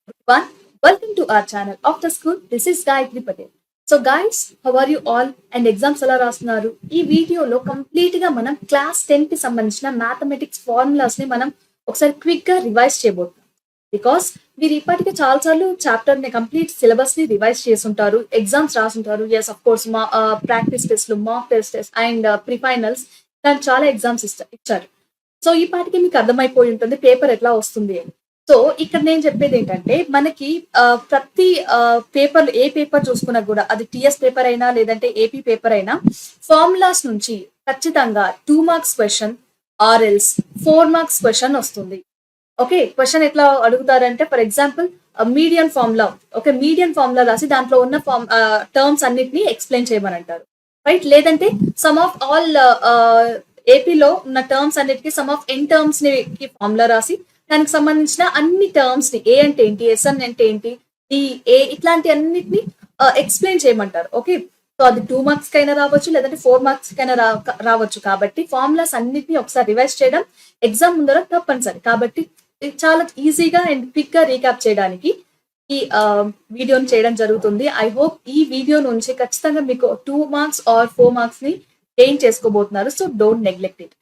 everyone. Welcome to our channel. After school, this is Gayatri Patel. So guys, how are you all? And exams ఎలా రాస్తున్నారు? ఈ వీడియోలో complete గా మనం class 10 కి సంబంధించిన మ్యాథమెటిక్స్ ఫార్ములాస్ ని మనం ఒకసారి క్విక్ గా రివైజ్ చేయబోతున్నాం. బికాస్ మీరు ఇప్పటికే చాలా సార్లు చాప్టర్ ని కంప్లీట్ సిలబస్ ని రివైజ్ చేసుంటారు, ఎగ్జామ్స్ రాసుంటారు. ఎస్ అఫ్ కోర్స్ మా ప్రాక్టీస్ టెస్ట్లు, mock test and pre finals ఇలాంటి చాలా ఎగ్జామ్స్ ఇచ్చారు. సో ఈ పాటికి మీకు అర్థమైపోయి ఉంటుంది పేపర్ ఎట్లా వస్తుంది అని. సో ఇక్కడ నేను చెప్పేది ఏంటంటే మనకి ప్రతి పేపర్ ఏ పేపర్ చూసుకున్నా కూడా అది టిఎస్ పేపర్ అయినా లేదంటే ఏపీ పేపర్ అయినా ఫార్ములాస్ నుంచి ఖచ్చితంగా 2 మార్క్స్ క్వశ్చన్ ఆర్ఎల్స్ 4 మార్క్స్ క్వశ్చన్ వస్తుంది. ఓకే, క్వశ్చన్ ఎట్లా అడుగుతారంటే for example median formula, okay median formula రాసి దాంట్లో ఉన్న టర్మ్స్ అన్నిటిని ఎక్స్ప్లెయిన్ చేయమని అంటారు, రైట్? లేదంటే సమ్ ఆఫ్ ఆల్ ఏపీలో ఉన్న టర్మ్స్ అన్నిటికీ సమ్ ఆఫ్ ఎన్ టర్మ్స్ ని ఫార్ములా రాసి దానికి సంబంధించిన అన్ని టర్మ్స్ ని ఏ అంటే ఏంటి, ఎస్ఎన్ అంటే ఏంటి, ఈ ఏ ఇట్లాంటి అన్నిటిని ఎక్స్ప్లెయిన్ చేయమంటారు. ఓకే, సో అది 2 మార్క్స్ కైనా రావచ్చు లేదంటే 4 మార్క్స్ కైనా రావచ్చు. కాబట్టి ఫార్ములాస్ అన్నిటిని ఒకసారి రివైజ్ చేయడం ఎగ్జామ్ ముందర తప్పనిసరి. కాబట్టి చాలా ఈజీగా అండ్ క్విక్ గా రీక్యాప్ చేయడానికి ఈ వీడియోని చేయడం జరుగుతుంది. ఐ హోప్ ఈ వీడియో నుంచి ఖచ్చితంగా మీకు 2 మార్క్స్ ఆర్ 4 మార్క్స్ ని గెయిన్ చేసుకోబోతున్నారు. So don't neglect it.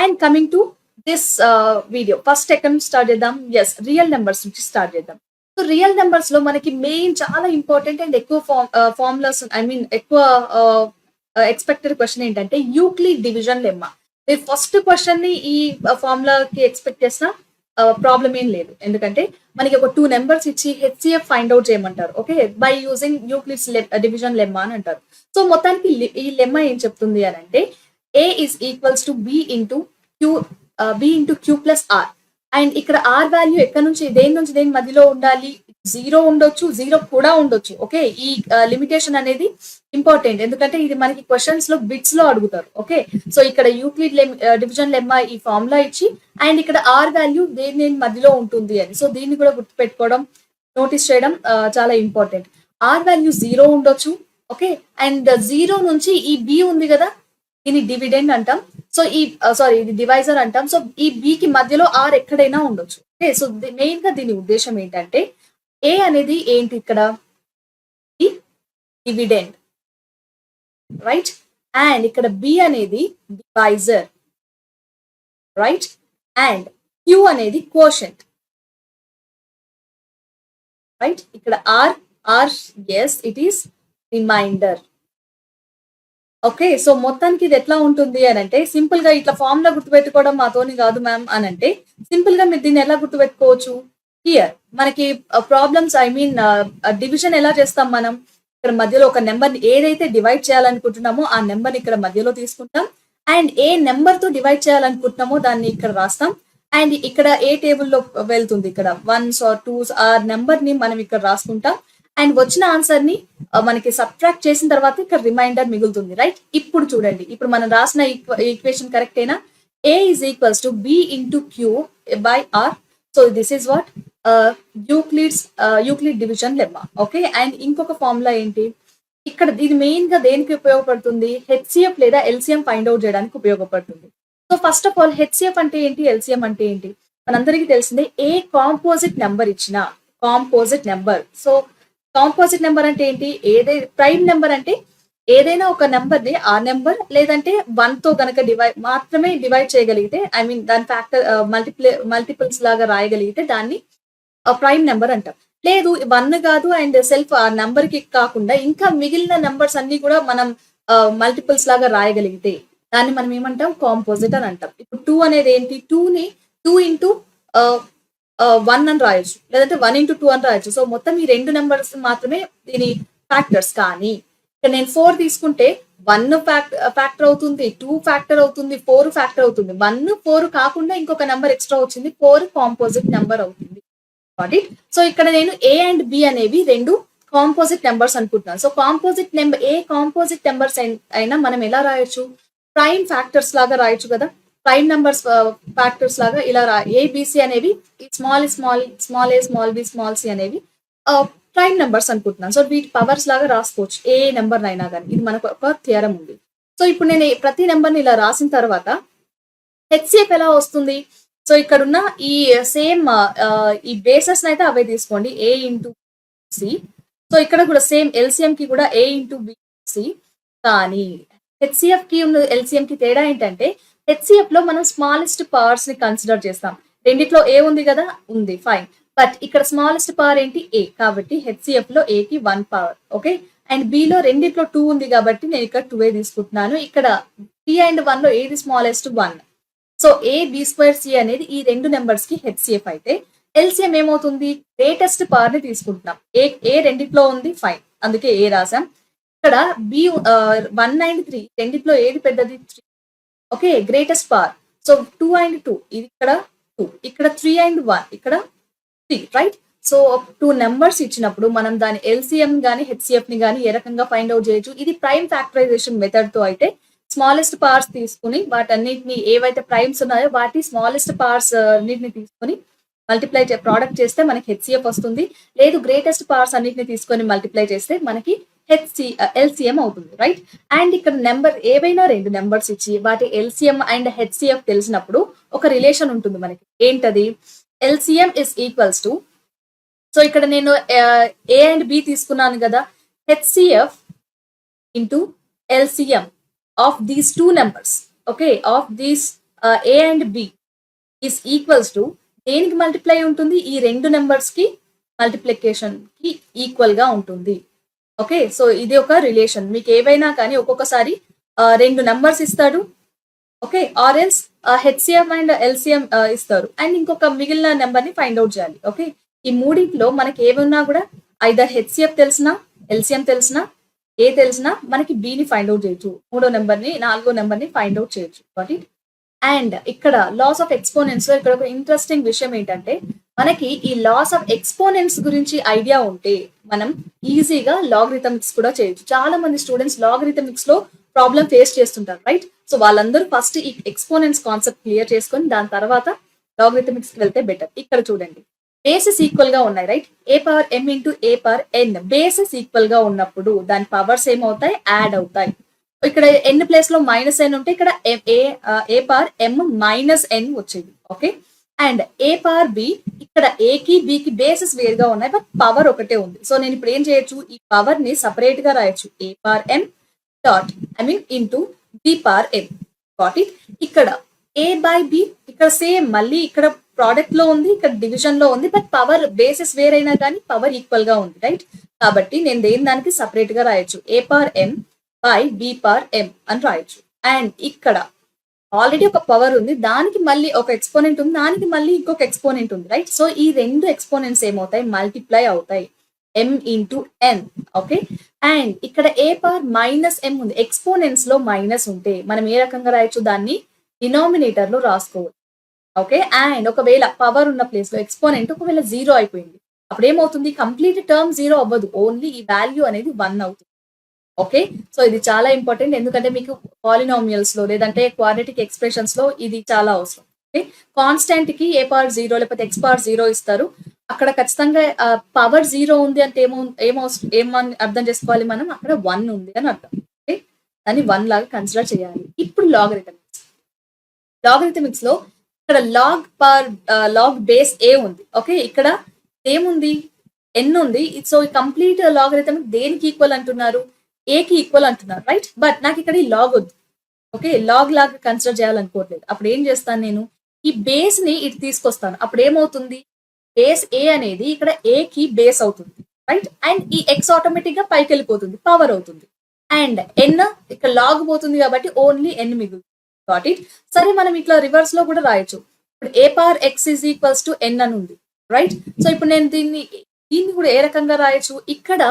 And coming to this video, first ఎక్కడ స్టార్ట్ చేద్దాం? ఎస్, రియల్ నెంబర్స్ నుంచి స్టార్ట్ చేద్దాం. సో రియల్ నెంబర్స్ లో మనకి మెయిన్ చాలా ఇంపార్టెంట్ అండ్ ఎక్కువ ఫార్ములాస్, ఐ మీన్ ఎక్కువ ఎక్స్పెక్టెడ్ క్వశ్చన్ ఏంటంటే యూక్లిడ్ డివిజన్ లెమ్మా. మీరు ఫస్ట్ క్వశ్చన్ ని ఈ ఫార్ములాకి ఎక్స్పెక్ట్ చేసిన ప్రాబ్లం ఏం లేదు, ఎందుకంటే మనకి ఒక 2 నెంబర్స్ ఇచ్చి హెచ్సిఎఫ్ ఫైండ్ అవుట్ చేయమంటారు. Okay, by using Euclid's division lemma అని అంటారు. సో మొత్తానికి ఈ లెమ్మా ఏం చెప్తుంది అని అంటే A is equals to B into Q, B into Q plus R. And ఇక్కడ ఆర్ వాల్యూ ఎక్కడ నుంచి దేని నుంచి దేని మధ్యలో ఉండాలి? 0 ఉండొచ్చు, 0 కూడా ఉండొచ్చు. ఓకే, ఈ లిమిటేషన్ అనేది ఇంపార్టెంట్, ఎందుకంటే ఇది మనకి క్వశ్చన్స్ లో బిట్స్ లో అడుగుతారు. ఓకే, సో ఇక్కడ యూక్లిడ్ డివిజన్ లెమ్మా ఈ ఫార్ములా ఇచ్చి అండ్ ఇక్కడ ఆర్ వాల్యూ దేని మధ్యలో ఉంటుంది అని. సో దీన్ని కూడా గుర్తుపెట్టుకోవడం, నోటీస్ చేయడం చాలా ఇంపార్టెంట్. ఆర్ వాల్యూ 0 ఉండొచ్చు. ఓకే, అండ్ 0 నుంచి ఈ బి ఉంది కదా, దీన్ని డివిడెండ్ అంటాం. సో ఈ సారీ ఇది డివైజర్ అంటాం. సో ఈ బి కి మధ్యలో ఆర్ ఎక్కడైనా ఉండొచ్చు. ఓకే, సో మెయిన్ గా దీని ఉద్దేశం ఏంటంటే ఏ అనేది ఏంటి ఇక్కడ డివిడెండ్, రైట్? అండ్ ఇక్కడ బి అనేది డివైజర్, రైట్? అండ్ క్యూ అనేది కోషెంట్, రైట్? ఇక్కడ R R as it is remainder. Okay, so మొత్తానికి ఇది ఎట్లా ఉంటుంది అని అంటే సింపుల్ గా ఇట్లా ఫార్ములా గుర్తుపెట్టుకోవడం మాతోని కాదు మ్యామ్ అని అంటే సింపుల్ గా మీరు దీన్ని ఎలా గుర్తుపెట్టుకోవచ్చు? హియర్ మనకి ప్రాబ్లమ్స్, ఐ మీన్ డివిజన్ ఎలా చేస్తాం మనం? ఇక్కడ మధ్యలో ఒక నెంబర్ ఏదైతే డివైడ్ చేయాలనుకుంటున్నామో ఆ నెంబర్ ఇక్కడ మధ్యలో తీసుకుంటాం అండ్ ఏ నెంబర్ తో డివైడ్ చేయాలనుకుంటున్నామో దాన్ని ఇక్కడ రాస్తాం. అండ్ ఇక్కడ ఏ టేబుల్లో వెళ్తుంది, ఇక్కడ 1s ఆర్ 2s ఆ నెంబర్ ని మనం ఇక్కడ రాసుకుంటాం అండ్ వచ్చిన ఆన్సర్ ని మనకి సబ్ట్రాక్ట్ చేసిన తర్వాత ఇక్కడ రిమైండర్ మిగులుతుంది, రైట్? ఇప్పుడు చూడండి, ఇప్పుడు మనం రాసిన ఈక్వేషన్ కరెక్ట్ అయినా a is equals to B into q by r. So this is what Euclid division lemma. Okay, and ఇంకొక ఫార్ములా ఏంటి ఇక్కడ, ఇది మెయిన్ గా దేనికి ఉపయోగపడుతుంది? హెచ్సిఎఫ్ లేదా ఎల్సిఎం ఫైండ్ అవుట్ చేయడానికి ఉపయోగపడుతుంది. So first of all HCF అంటే ఏంటి, ఎల్సిఎం అంటే ఏంటి మనందరికీ తెలిసిందే. ఏ కాంపోజిట్ నెంబర్ ఇచ్చిన composite number. So composite number అంటే ఏంటి? ఏదైనా ప్రైమ్ నెంబర్ అంటే ఏదైనా ఒక నెంబర్ ని ఆ నెంబర్ లేదంటే 1 తో గనక మాత్రమే డివైడ్ చేయగలిగితే, ఐ మీన్ దాని ఫ్యాక్టర్ మల్టిపుల్స్ లాగా రాయగలిగితే దాన్ని ప్రైమ్ నెంబర్ అంటాం. లేదు 1 కాదు అండ్ సెల్ఫ్ ఆ నెంబర్ కి కాకుండా ఇంకా మిగిలిన నెంబర్స్ అన్ని కూడా మనం మల్టిపుల్స్ లాగా రాయగలిగితే దాన్ని మనం ఏమంటాం? కాంపోజిట్ అని అంటాం. ఇప్పుడు 2 అనేది ఏంటి? 2 ని 2 ఇంటూ 1 అని రాయొచ్చు, లేదంటే 1 ఇంటూ 2 అని రాయొచ్చు. సో మొత్తం ఈ 2 నెంబర్స్ మాత్రమే దీని ఫ్యాక్టర్స్. కానీ ఇక్కడ నేను 4 తీసుకుంటే 1 ఫ్యాక్టర్ అవుతుంది, 2 ఫ్యాక్టర్ అవుతుంది, 4 ఫ్యాక్టర్ అవుతుంది. 1 4 కాకుండా ఇంకొక నెంబర్ ఎక్స్ట్రా వచ్చింది, 4 కాంపోజిట్ నెంబర్ అవుతుంది. సో ఇక్కడ నేను ఏ అండ్ బి అనేవి 2 కాంపోజిట్ నెంబర్స్ అనుకుంటున్నాను. So composite number a composite numbers అయినా మనం ఎలా రాయొచ్చు? ప్రైమ్ ఫ్యాక్టర్స్ లాగా రాయొచ్చు కదా. ప్రైమ్ నెంబర్స్ ఫ్యాక్టర్స్ లాగా ఇలా ఏబిసి అనేవి small small small A small B small C అనేవి ప్రైమ్ నెంబర్స్ అనుకుంటున్నాను. సో వీటి పవర్స్ లాగా రాసుకోవచ్చు ఏ నెంబర్ అయినా కానీ. ఇది మనకు ఒక థియరం ఉంది. సో ఇప్పుడు నేను ప్రతి నెంబర్ని ఇలా రాసిన తర్వాత హెచ్సిఎఫ్ ఎలా వస్తుంది? సో ఇక్కడున్న ఈ సేమ్ ఈ బేసెస్ అయితే అవే తీసుకోండి, ఏ ఇంటూ సి. సో ఇక్కడ కూడా సేమ్ ఎల్సిఎం కి కూడా ఏ ఇంటూ బిసి. కానీ హెచ్సిఎఫ్ కి ఉన్న ఎల్సిఎం కి తేడా ఏంటంటే హెచ్సిఎఫ్ లో మనం స్మాలెస్ట్ పవర్స్ ని కన్సిడర్ చేస్తాం. రెండిట్లో ఏ ఉంది కదా, ఉంది, ఫైన్. బట్ ఇక్కడ స్మాలెస్ట్ పవర్ ఏంటి, ఏ. కాబట్టి హెచ్సిఎఫ్ లో ఏ కి 1 పవర్, ఓకే. అండ్ బి లో రెండిట్లో 2 ఉంది కాబట్టి నేను ఇక్కడ 2 తీసుకుంటున్నాను. ఇక్కడ 3 అండ్ 1 లో ఏది smallest, 1. So A B square C అనేది ఈ రెండు నెంబర్స్ కి హెచ్సిఎఫ్ అయితే ఎల్సిఎం ఏమవుతుంది, గ్రేటెస్ట్ పవర్ ని తీసుకుంటున్నాం. ఏ రెండిట్లో ఉంది, ఫైన్, అందుకే ఏ రాసాం. ఇక్కడ బి 1 అండ్ 3 రెండిట్లో ఏది పెద్దది, 3, okay, greatest power. So 2 and 2 ఇది ఇక్కడ 2, ఇక్కడ 3 అండ్ 1 ఇక్కడ 3, రైట్. సో 2 నెంబర్స్ ఇచ్చినప్పుడు మనం దాని ఎల్సిఎం గానీ హెచ్సిఎఫ్ ని గానీ ఏ రకంగా ఫైండ్ అవుట్ చేయొచ్చు. ఇది ప్రైమ్ ఫ్యాక్టరైజేషన్ మెథడ్ తో అయితే స్మాలెస్ట్ పవర్స్ తీసుకుని వాటన్నిటిని ఏవైతే ప్రైమ్స్ ఉన్నాయో వాటి స్మాలెస్ట్ పవర్స్ అన్నిటిని తీసుకొని మల్టిప్లై ప్రోడక్ట్ చేస్తే మనకి హెచ్సిఎఫ్ వస్తుంది. లేదు గ్రేటెస్ట్ పవర్స్ అన్నిటిని తీసుకొని మల్టిప్లై చేస్తే మనకి ఎల్సిఎం అవుతుంది, రైట్. అండ్ ఇక్కడ నెంబర్ ఏవైనా రెండు నెంబర్స్ ఇచ్చి వాటి ఎల్సిఎం అండ్ హెచ్సిఎఫ్ తెలిసినప్పుడు ఒక రిలేషన్ ఉంటుంది మనకి. ఏంటది, LCM is equals to, so ఇక్కడ నేను ఏ అండ్ బి తీసుకున్నాను కదా, HCF into LCM of these two numbers, okay, of these A and B is equals to దేనికి మల్టిప్లై ఉంటుంది, ఈ రెండు నెంబర్స్ కి మల్టిప్లికేషన్ కి ఈక్వల్ గా ఉంటుంది, ఓకే. సో ఇది ఒక రిలేషన్. మీకు ఏవైనా కానీ ఒక్కొక్కసారి రెండు నెంబర్స్ ఇస్తాడు, okay, or else HCM and LCM ఇస్తారు, అండ్ ఇంకొక మిగిలిన నెంబర్ ని ఫైండ్ అవుట్ చేయాలి, ఓకే. ఈ మూడింటిలో మనకి ఏమున్నా కూడా ఐదర్ హెచ్సిఎఫ్ తెలిసినా, ఎల్సిఎం తెలిసినా, ఏ తెలిసినా మనకి బిని ఫైండ్ అవుట్ చేయొచ్చు. మూడో నెంబర్ ని, నాలుగో నెంబర్ ని ఫైండ్ అవుట్ చేయొచ్చు. Got it. అండ్ ఇక్కడ లాస్ ఆఫ్ ఎక్స్పోనెంట్స్ లో ఇక్కడ ఒక ఇంట్రెస్టింగ్ విషయం ఏంటంటే మనకి ఈ లాస్ ఆఫ్ ఎక్స్పోనెంట్స్ గురించి ఐడియా ఉంటే మనం ఈజీగా లాగరిథమిక్స్ కూడా చేయొచ్చు. చాలా మంది స్టూడెంట్స్ లాగరిథమిక్స్ లో ప్రాబ్లం ఫేస్ చేస్తుంటారు, రైట్. సో వాళ్ళందరూ ఫస్ట్ ఈ ఎక్స్పోనెంట్స్ కాన్సెప్ట్ క్లియర్ చేసుకొని దాని తర్వాత లాగరిథమిక్స్ కి వెళ్తే బెటర్. ఇక్కడ చూడండి, బేసెస్ ఈక్వల్ గా ఉన్నాయి, రైట్. ఏ పవర్ ఎం ఇంటూ ఏ పవర్ ఎన్. బేసెస్ ఈక్వల్ గా ఉన్నప్పుడు దాని పవర్స్ ఏమవుతాయి, యాడ్ అవుతాయి. ఇక్కడ ఎన్ ప్లేస్ లో మైనస్ ఎన్ ఉంటే ఇక్కడ ఏ పవర్ ఎం మైనస్ ఎన్ వచ్చేది, okay. And A power B, ఇక్కడ ఏ కి బి కి బేసెస్ వేరుగా ఉన్నాయి బట్ పవర్ ఒకటే ఉంది. సో నేను ఇప్పుడు ఏం చేయొచ్చు, ఈ పవర్ ని సపరేట్ గా రాయొచ్చు, a power m dot into b power m. Got it. ఇక్కడ ఏ బై బి ఇక్కడ సేమ్ మళ్ళీ ఇక్కడ ప్రోడక్ట్ లో ఉంది, ఇక్కడ డివిజన్ లో ఉంది, బట్ పవర్ బేసెస్ వేరైనా కానీ పవర్ ఈక్వల్ గా ఉంది, రైట్. కాబట్టి నేను దేని దానికి సపరేట్ గా రాయొచ్చు, a power m by b power m అని రాయొచ్చు. అండ్ ఇక్కడ ఆల్రెడీ ఒక పవర్ ఉంది, దానికి మళ్ళీ ఒక ఎక్స్పోనెంట్ ఉంది, దానికి మళ్ళీ ఇంకొక ఎక్స్పోనెంట్ ఉంది, రైట్. సో ఈ రెండు ఎక్స్పోనెంట్స్ ఏమవుతాయి, మల్టిప్లై అవుతాయి, ఎం ఇంటూ ఎన్, ఓకే. అండ్ ఇక్కడ ఏ పవర్ మైనస్ ఎం ఉంది, ఎక్స్పోనెంట్స్ లో మైనస్ ఉంటే మనం ఏ రకంగా రాయొచ్చు, దాన్ని డినామినేటర్ లో రాసుకోవచ్చు, ఓకే. అండ్ ఒకవేళ పవర్ ఉన్న ప్లేస్ లో ఎక్స్పోనెంట్ ఒకవేళ 0 అయిపోయింది, అప్పుడు ఏమవుతుంది, కంప్లీట్ టర్మ్ 0 అవ్వదు, ఓన్లీ ఈ వాల్యూ అనేది 1 అవుతుంది, ఓకే. సో ఇది చాలా ఇంపార్టెంట్, ఎందుకంటే మీకు పాలినామియల్స్ లో లేదంటే క్వాడ్రాటిక్ ఎక్స్ప్రెషన్స్ లో ఇది చాలా అవసరం, ఓకే. కాన్స్టాంట్ కి ఏ పవర్ 0 లేకపోతే ఎక్స్ పవర్ 0 ఇస్తారు, అక్కడ ఖచ్చితంగా పవర్ 0 ఉంది అంటే ఏమని అర్థం చేసుకోవాలి మనం, అక్కడ 1 ఉంది అని అర్థం, ఓకే. దాన్ని 1 లాగా కన్సిడర్ చేయాలి. ఇప్పుడు లాగరిథమిక్స్ లో ఇక్కడ లాగ్ బేస్ ఏ ఉంది, ఓకే. ఇక్కడ ఏముంది, ఎన్ ఉంది. సో కంప్లీట్ లాగరిథమిక్ దేనికి ఈక్వల్ అంటున్నారు, ఏ కి ఈక్వల్ అంటున్నారు, రైట్. బట్ నాకు ఇక్కడ ఈ లాగ్ వద్దు, ఓకే, లాగ్ లాగా కన్సిడర్ చేయాలనుకోవట్లేదు. అప్పుడు ఏం చేస్తాను, నేను ఈ బేస్ ని ఇటు తీసుకొస్తాను. అప్పుడు ఏమవుతుంది, బేస్ ఏ అనేది ఇక్కడ ఏ కి బేస్ అవుతుంది, రైట్. అండ్ ఈ ఎక్స్ ఆటోమేటిక్ గా పైకి వెళ్ళిపోతుంది, పవర్ అవుతుంది. అండ్ ఎన్ ఇక్కడ లాగ్ పోతుంది కాబట్టి ఓన్లీ ఎన్ మిగులుతుంది. Got it. సరే మనం ఇట్లా రివర్స్ లో కూడా రాయొచ్చు. ఇప్పుడు a power x is equals to n అని ఉంది, రైట్. సో ఇప్పుడు నేను దీన్ని కూడా ఏ రకంగా రాయొచ్చు, ఇక్కడ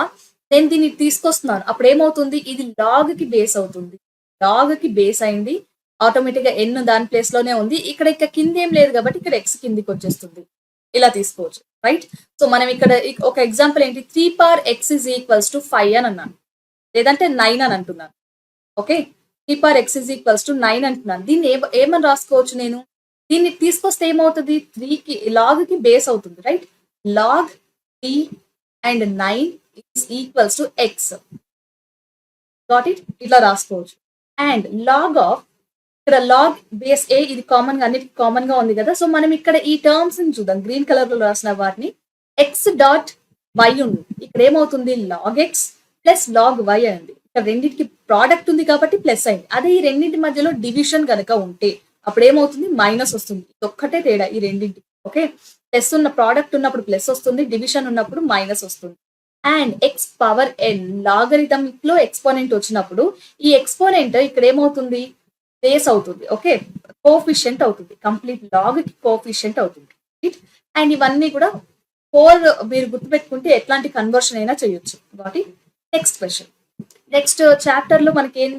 నేను దీన్ని తీసుకొస్తున్నాను. అప్పుడు ఏమవుతుంది, ఇది లాగ్ కి బేస్ అవుతుంది, లాగ్ కి బేస్ అయింది, ఆటోమేటిక్ గా ఎన్ దాని ప్లేస్ లోనే ఉంది. ఇక్కడ కింద ఏం లేదు కాబట్టి ఇక్కడ ఎక్స్ కిందికి వచ్చేస్తుంది. ఇలా తీసుకోవచ్చు, రైట్. సో మనం ఇక్కడ ఒక ఎగ్జాంపుల్ ఏంటి, 3 power x is equals to 5 అని అన్నాను, లేదంటే 9 అని అంటున్నాను, okay. 3 power x is equals to 9 అంటున్నాను. దీన్ని ఏమని రాసుకోవచ్చు, నేను దీన్ని తీసుకొస్తే ఏమవుతుంది, 3 కి లాగ్ కి బేస్ అవుతుంది, right. Log 3 and 9 is equals to x. Got it? ఇట్లా రాసుకోవచ్చు. అండ్ లాగ్ ఆఫ్ ఇక్కడ లాగ్ బేస్ ఏ ఇది కామన్ గా అన్నిటికీ కామన్ గా ఉంది కదా. సో మనం ఇక్కడ ఈ టర్మ్స్ ని చూద్దాం. గ్రీన్ కలర్ లో రాసిన వాటిని ఎక్స్ డాట్ వై ఉంది. ఇక్కడ ఏమవుతుంది log X plus log Y అయింది. ఇక్కడ రెండింటికి ప్రోడక్ట్ ఉంది కాబట్టి ప్లస్ అయింది. అదే ఈ రెండింటి మధ్యలో డివిజన్ కనుక ఉంటే అప్పుడు ఏమవుతుంది మైనస్ వస్తుంది. ఇది ఒక్కటే తేడా ఈ రెండింటికి. ఓకే, ప్లస్ ఉన్న ప్రోడక్ట్ ఉన్నప్పుడు ప్లస్ వస్తుంది, డివిజన్ ఉన్నప్పుడు మైనస్ వస్తుంది. And X power N logarithmic లో ఎక్స్పోనెంట్ వచ్చినప్పుడు ఈ ఎక్స్పోనెంట్ ఇక్కడ ఏమవుతుంది బేస్ అవుతుంది. ఓకే, కోఫిషియంట్ అవుతుంది. కంప్లీట్ లాగ్ కి కోఫిషియంట్ అవుతుంది. అండ్ ఇవన్నీ కూడా 4 మీరు గుర్తుపెట్టుకుంటే ఎట్లాంటి కన్వర్షన్ అయినా చేయొచ్చు. కాబట్టి నెక్స్ట్ క్వశ్చన్. నెక్స్ట్ చాప్టర్ లో మనకి ఏం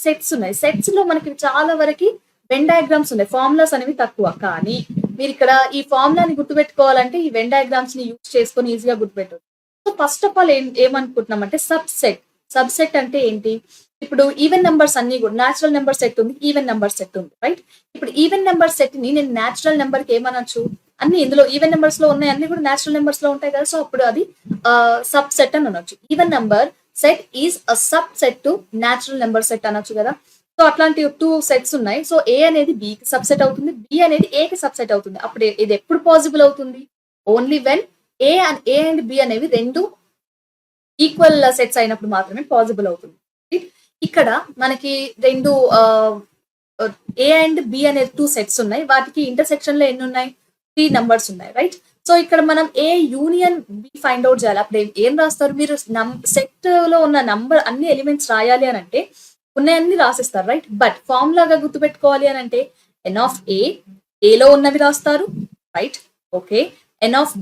సెట్స్ ఉన్నాయి. సెట్స్ లో మనకి చాలా వరకు వెన్ డయాగ్రామ్స్ ఉన్నాయి. ఫార్ములాస్ అనేవి తక్కువ. కానీ మీరు ఇక్కడ ఈ ఫార్ములాని గుర్తుపెట్టుకోవాలంటే ఈ వెన్ డయాగ్రామ్స్ ని యూజ్ చేసుకొని ఈజీగా గుర్తుపెట్టవచ్చు. సో ఫస్ట్ ఆఫ్ ఆల్ ఏమనుకుంటున్నాం అంటే సబ్సెట్. సబ్సెట్ అంటే ఏంటి? ఇప్పుడు ఈవెన్ నెంబర్స్ అన్ని కూడా న్యాచురల్ నెంబర్ సెట్ ఉంది, ఈవెన్ నెంబర్ సెట్ ఉంది, రైట్? ఇప్పుడు ఈవెన్ నెంబర్ సెట్ ని నేను న్యాచురల్ నెంబర్ కి ఏమనొచ్చు? అన్ని ఇందులో ఈవెన్ నెంబర్స్ లో ఉన్నాయి, అన్ని కూడా న్యాచురల్ నెంబర్స్ లో ఉంటాయి కదా. సో అప్పుడు అది సబ్ సెట్ అని అనొచ్చు. Even number set is a sub set to natural number set అనొచ్చు కదా. సో అట్లాంటి 2 సెట్స్ ఉన్నాయి. సో ఏ అనేది బి కి సబ్సెట్ అవుతుంది, బి అనేది ఏ కి సబ్సెట్ అవుతుంది. అప్పుడు ఇది ఎప్పుడు పాసిబుల్ అవుతుంది? Only when A and B అనేవి రెండు ఈక్వల్ సెట్స్ అయినప్పుడు మాత్రమే పాసిబుల్ అవుతుంది. ఇక్కడ మనకి రెండు ఏ అండ్ బి అనే 2 సెట్స్ ఉన్నాయి. వాటికి ఇంటర్సెక్షన్ లో ఎన్ని ఉన్నాయి? 3 నంబర్స్ ఉన్నాయి, రైట్? సో ఇక్కడ మనం A union B find out చేయాలి. అప్పుడు ఏం రాస్తారు మీరు? సెట్ లో ఉన్న నంబర్ అన్ని ఎలిమెంట్స్ రాయాలి అని అంటే ఉన్నాయన్ని రాసిస్తారు, రైట్? బట్ ఫార్ములాగా గుర్తుపెట్టుకోవాలి అని అంటే ఎన్ ఆఫ్ ఏలో ఉన్నవి రాస్తారు, రైట్? ఓకే, ఎన్ ఆఫ్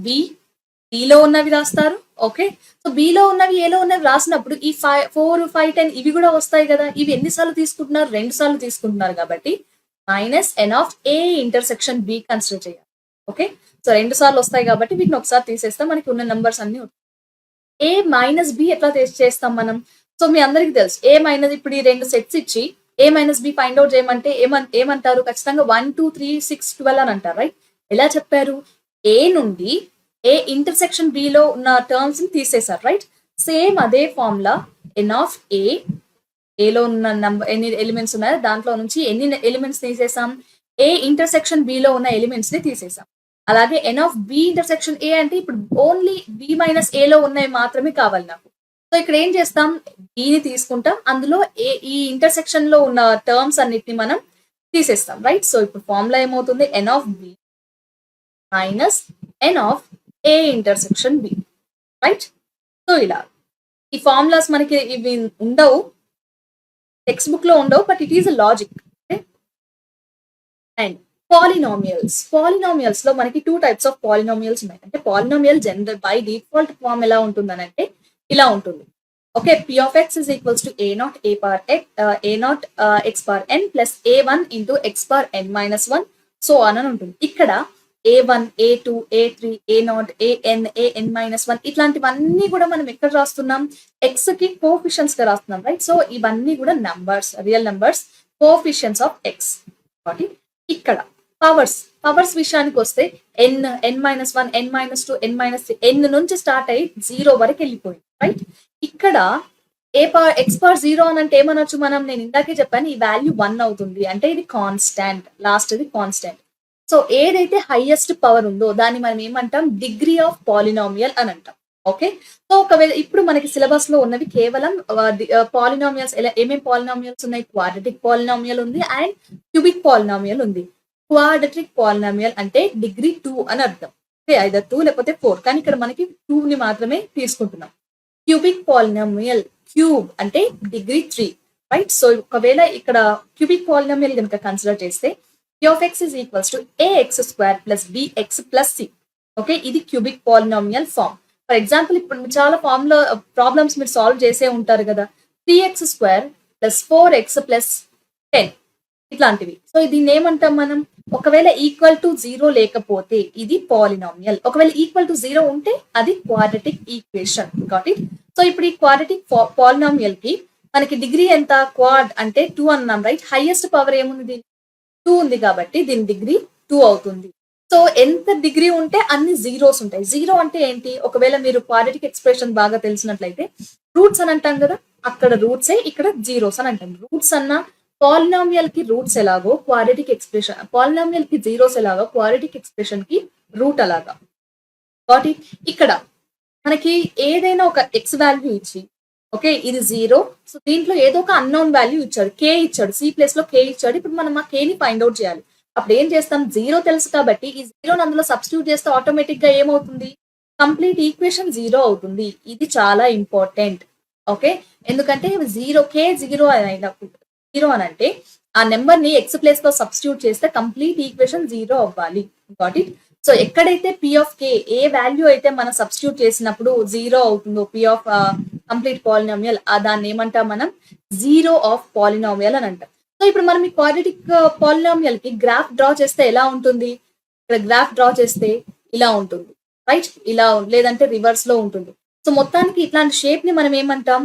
బిలో ఉన్నవి రాస్తారు. ఓకే, సో బిలో ఉన్నవి ఏలో ఉన్నవి రాసినప్పుడు ఈ 4, 5, 10 ఇవి కూడా వస్తాయి కదా. ఇవి ఎన్నిసార్లు తీసుకుంటున్నారు? 2 సార్లు తీసుకుంటున్నారు కాబట్టి minus N of A intersection B consider చేయాలి. ఓకే, సో 2 సార్లు వస్తాయి కాబట్టి వీటిని ఒకసారి తీసేస్తాం. మనకి ఉన్న నంబర్స్ అన్ని ఏ మైనస్ బి ఎట్లా చేస్తాం మనం? సో మీ అందరికి తెలుసు ఏ మైనస్, ఇప్పుడు ఈ 2 సెట్స్ ఇచ్చి ఏ మైనస్ బి ఫైండ్ అవుట్ చేయమంటే ఏమంటారు? ఖచ్చితంగా 1, 2, 3, 6, 12 అని అంటారు, రైట్? ఎలా చెప్పారు? ఏ నుండి ఏ ఇంటర్సెక్షన్ బి లో ఉన్న టర్మ్స్ ని తీసేశారు, రైట్? సేమ్ అదే ఫార్ములా ఎన్ ఆఫ్ ఏలో ఉన్న నంబర్ ఎన్ని ఎలిమెంట్స్ ఉన్నాయో దాంట్లో నుంచి ఎన్ని ఎలిమెంట్స్ తీసేసాం? ఏ ఇంటర్సెక్షన్ బి లో ఉన్న ఎలిమెంట్స్ ని తీసేసాం. అలాగే ఎన్ ఆఫ్ బి ఇంటర్సెక్షన్ ఏ అంటే ఇప్పుడు ఓన్లీ బి మైనస్ ఏలో ఉన్నవి మాత్రమే కావాలి నాకు. సో ఇక్కడ ఏం చేస్తాం? బిని తీసుకుంటాం, అందులో ఈ ఇంటర్సెక్షన్ లో ఉన్న టర్మ్స్ అన్నిటిని మనం తీసేస్తాం, రైట్? సో ఇప్పుడు ఫార్ములా ఏమవుతుంది? N of b minus N of A intersection b, right? So ఇలా ఈ ఫార్ములాస్ మనకి ఇవి ఉండవు, టెక్స్ట్ బుక్ లో ఉండవు, but it is a logic. And polynomials లో మనకి 2 టైప్స్ ఆఫ్ పాలినామియల్స్ ఉన్నాయి. అంటే polynomial general by default form ఎలా ఉంటుందని అంటే ఇలా ఉంటుంది. Okay, p of x is equals to a0 a power x a0 x power n plus a1 into x power n minus 1 so అని ఉంటుంది. ఇక్కడ a1 a2 a3 a0 an an minus 1 ఇట్లాంటివన్నీ కూడా మనం ఎక్కడ రాస్తున్నాం? x కి coefficients గా రాస్తున్నాం, రైట్? సో ఇవన్నీ కూడా numbers, real numbers, coefficients of x. కాబట్టి ఇక్కడ పవర్స్ విషయానికి వస్తే n minus 1 n minus 2 n minus 3 n నుంచి స్టార్ట్ అయ్యి 0 వరకు వెళ్ళిపోయింది, రైట్? ఇక్కడ ఎక్స్ పవర్ 0 అని అంటే ఏమనొచ్చు మనం? నేను ఇందాకే చెప్పాను ఈ వాల్యూ 1 అవుతుంది అంటే ఇది కాన్స్టాంట్, లాస్ట్ ఇది కాన్స్టాంట్. సో ఏదైతే హైయెస్ట్ పవర్ ఉందో దాన్ని మనం ఏమంటాం? డిగ్రీ ఆఫ్ పాలినామియల్ అని అంటాం. ఓకే, సో ఒకవేళ ఇప్పుడు మనకి సిలబస్ లో ఉన్నవి కేవలం పాలినామియల్స్. ఏమేమి పాలినామియల్స్ ఉన్నాయి? క్వాడ్రటిక్ పాలినామియల్ ఉంది అండ్ క్యూబిక్ పాలినామియల్ ఉంది. క్వాడ్రటిక్ పాలినామియల్ అంటే డిగ్రీ 2 అని అర్థం. ఐదర్ 2 లేకపోతే 4, కానీ ఇక్కడ మనకి 2 ని మాత్రమే తీసుకుంటున్నాం. క్యూబిక్ పాలినామియల్ క్యూబ్ అంటే డిగ్రీ 3, రైట్? సో ఒకవేళ ఇక్కడ క్యూబిక్ పాలినామియల్ కనుక కన్సిడర్ చేస్తే p of x is equals to ax square plus bx plus c. Okay, ఇది cubic polynomial form. For example ఇప్పుడు చాలా ఫార్ములా ప్రాబ్లమ్స్ మీరు సాల్వ్ చేసే ఉంటారు కదా. 3x square plus 4x plus 10 ఇట్లాంటివి. సో దీన్ని ఏమంటాం మనం? ఒకవేళ ఈక్వల్ టు 0 లేకపోతే ఇది పాలినామియల్, ఒకవేళ ఈక్వల్ టు 0 ఉంటే అది క్వాడ్రటిక్ ఈక్వేషన్. కాబట్టి సో ఇప్పుడు ఈ క్వాడ్రటిక్ పాలినామియల్ కి మనకి డిగ్రీ ఎంత? క్వాడ్ అంటే 2 అన్నాం, రైట్? హైయెస్ట్ పవర్ ఏముంది? 2 ఉంది కాబట్టి దీని డిగ్రీ 2 అవుతుంది. సో ఎంత డిగ్రీ ఉంటే అన్ని జీరోస్ ఉంటాయి. 0 అంటే ఏంటి? ఒకవేళ మీరు క్వాడ్రటిక్ ఎక్స్ప్రెషన్ బాగా తెలిసినట్లయితే రూట్స్ అని అంటాం కదా, అక్కడ రూట్సే ఇక్కడ జీరోస్ అని అంటాం. రూట్స్ అన్నా పాలినామియల్ కి రూట్స్ ఎలాగో క్వాడ్రాటిక్ ఎక్స్ప్రెషన్, పాలినామియల్ కి జీరోస్ ఎలాగో క్వాడ్రాటిక్ ఎక్స్ప్రెషన్ కి రూట్ అలాగా. కాబట్టి ఇక్కడ మనకి ఏదైనా ఒక ఎక్స్ వాల్యూ ఇచ్చి, ఓకే ఇది 0, సో దీంట్లో ఏదో ఒక అన్నోన్ వాల్యూ ఇచ్చాడు, కే ఇచ్చాడు, సి ప్లేస్ లో కే ఇచ్చాడు. ఇప్పుడు మనం ఆ కే ని ఫైండ్ అవుట్ చేయాలి. అప్పుడు ఏం చేస్తాం, 0 తెలుసు కాబట్టి ఈ 0 అందులో సబ్స్టిట్యూట్ చేస్తే ఆటోమేటిక్ గా ఏమవుతుంది, కంప్లీట్ ఈక్వేషన్ 0 అవుతుంది. ఇది చాలా ఇంపార్టెంట్. ఓకే, ఎందుకంటే 0 కే 0 అయినప్పుడు 0 అని అంటే ఆ నెంబర్ ని ఎక్స్ ప్లేస్ లో సబ్స్టిట్యూట్ చేస్తే కంప్లీట్ ఈక్వేషన్ 0 అవ్వాలి. Got it. సో ఎక్కడైతే P of K, A value అయితే మనం సబ్స్టిట్యూట్ చేసినప్పుడు 0 అవుతుందో, పి ఆఫ్ కంప్లీట్ పాలినామియల్, దాన్ని ఏమంటాం మనం, 0 ఆఫ్ పాలినామియల్ అని అంటాం. సో ఇప్పుడు మనం ఈ క్వాడ్రాటిక్ పాలినామియల్ కి గ్రాఫ్ డ్రా చేస్తే ఎలా ఉంటుంది, ఇక్కడ గ్రాఫ్ డ్రా చేస్తే ఇలా ఉంటుంది, రైట్, ఇలా లేదంటే రివర్స్ లో ఉంటుంది. సో మొత్తానికి ఇట్లాంటి షేప్ ని మనం ఏమంటాం,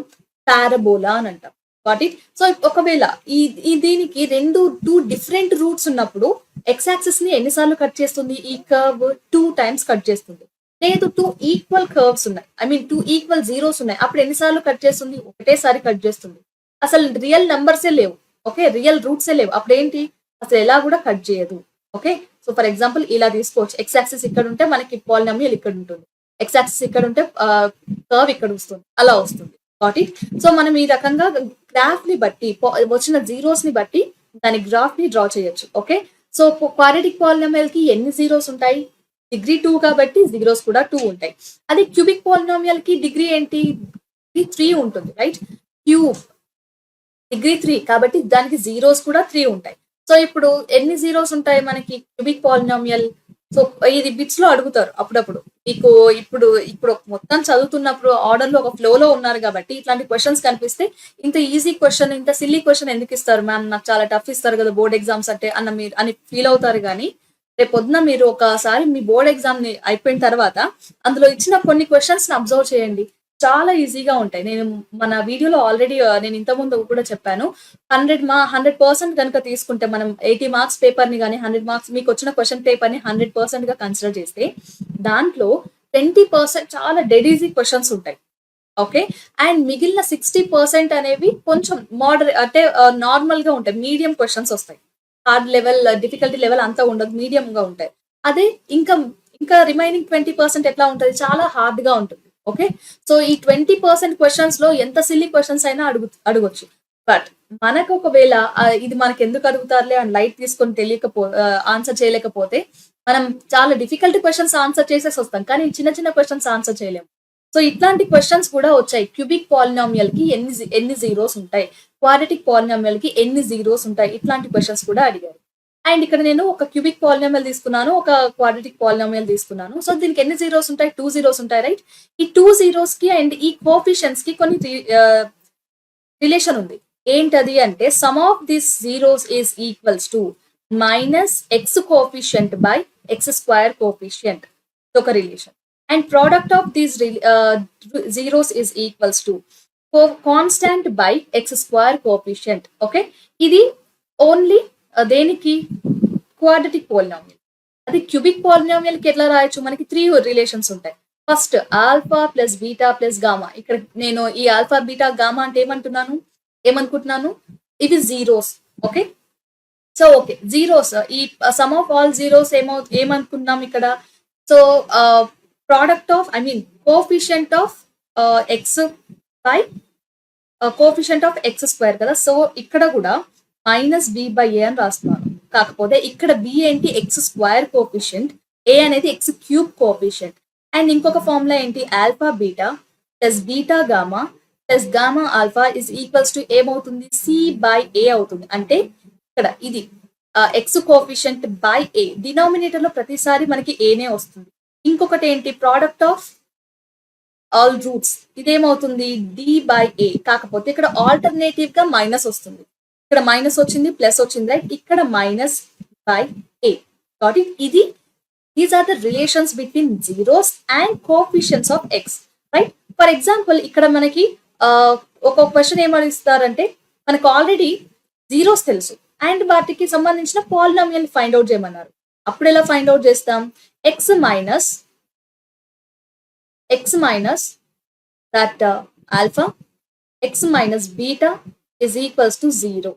పారాబోలా అని అంటాం. What it. సో ఒకవేళ ఈ దీనికి టూ డిఫరెంట్ రూట్స్ ఉన్నప్పుడు ఎక్స్ యాక్సిస్ ని ఎన్నిసార్లు కట్ చేస్తుంది, ఈ కర్వ్ 2 టైమ్స్ కట్ చేస్తుంది. లేదు 2 ఈక్వల్ కర్వ్స్ ఉన్నాయి, ఐ మీన్ 2 ఈక్వల్ జీరోస్ ఉన్నాయి, అప్పుడు ఎన్నిసార్లు కట్ చేస్తుంది, ఒకటేసారి కట్ చేస్తుంది. అసలు రియల్ నెంబర్సే లేవు, ఓకే, రియల్ రూట్సే లేవు, అప్పుడు ఏంటి, అసలు ఎలా కూడా కట్ చేయదు. ఓకే, సో ఫర్ ఎగ్జాంపుల్ ఇలా తీసుకోవచ్చు, ఎక్స్ యాక్సిస్ ఇక్కడ ఉంటే మనకి పాలినామియల్ ఇక్కడ ఉంటుంది, ఎక్స్ యాక్సిస్ ఇక్కడ ఉంటే కర్వ్ ఇక్కడ వస్తుంది, అలా వస్తుంది. Got it. సో మనం ఈ రకంగా గ్రాఫ్ ని బట్టి, వచ్చిన జీరోస్ ని బట్టి దాని గ్రాఫ్ ని డ్రా చేయొచ్చు. ఓకే, సో క్వాడ్రాటిక్ పాలినామియల్ కి ఎన్ని జీరోస్ ఉంటాయి, డిగ్రీ 2 కాబట్టి జీరోస్ కూడా 2 ఉంటాయి. అదే క్యూబిక్ పాలినామియల్ కి డిగ్రీ ఏంటి, డిగ్రీ 3 ఉంటుంది, రైట్, క్యూబ్ డిగ్రీ 3 కాబట్టి దానికి జీరోస్ కూడా 3 ఉంటాయి. సో ఇప్పుడు ఎన్ని జీరోస్ ఉంటాయి మనకి క్యూబిక్ పాలినామియల్, సో ఇది బిట్స్ లో అడుగుతారు అప్పుడప్పుడు మీకు. ఇప్పుడు ఇప్పుడు మొత్తం చదువుతున్నప్పుడు ఆర్డర్ లో ఒక ఫ్లో లో ఉన్నారు కాబట్టి ఇట్లాంటి క్వశ్చన్స్ కనిపిస్తే ఇంత ఈజీ క్వశ్చన్, ఇంత సిల్లీ క్వశ్చన్ ఎందుకు ఇస్తారు మ్యామ్, నాకు చాలా టఫ్ ఇస్తారు కదా బోర్డ్ ఎగ్జామ్స్ అంటే మీరు అని ఫీల్ అవుతారు. కానీ రేపు పొద్దున మీరు ఒకసారి మీ బోర్డ్ ఎగ్జామ్ ని అయిపోయిన తర్వాత అందులో ఇచ్చిన కొన్ని క్వశ్చన్స్ ని అబ్జర్వ్ చేయండి, చాలా ఈజీగా ఉంటాయి. నేను మన వీడియోలో ఆల్రెడీ నేను ఇంతకుముందు కూడా చెప్పాను, 100% కనుక తీసుకుంటే మనం 80 మార్క్స్ పేపర్ ని కానీ 100 మార్క్స్ మీకు వచ్చిన క్వశ్చన్ పేపర్ ని 100% గా కన్సిడర్ చేస్తే దాంట్లో 20% చాలా డెడ్ ఈజీ క్వశ్చన్స్ ఉంటాయి. ఓకే, అండ్ మిగిలిన 60% అనేవి కొంచెం అంటే నార్మల్ గా ఉంటాయి, మీడియం క్వశ్చన్స్ వస్తాయి. హార్డ్ లెవెల్, డిఫికల్టీ లెవెల్ అంతా ఉండదు, మీడియం గా ఉంటాయి. అదే ఇంకా ఇంకా రిమైనింగ్ 20% ఎట్లా ఉంటుంది, చాలా హార్డ్ గా ఉంటుంది. ఓకే, సో ఈ 20% క్వశ్చన్స్ లో ఎంత సిల్లీ క్వశ్చన్స్ అయినా అడగొచ్చు. బట్ మనకు ఒకవేళ ఇది మనకి ఎందుకు అడుగుతారులే అని లైట్ తీసుకొని ఆన్సర్ చేయలేకపోతే మనం చాలా డిఫికల్ట్ క్వశ్చన్స్ ఆన్సర్ చేసేసి వస్తాం, కానీ చిన్న చిన్న క్వశ్చన్స్ ఆన్సర్ చేయలేము. సో ఇట్లాంటి క్వశ్చన్స్ కూడా వచ్చాయి. క్యూబిక్ పాలినామియల్ కి ఎన్ని జీరోస్ ఉంటాయి, క్వాడ్రాటిక్ పాలినామియల్ కి ఎన్ని జీరోస్ ఉంటాయి, ఇట్లాంటి క్వశ్చన్స్ కూడా అడిగారు. అండ్ ఇక్కడ నేను ఒక క్యూబిక్ పాలినామియల్ తీసుకున్నాను, ఒక క్వాడ్రాటిక్ పాలినామియల్ తీసుకున్నాను. సో దీనికి ఎన్ని జీరోస్ ఉంటాయి, 2 జీరోస్ ఉంటాయి, రైట్. ఈ 2 జీరోస్ కి అండ్ ఈ కోఫిషియన్స్ కి కొన్ని రిలేషన్ ఉంది. ఏంటది అంటే sum of this zeros is equals to minus x coefficient by x square coefficient, ఒక relation. And product of these zeros is equals to constant by x square coefficient. Okay, ఇది only దేనికి, quadratic polynomial. అది cubic polynomial కి ఎట్లా రాయొచ్చు, మనకి 3 relations ఉంటాయి. First alpha plus beta plus gamma. ఇక్కడ నేను ఈ ఆల్ఫా బీటా గామా అంటే ఏమనుకుంటున్నాను, ఇవి zeros. Okay, so okay zeros, ఈ సమ్ ఆఫ్ ఆల్ జీరోస్ ఏమనుకున్నాం ఇక్కడ. So product of, I mean coefficient of X by coefficient of X square కదా. సో ఇక్కడ కూడా మైనస్ బి బై ఏ అని రాస్తున్నాను. కాకపోతే ఇక్కడ బి ఏంటి, ఎక్స్ స్క్వేర్ కోఫిషియంట్, ఏ అనేది ఎక్స్ క్యూబ్ కోఫిషియంట్. అండ్ ఇంకొక ఫార్ములా ఏంటి, alpha beta plus beta gamma plus gamma alpha is equals to ఏమవుతుంది, సి బై ఏ అవుతుంది. అంటే ఇక్కడ ఇది x coefficient by a, denominator లో ప్రతిసారి మనకి ఏనే వస్తుంది. ఇంకొకటి ఏంటి, ప్రోడక్ట్ ఆఫ్ ఆల్ రూట్స్, ఇదేమవుతుంది డి బై ఏ. కాకపోతే ఇక్కడ ఆల్టర్నేటివ్ గా మైనస్ వస్తుంది, ఇక్కడ మైనస్ వచ్చింది ప్లస్ వచ్చింది, రైట్, ఇక్కడ మైనస్ బై ఏ. కాబట్టి ఇది these are the relations between zeros and coefficients of X, right. For example ఇక్కడ మనకి ఒక క్వశ్చన్ ఏమడిస్తారంటే మనకు ఆల్రెడీ జీరోస్ తెలుసు అండ్ వాటికి సంబంధించిన పాలినామియల్ ఫైండ్ అవుట్ చేయమన్నారు. అప్పుడు ఎలా ఫైండ్ అవుట్ చేస్తాం, X minus that alpha X minus beta is equals to 0.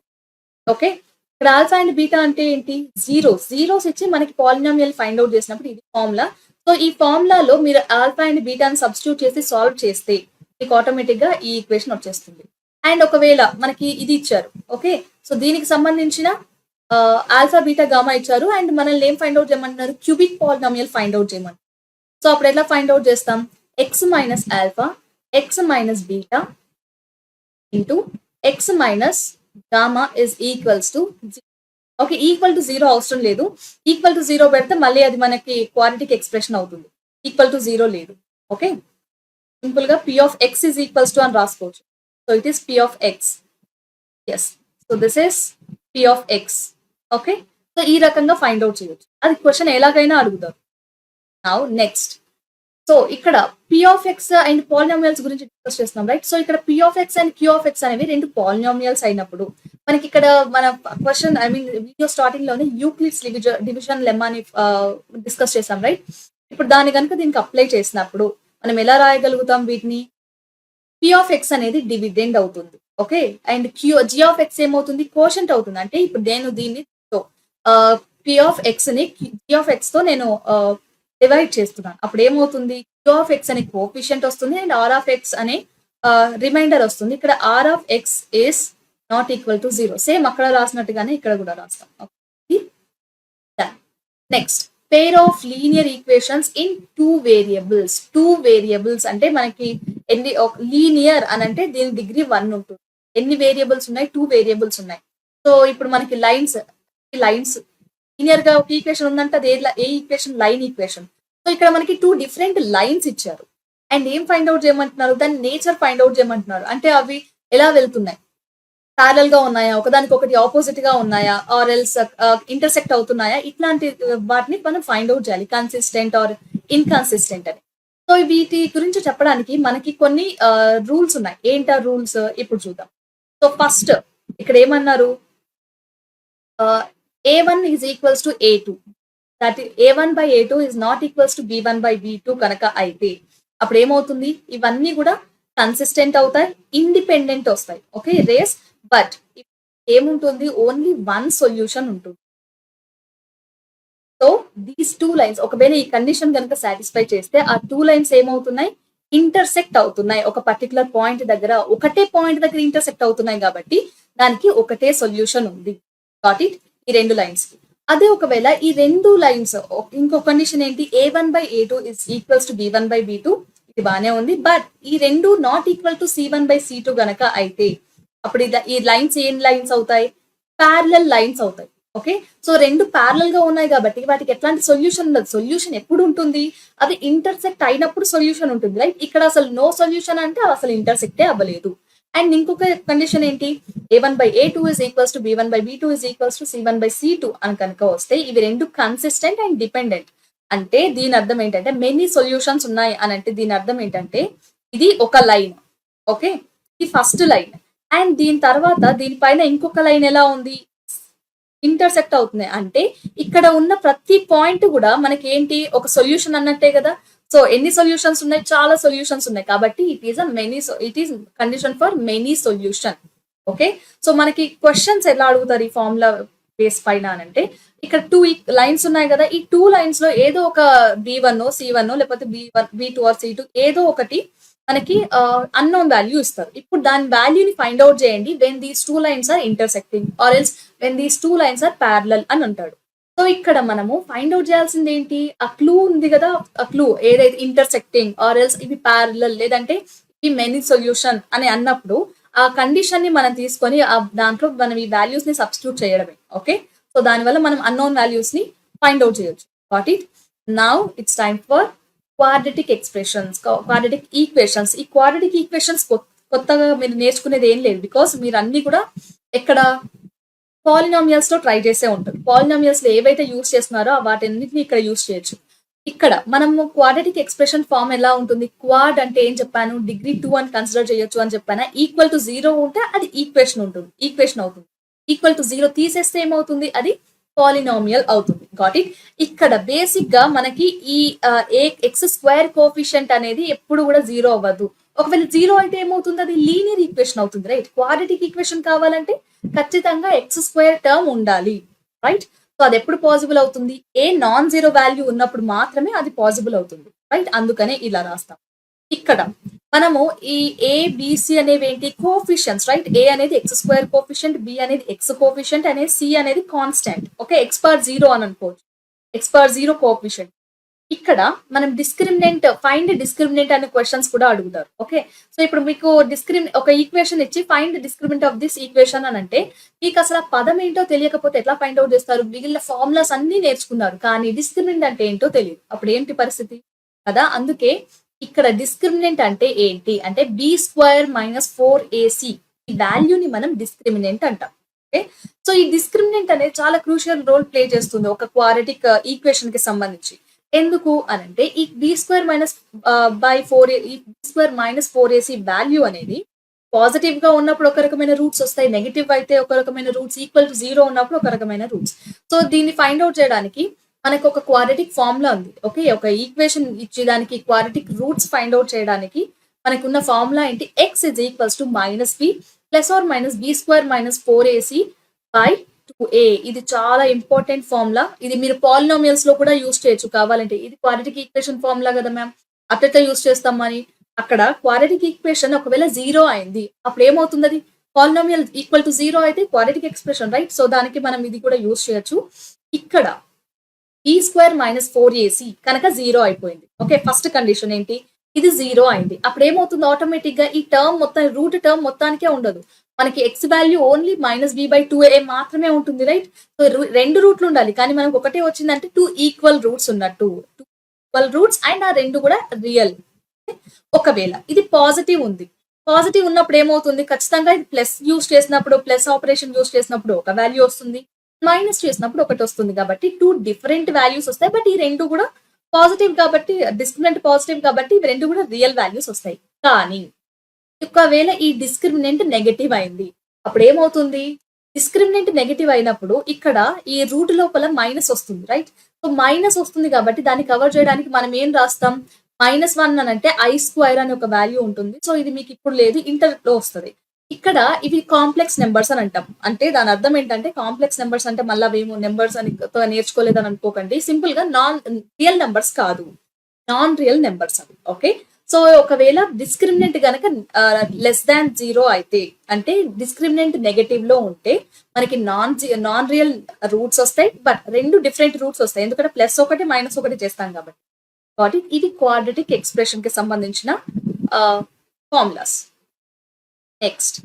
Okay. ఇక్కడ ఆల్ఫా అండ్ బీటా అంటే ఏంటి? జీరోస్ ఇచ్చి మనకి పాలినామియల్ ఫైండ్ ఔట్ చేసినప్పుడు ఇది ఫార్ములా. సో, ఈ ఫార్ములాలో మీరు ఆల్ఫా అండ్ బీటాని సబ్స్టిట్యూట్ చేసి సాల్వ్ చేస్తే మీకు ఆటోమేటిక్‌గా ఈ ఈక్వేషన్ వచ్చేస్తుంది. అండ్ ఒకవేళ మనకి ఇది ఇచ్చారు. ఓకే. సో, దీనికి సంబంధించిన ఆల్ఫా, బీటా, గామా ఇచ్చారు. అండ్ మనల్ని ఏం ఫైండ్ ఔట్ చేయమంటున్నారు? క్యూబిక్ పాలినామియల్ ఫైండ్ ఔట్ చేయమంటున్నారు. సో, అప్పుడు ఎట్లా ఫైండ్ ఔట్ చేస్తాం? X minus alpha, X minus beta into X minus gamma is equals to okay. Equal to 0 అవసరం లేదు. ఈక్వల్ టు 0 పెడితే మళ్ళీ అది మనకి క్వాడ్రాటిక్ ఎక్స్‌ప్రెషన్ అవుతుంది. ఈక్వల్ టు 0 లేదు. ఓకే. సింపుల్ గా P of X is equals to అని రాసుకోవచ్చు. So it is P of X. Yes. So this is P of X. Okay. So ఈ రకంగా ఫైండ్ ఔట్ చేయొచ్చు. అది క్వశ్చన్ ఎలాగైనా అడుగుతారు. Now next. సో ఇక్కడ P of X and polynomials గురించి డిస్కస్ చేస్తున్నాం, రైట్? సో ఇక్కడ P of X and Q of X అనేవి రెండు పాలినామియల్స్ అయినప్పుడు మనకి ఇక్కడ మన క్వశ్చన్ వీడియో స్టార్టింగ్ లోనే యూక్లిడ్స్ డివిజన్ లెమ్మాని డిస్కస్ చేసాం, రైట్? ఇప్పుడు దాని కనుక దీనికి అప్లై చేసినప్పుడు మనం ఎలా రాయగలుగుతాం వీటిని? పి ఆఫ్ ఎక్స్ అనేది డివిడెండ్ అవుతుంది. Okay. And G of X ఏమవుతుంది? కోషంట్ అవుతుంది. అంటే ఇప్పుడు నేను దీన్ని పి ఆఫ్ ఎక్స్ ని జి ఆఫ్ ఎక్స్ తో నేను డివైడ్ చేస్తున్నాను. అప్పుడు ఏమవుతుంది? క్యూ ఆఫ్ ఎక్స్ అనే కోఎఫిషియంట్ వస్తుంది అండ్ ఆర్ ఆఫ్ ఎక్స్ అనే రిమైండర్ వస్తుంది. ఇక్కడ R of X is not equal to 0. Same అక్కడ రాసినట్టుగానే ఇక్కడ కూడా రాస్తాం. Next, pair of linear equations in two variables అంటే మనకి ఎన్ని లీనియర్ అని అంటే దీని డిగ్రీ 1 ఉంటుంది. ఎన్ని వేరియబుల్స్ ఉన్నాయి? 2 వేరియబుల్స్ ఉన్నాయి. సో ఇప్పుడు మనకి లైన్స్ లీనియర్ గా ఒక ఈక్వేషన్ ఉందంటే అది ఏ ఈక్వేషన్? Line equation. సో ఇక్కడ మనకి 2 డిఫరెంట్ లైన్స్ ఇచ్చారు అండ్ ఏం ఫైండ్ అవుట్ చేయమంటున్నారు? దాని నేచర్ ఫైండ్ అవుట్ చేయమంటున్నారు. అంటే అవి ఎలా వెళ్తున్నాయి? ప్యారల్ గా ఉన్నాయా? ఒకదానికొకటి ఆపోజిట్ గా ఉన్నాయా? ఆర్ ఎల్స్ ఇంటర్సెక్ట్ అవుతున్నాయా? ఇట్లాంటి వాటిని మనం ఫైండ్ అవుట్ చేయాలి. కన్సిస్టెంట్ ఆర్ ఇన్కన్సిస్టెంట్ అని. సో వీటి గురించి చెప్పడానికి మనకి కొన్ని రూల్స్ ఉన్నాయి. ఏంటా రూల్స్? ఇప్పుడు చూద్దాం. సో ఫస్ట్ ఇక్కడ ఏమన్నారు? A1 is equals to A2. That is A1 by A2 is not equals to B1 by B2 కనుక అయితే అప్పుడు ఏమవుతుంది? ఇవన్నీ కూడా కన్సిస్టెంట్ అవుతాయి, ఇండిపెండెంట్ వస్తాయి. ఓకే. రేస్ బట్ ఏముంటుంది? ఓన్లీ 1 సొల్యూషన్ ఉంటుంది. సో దీస్ 2 లైన్స్ ఒకవేళ ఈ కండిషన్ కనుక సాటిస్ఫై చేస్తే ఆ 2 లైన్స్ ఏమవుతున్నాయి? ఇంటర్సెక్ట్ అవుతున్నాయి. ఒక పర్టికులర్ పాయింట్ దగ్గర ఒకటే పాయింట్ దగ్గర ఇంటర్సెక్ట్ అవుతున్నాయి కాబట్టి దానికి ఒకటే సొల్యూషన్ ఉంది. Got it? ఈ 2 లైన్స్ కి. అదే ఒకవేళ ఈ 2 లైన్స్ ఇంకో కండిషన్ ఏంటి? A1 by A2 is equals to B1 by B2. ఇది బానే ఉంది. బట్ ఈ 2 not equal to C1 by C2 గనక అయితే అప్పుడు ఈ లైన్స్ ఏం లైన్స్ అవుతాయి? ప్యారలల్ లైన్స్ అవుతాయి. ఓకే. సో 2 ప్యారలల్ గా ఉన్నాయి కాబట్టి వాటికి ఎట్లాంటి సొల్యూషన్ ఉండదు. సొల్యూషన్ ఎప్పుడు ఉంటుంది? అది ఇంటర్సెక్ట్ అయినప్పుడు సొల్యూషన్ ఉంటుంది, రైట్? ఇక్కడ అసలు నో సొల్యూషన్ అంటే అసలు ఇంటర్సెక్టే అవ్వలేదు. అండ్ ఇంకొక కండిషన్ ఏంటి? A1 by A2 is equals to B1 by B2 is equals to C1 by C2 అని కనుక వస్తే ఇవి రెండు కన్సిస్టెంట్ అండ్ డిపెండెంట్. అంటే దీని అర్థం ఏంటంటే మెనీ సొల్యూషన్స్ ఉన్నాయి అని అంటే దీని అర్థం ఏంటంటే ఇది ఒక లైన్. ఓకే. ఇది ఫస్ట్ లైన్ అండ్ దీని తర్వాత దీనిపైన ఇంకొక లైన్ ఎలా ఉంది? ఇంటర్సెక్ట్ అవుతుంది. అంటే ఇక్కడ ఉన్న ప్రతి పాయింట్ కూడా మనకి ఏంటి? ఒక సొల్యూషన్ అన్నట్టే కదా. సో ఎన్ని సొల్యూషన్స్ ఉన్నాయి? చాలా సొల్యూషన్స్ ఉన్నాయి కాబట్టి it is condition for many solution. Okay. So మనకి క్వశ్చన్స్ ఎలా అడుగుతారు ఈ ఫార్ములా బేస్ పైన అంటే ఇక్కడ 2 లైన్స్ ఉన్నాయి కదా. ఈ 2 లైన్స్ లో ఏదో ఒక B1 C1 లేకపోతే B2 ఆర్ C2 ఏదో ఒకటి మనకి అన్నోన్ వాల్యూ ఇస్తారు. ఇప్పుడు దాని వాల్యూని ఫైండ్ అవుట్ చేయండి when these 2 lines are intersecting or else when these 2 lines are parallel అని అంటాడు. సో ఇక్కడ మనము ఫైండ్ అవుట్ చేయాల్సింది ఏంటి? ఆ క్లూ ఉంది కదా. ఆ క్లూ ఏదైతే ఇంటర్సెక్టింగ్ ఆర్ ఎల్స్ ఇవి ప్యారలల్ లేదంటే ఇవి మెనీ సొల్యూషన్ అని అన్నప్పుడు ఆ కండిషన్ ని మనం తీసుకొని దాంట్లో మనం ఈ వాల్యూస్ ని సబ్స్టిట్యూట్ చేయడమే. ఓకే. సో దానివల్ల మనం అన్నోన్ వాల్యూస్ ని ఫైండ్ అవుట్ చేయొచ్చు. Got it? Now it's time for quadratic expressions, quadratic equations. ఈ క్వాడ్రాటిక్ ఈక్వేషన్స్ కొత్తగా మీరు నేర్చుకునేది ఏం లేదు. బికాస్ మీరు అన్ని కూడా ఎక్కడ పాలినామియల్స్ లో ట్రై చేసే ఉంటారు. పాలినామియల్స్ లో ఏవైతే యూస్ చేస్తున్నారో వాటన్నిటిని ఇక్కడ యూస్ చేయొచ్చు. ఇక్కడ మనము క్వాడ్రాటిక్ ఎక్స్ప్రెషన్ ఫామ్ ఎలా ఉంటుంది? క్వాడ్ అంటే ఏం చెప్పాను? డిగ్రీ 2 అని కన్సిడర్ చేయొచ్చు అని చెప్పాను. ఈక్వల్ టు 0 ఉంటే అది ఈక్వేషన్ అవుతుంది. ఈక్వల్ టు 0 తీసేస్తే ఏమవుతుంది? అది పాలినామియల్ అవుతుంది. Got it? ఇక్కడ బేసిక్ గా మనకి ఈ ఎక్స్ స్క్వేర్ కోఫిషియంట్ అనేది ఎప్పుడు కూడా 0 అవ్వదు. ఒకవేళ 0 అయితే ఏమవుతుంది? అది లీనియర్ ఈక్వేషన్ అవుతుంది, రైట్? క్వాడ్రాటిక్ ఈక్వేషన్ కావాలంటే ఖచ్చితంగా x² టర్మ్ ఉండాలి, రైట్? సో అది ఎప్పుడు పాసిబుల్ అవుతుంది? ఏ నాన్ జీరో వాల్యూ ఉన్నప్పుడు మాత్రమే అది పాసిబుల్ అవుతుంది, రైట్? అందుకనే ఇలా రాస్తాం. ఇక్కడ మనము ఈ ఏ బిసి అనేవి ఏంటి? Coefficients, right? ఏ అనేది x² కోఫిషియంట్, బి అనేది x కోఫిషియంట్, అనేది సి అనేది కాన్స్టాంట్. ఓకే, x⁻0 అని అనుకోవచ్చు, x⁻0 కోఫిషియంట్. ఇక్కడ మనం డిస్క్రిమినెంట్, ఫైండ్ డిస్క్రిమినెంట్ అనే క్వశ్చన్స్ కూడా అడుగుతారు. ఓకే, సో ఇప్పుడు మీకు ఒక ఈక్వేషన్ ఇచ్చి find discriminant of this equation అని అంటే మీకు అసలు ఆ పదం ఏంటో తెలియకపోతే ఎట్లా ఫైండ్ అవుట్ చేస్తారు? మిగిలిన ఫార్ములాస్ అన్ని నేర్చుకున్నారు కానీ డిస్క్రిమినెంట్ అంటే ఏంటో తెలియదు, అప్పుడు ఏంటి పరిస్థితి కదా? అందుకే ఇక్కడ డిస్క్రిమినెంట్ అంటే ఏంటి అంటే b² - 4ac, ఈ వాల్యూని మనం డిస్క్రిమినెంట్ అంటాం. ఓకే, సో ఈ డిస్క్రిమినెంట్ అనేది చాలా క్రూషియల్ రోల్ ప్లే చేస్తుంది ఒక క్వాడ్రాటిక్ ఈక్వేషన్ కి సంబంధించి. ఎందుకు అనంటే ఈ b² - 4ac వాల్యూ అనేది పాజిటివ్ గా ఉన్నప్పుడు ఒక రకమైన రూట్స్ వస్తాయి, నెగిటివ్ అయితే ఒక రకమైన రూట్స్, ఈక్వల్ టు 0 ఉన్నప్పుడు ఒక రకమైన రూట్స్. సో దీన్ని ఫైండ్ అవుట్ చేయడానికి మనకు ఒక క్వాడ్రాటిక్ ఫార్ములా ఉంది. ఓకే, ఒక ఈక్వేషన్ ఇచ్చి దానికి క్వాడ్రాటిక్ రూట్స్ ఫైండ్ అవుట్ చేయడానికి మనకున్న ఫార్ములా ఏంటి? x = -b ± b² - 4ac/2a. ఇది చాలా ఇంపార్టెంట్ ఫార్ములా. ఇది మీరు పాలినామియల్స్ లో కూడా యూస్ చేయొచ్చు కావాలంటే. ఇది క్వాడ్రాటిక్ ఈక్వేషన్ ఫార్ములా కదా మ్యామ్, అట్లా యూస్ చేస్తాం. మరి అక్కడ క్వాడ్రాటిక్ ఈక్వేషన్ ఒకవేళ 0 అయింది అప్పుడు ఏమవుతుంది? అది పాలినామియల్ ఈక్వల్ టు 0 అయితే క్వాడ్రాటిక్ ఎక్స్ప్రెషన్, రైట్? సో దానికి మనం ఇది కూడా యూస్ చేయొచ్చు. ఇక్కడ b² - 4ac కనుక 0 అయిపోయింది. ఓకే, ఫస్ట్ కండిషన్ ఏంటి? ఇది 0 అయింది. అప్పుడు ఏమవుతుంది? ఆటోమేటిక్ గా ఈ టర్మ్ మొత్తం, రూట్ టర్మ్ మొత్తానికే ఉండదు, మనకి x వాల్యూ ఓన్లీ -b/2a మాత్రమే ఉంటుంది, రైట్? సో రెండు రూట్లు ఉండాలి కానీ మనకు ఒకటే వచ్చిందంటే 2 ఈక్వల్ రూట్స్ ఉన్నట్టు, 2 ఈక్వల్ రూట్స్ అండ్ ఆ రెండు కూడా రియల్. ఒకవేళ ఇది పాజిటివ్ ఉంది, పాజిటివ్ ఉన్నప్పుడు ఏమవుతుంది? ఖచ్చితంగా ఇది ప్లస్ యూస్ చేసినప్పుడు, ప్లస్ ఆపరేషన్ యూస్ చేసినప్పుడు ఒక వాల్యూ వస్తుంది, మైనస్ చేసినప్పుడు ఒకటి వస్తుంది. కాబట్టి 2 డిఫరెంట్ వాల్యూస్ వస్తాయి. బట్ ఈ రెండు కూడా పాజిటివ్ కాబట్టి, డిస్క్రిమినెంట్ పాజిటివ్ కాబట్టి ఇవి రెండు కూడా రియల్ వాల్యూస్ వస్తాయి. కానీ ఒకవేళ ఈ డిస్క్రిమినెంట్ నెగటివ్ అయింది అప్పుడు ఏమవుతుంది? డిస్క్రిమినెంట్ నెగటివ్ అయినప్పుడు ఇక్కడ ఈ రూట్ లోపల మైనస్ వస్తుంది, రైట్? సో మైనస్ వస్తుంది కాబట్టి దాన్ని కవర్ చేయడానికి మనం ఏం రాస్తాం? -1 అని అంటే i² అని ఒక వాల్యూ ఉంటుంది. సో ఇది మీకు ఇప్పుడు లేదు, ఇంటర్ లో వస్తుంది. ఇక్కడ ఇవి కాంప్లెక్స్ నెంబర్స్ అని అంటాం. అంటే దాని అర్థం ఏంటంటే కాంప్లెక్స్ నెంబర్స్ అంటే మళ్ళీ అవేమో నెంబర్స్ అని నేర్చుకోలేదని అనుకోకండి. సింపుల్ గా నాన్ రియల్ నెంబర్స్ కాదు, నాన్ రియల్ నెంబర్స్ అవి. ఓకే, సో ఒకవేళ డిస్క్రిమినెంట్ గనక <0 అయితే, అంటే డిస్క్రిమినెంట్ నెగటివ్ లో ఉంటే మనకి నాన్ రియల్ రూట్స్ వస్తాయి. బట్ రెండు డిఫరెంట్ రూట్స్ వస్తాయి, ఎందుకంటే +1 -1 చేస్తాం కాబట్టి. కాబట్టి ఇది క్వాడ్రాటిక్ ఎక్స్ప్రెషన్ కి సంబంధించిన formulas. Next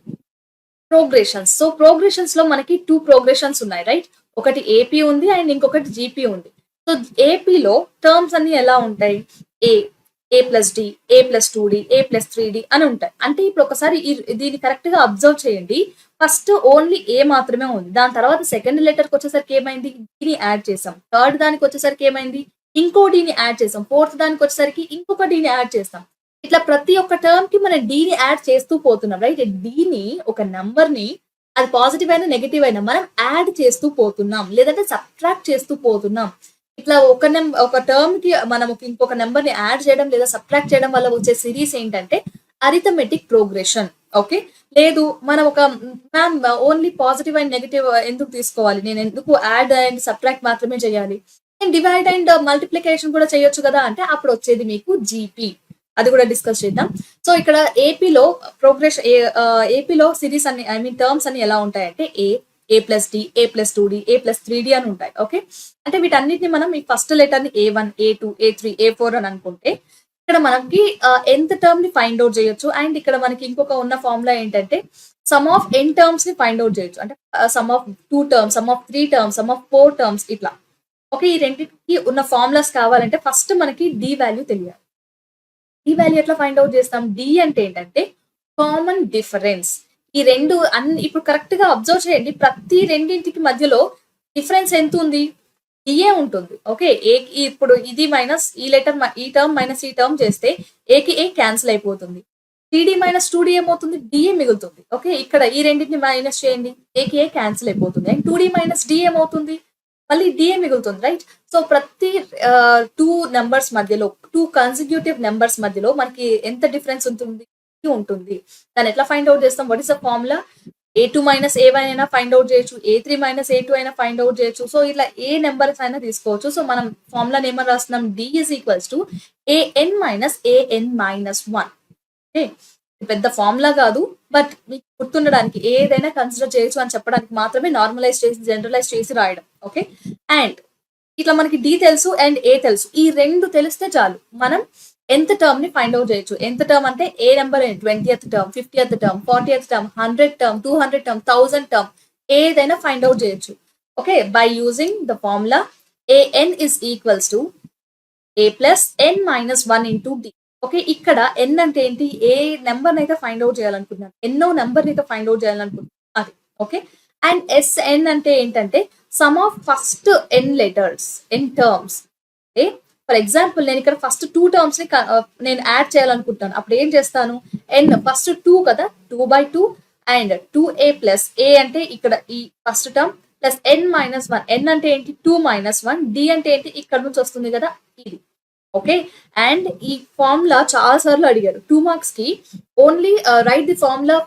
progressions. So progressions లో మనకి 2 ప్రోగ్రెషన్స్ ఉన్నాయి, రైట్? ఒకటి ఏపీ ఉంది అండ్ ఇంకొకటి జీపీ ఉంది. సో ఏపీలో టర్మ్స్ అన్ని ఎలా ఉంటాయి? a+d, a+2d, a+3d అని ఉంటాయి. అంటే ఇప్పుడు ఒకసారి దీన్ని కరెక్ట్ గా అబ్జర్వ్ చేయండి. ఫస్ట్ ఓన్లీ ఏ మాత్రమే ఉంది, దాని తర్వాత సెకండ్ లెటర్ కి వచ్చేసరికి ఏమైంది? డిని యాడ్ చేసాం. థర్డ్ దానికి వచ్చేసరికి ఏమైంది? ఇంకో డిని యాడ్ చేసాం. ఫోర్త్ దానికి వచ్చేసరికి ఇంకొక డిని యాడ్ చేస్తాం. ఇట్లా ప్రతి ఒక్క టర్మ్ కి మనం డిని యాడ్ చేస్తూ పోతున్నాం, రైట్? డిని, ఒక నంబర్ ని, అది పాజిటివ్ అయినా నెగిటివ్ అయినా మనం యాడ్ చేస్తూ పోతున్నాం, లేదంటే సబ్ట్రాక్ట్ చేస్తూ పోతున్నాం. ఇట్లా ఒక టర్మ్ కి మనం ఇంకొక నెంబర్ ని యాడ్ చేయడం లేదా సబ్ట్రాక్ట్ చేయడం వల్ల వచ్చే సిరీస్ ఏంటంటే అరిథమెటిక్ ప్రోగ్రెషన్. ఓకే, లేదు మనం ఒక ma'am only positive and negative ఎందుకు తీసుకోవాలి, నేను ఎందుకు యాడ్ అండ్ సబ్ట్రాక్ట్ మాత్రమే చేయాలి, నేను డివైడ్ అండ్ మల్టిప్లికేషన్ కూడా చేయొచ్చు కదా అంటే అప్పుడు వచ్చేది మీకు జీపీ. అది కూడా డిస్కస్ చేద్దాం. సో ఇక్కడ ఏపీలో ఏపీలో సిరీస్ అన్ని, ఐ మీన్ టర్మ్స్ అన్ని ఎలా ఉంటాయంటే a+d, a+2d, a+3d అని ఉంటాయి. ఓకే, అంటే వీటన్నిటిని మనం ఈ ఫస్ట్ లెటర్ ని a1, a2, a3, a4 అని అనుకుంటే ఇక్కడ మనకి nth టర్మ్ ని ఫైండ్ అవుట్ చేయొచ్చు. అండ్ ఇక్కడ మనకి ఇంకొక ఉన్న ఫార్ములా ఏంటంటే సమ్ ఆఫ్ n టర్మ్స్ ని ఫైండ్ అవుట్ చేయొచ్చు. అంటే sum of 2 terms, some of 3 terms, some of 4 terms, ఇట్లా. ఓకే, ఈ రెండింటికి ఉన్న ఫార్ములాస్ కావాలంటే ఫస్ట్ మనకి d వాల్యూ తెలియాలి. d వాల్యూ ఎట్లా ఫైండ్ అవుట్ చేస్తాం? d అంటే ఏంటంటే కామన్ డిఫరెన్స్. ఈ రెండు ఇప్పుడు కరెక్ట్ గా అబ్జర్వ్ చేయండి, ప్రతి రెండింటికి మధ్యలో డిఫరెన్స్ ఎంత ఉంది? డిఏ ఉంటుంది. ఓకే, ఇప్పుడు ఇది మైనస్ ఈ లెటర్, ఈ టర్మ్ మైనస్ ఈ టర్మ్ చేస్తే ఏకి ఏ క్యాన్సిల్ అయిపోతుంది. 3d - 2d ఏమవుతుంది? డిఏ మిగులుతుంది. ఓకే, ఇక్కడ ఈ రెండింటిని మైనస్ చేయండి, ఏకి ఏ క్యాన్సిల్ అయిపోతుంది. అండ్ 2d - d ఏమవుతుంది? మళ్ళీ డిఏ మిగులుతుంది, రైట్? సో ప్రతి 2 నెంబర్స్ మధ్యలో, 2 కన్సిక్యూటివ్ నెంబర్స్ మధ్యలో మనకి ఎంత డిఫరెన్స్ ఉంటుంది? ఉంటుంది. దాన్ని ఎట్లా ఫైండ్ అవుట్ చేస్తాం? What is the formula? A2 minus A1 అయినా ఫైండ్ అవుట్ చేయొచ్చు. A3 మైనస్ A2 అయినా ఫైండ్ అవుట్ చేయొచ్చు. సో ఇట్లా ఏ నెంబర్స్ అయినా తీసుకోవచ్చు. సో మనం ఫార్ములాని ఏమని రాస్తున్నాం? D is equals to AN minus AN minus 1. Okay. పెద్ద ఫార్ములా కాదు. బట్ మీకు గుర్తుండడానికి ఏదైనా కన్సిడర్ చేయొచ్చు అని చెప్పడానికి మాత్రమే నార్మలైజ్ చేసి, జనరలైజ్ చేసి రాయడం. ఓకే. అండ్ ఇట్లా మనకి డి తెలుసు అండ్ ఏ తెలుసు. ఈ రెండు తెలిస్తే చాలు మనం nth టర్మ్ ని ఫైండ్ అవుట్ చేయొచ్చు. nth టర్మ్ అంటే ఏ number 20th term, 50th term, 40th term, 100 term, 200 term, 1000 term ఏదైనా ఫైండ్ అవుట్ చేయొచ్చు. Okay. By using the formula an is equals to a plus n minus 1 into d. Okay. ఇక్కడ n అంటే ఏంటి? ఏ number అయితే find out చేయాలనుకుంటున్నాను, ఎన్నో number అయితే ఫైండ్ అవుట్ చేయాలనుకుంటున్నాను అది. ఓకే. అండ్ ఎస్ఎన్ అంటే ఏంటంటే sum of first N letters, N terms. Okay. For example నేను ఇక్కడ ఫస్ట్ 2 టర్మ్స్ ని నేను యాడ్ చేయాలనుకుంటాను. అప్పుడు ఏం చేస్తాను? ఎన్ ఫస్ట్ 2 కదా, 2/2 అండ్ 2a ప్లస్ ఏ అంటే ఇక్కడ ఈ ఫస్ట్ టర్మ్ ప్లస్ ఎన్ మైనస్ 1. ఎన్ అంటే ఏంటి? 2 మైనస్ 1. డి అంటే ఏంటి? ఇక్కడ నుంచి వస్తుంది కదా ఇది. ఓకే. అండ్ ఈ ఫార్ములా చాలా సార్లు అడిగారు 2 మార్క్స్ కి. Only write the formula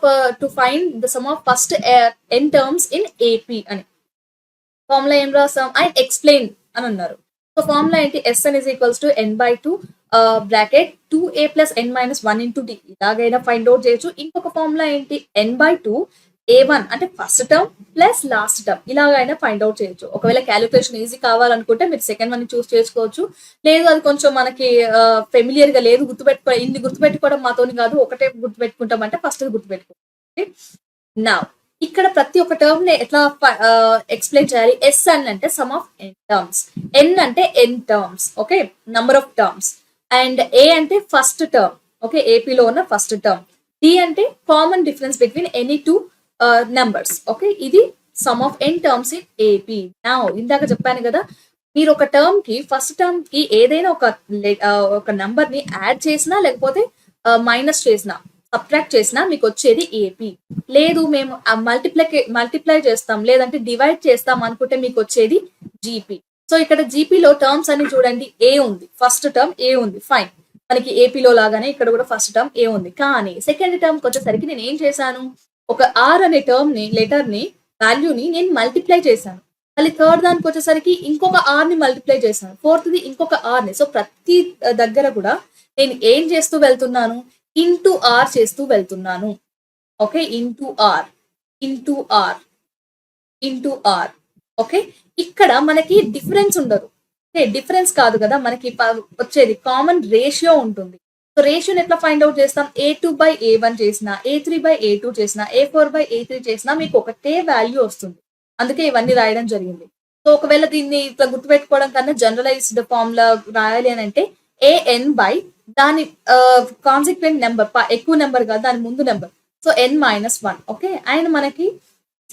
to find the sum of first n terms in AP అని. ఫార్ములా ఏం రాస్తాం? అండ్ ఎక్స్ప్లెయిన్ అని అన్నారు. సో ఫార్ములా ఏంటి? S n is equals to n/2 bracket 2a plus n minus 1 into d. ఇలాగైనా find out చేయొచ్చు. ఇంకొక formula ఏంటి? n/2 a1 అంటే first term plus last term. ఇలాగైనా ఫైండ్ అవుట్ చేయొచ్చు. ఒకవేళ క్యాలిక్యులేషన్ ఈజీ కావాలనుకుంటే మీరు సెకండ్ వన్ చూస్ చేసుకోవచ్చు. లేదు అది కొంచెం మనకి ఫెమిలియర్ గా లేదు, ఇన్ని గుర్తుపెట్టుకోవడం మాతోని కాదు, ఒకటే గుర్తుపెట్టుకుంటాం అంటే ఫస్ట్ గుర్తుపెట్టుకోండి. నా ఇక్కడ ప్రతి ఒక్క టర్మ్ ని ఎట్లా ఎక్స్ప్లెయిన్ చేయాలి? ఎస్ అని అంటే sum of n terms, n అంటే n terms. Okay. Number of terms. And a అంటే ఫస్ట్ టర్మ్. ఓకే. ఏపీలో ఉన్న ఫస్ట్ టర్మ్. డి అంటే common difference between any two numbers. Okay. ఇది sum of n terms in AP. నా ఇందాక చెప్పాను కదా, మీరు ఒక టర్మ్ కి ఫస్ట్ టర్మ్ కి ఏదైనా ఒక నంబర్ ని యాడ్ చేసినా లేకపోతే మైనస్ చేసినా, సబ్ట్రాక్ట్ చేసినా మీకు వచ్చేది ఏపీ. లేదు మేము మల్టిప్లై చేస్తాం లేదంటే డివైడ్ చేస్తాం అనుకుంటే మీకు వచ్చేది జీపీ. సో ఇక్కడ జీపీలో టర్మ్స్ అని చూడండి, ఏ ఉంది, ఫస్ట్ టర్మ్ ఏ ఉంది, ఫైన్. మనకి ఏపీలో లాగానే ఇక్కడ కూడా ఫస్ట్ టర్మ్ ఏ ఉంది. కానీ సెకండ్ టర్మ్ కి వచ్చేసరికి నేను ఏం చేశాను? ఒక ఆర్ అనే టర్మ్ ని, లెటర్ ని, వాల్యూని నేను మల్టిప్లై చేశాను. మళ్ళీ థర్డ్ దానికి వచ్చేసరికి ఇంకొక ఆర్ ని మల్టిప్లై చేశాను, ఫోర్త్ ది ఇంకొక ఆర్ ని. సో ప్రతి దగ్గర కూడా నేను ఏం చేస్తూ వెళ్తున్నాను? ఇంటూ ఆర్ చేస్తూ వెళ్తున్నాను. Okay. Into R, into R, into R. Okay. ఇక్కడ మనకి డిఫరెన్స్ ఉండదు. ఓకే. డిఫరెన్స్ కాదు కదా మనకి వచ్చేది, కామన్ రేషియో ఉంటుంది. సో రేషియోని ఎట్లా ఫైండ్ అవుట్ చేస్తాం? A2/A1 చేసినా, A3/A2 చేసినా, A4/A3 చేసినా మీకు ఒకటే వాల్యూ వస్తుంది. అందుకే ఇవన్నీ రాయడం జరిగింది. సో ఒకవేళ దీన్ని ఇట్లా గుర్తుపెట్టుకోవడం కన్నా జనరలైజ్డ్ ఫార్ములా రాయాలి అని అంటే AN బై దాని కాన్సిక్వెంట్ నెంబర్, ఎక్కువ నెంబర్ కాదు దాని ముందు number. So n-1. Okay. And మనకి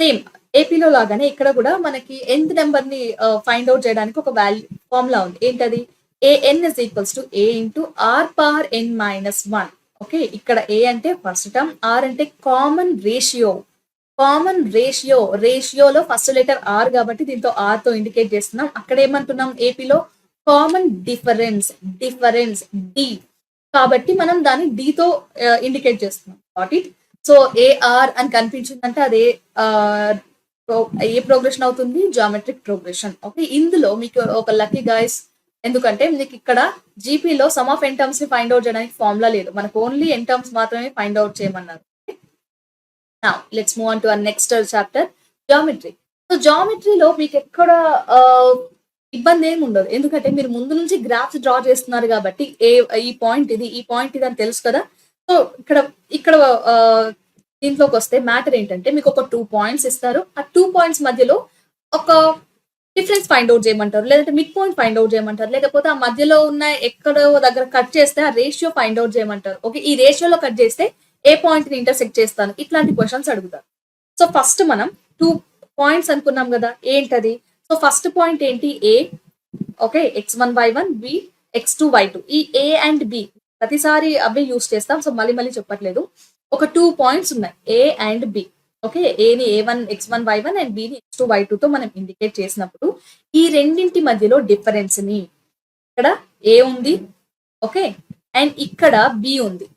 సేమ్ ఏపీలో లాగానే ఇక్కడ కూడా మనకి nth నెంబర్ ని ఫైండ్ అవుట్ చేయడానికి ఒక వాల్యూ ఫార్ములా ఉంది. ఏంటది? AN is equals to A into R power n-1. Okay. ఇక్కడ A అంటే ఫస్ట్ టర్మ్, R అంటే కామన్ రేషియో. కామన్ రేషియో, రేషియోలో ఫస్ట్ లెటర్ ఆర్ కాబట్టి దీంతో ఆర్ తో ఇండికేట్ చేస్తున్నాం. అక్కడ ఏమంటున్నాం? ఏపీలో కామన్ డిఫరెన్స్, డిఫరెన్స్ డి కాబట్టి మనం దాన్ని డి తో ఇండికేట్ చేస్తున్నాం. Got it? సో ఏఆర్ అని కనిపించిందంటే అదే ఏ ప్రోగ్రెషన్ అవుతుంది? Geometric progression. ఓకే. ఇందులో మీకు ఒక లక్కీ గైస్, ఎందుకంటే మీకు ఇక్కడ జీపీలో సమ్ ఆఫ్ ఎన్ టర్మ్స్ ని ఫైండ్ అవుట్ చేయడానికి ఫార్ములా లేదు, మనకు ఓన్లీ ఎన్ టర్మ్స్ మాత్రమే ఫైండ్ అవుట్ చేయమన్నారు. Now let's move on to our next chapter, geometry. So జామెట్రీలో మీకు ఎక్కడ ఇబ్బంది ఏమి ఉండదు, ఎందుకంటే మీరు ముందు నుంచి గ్రాఫ్స్ డ్రా చేస్తున్నారు కాబట్టి ఈ పాయింట్ ఇది, ఈ పాయింట్ ఇది అని తెలుసు కదా. సో ఇక్కడ ఇక్కడ దీంట్లోకి వస్తే మ్యాటర్ ఏంటంటే మీకు ఒక 2 పాయింట్స్ ఇస్తారు. ఆ 2 పాయింట్స్ మధ్యలో ఒక డిఫరెన్స్ ఫైండ్ అవుట్ చేయమంటారు, లేదంటే మిడ్ పాయింట్ ఫైండ్ అవుట్ చేయమంటారు, లేకపోతే ఆ మధ్యలో ఉన్న ఎక్కడో దగ్గర కట్ చేస్తే ఆ రేషియో ఫైండ్ అవుట్ చేయమంటారు. ఓకే. ఈ రేషియోలో కట్ చేస్తే ఏ పాయింట్ ని ఇంటర్సెక్ట్ చేస్తాను, ఇట్లాంటి క్వశ్చన్స్ అడుగుతారు. సో ఫస్ట్ మనం 2 పాయింట్స్ అనుకున్నాం కదా, ఏంటది? సో ఫస్ట్ పాయింట్ ఏంటి? ఏ. ఓకే. x1y1, b x2y2. ఈ ఏ అండ్ బి ప్రతిసారి అవే యూస్ చేస్తాం, సో మళ్ళీ చెప్పట్లేదు. ఒక 2 పాయింట్స్ ఉన్నాయి, ఏ అండ్ బి. ఓకే. ఏని A1 x1y1 అండ్ బిని x2y2 తో మనం ఇండికేట్ చేసినప్పుడు ఈ రెండింటి మధ్యలో డిఫరెన్స్ ని, ఇక్కడ ఏ ఉంది, ఓకే, అండ్ ఇక్కడ బి ఉంది.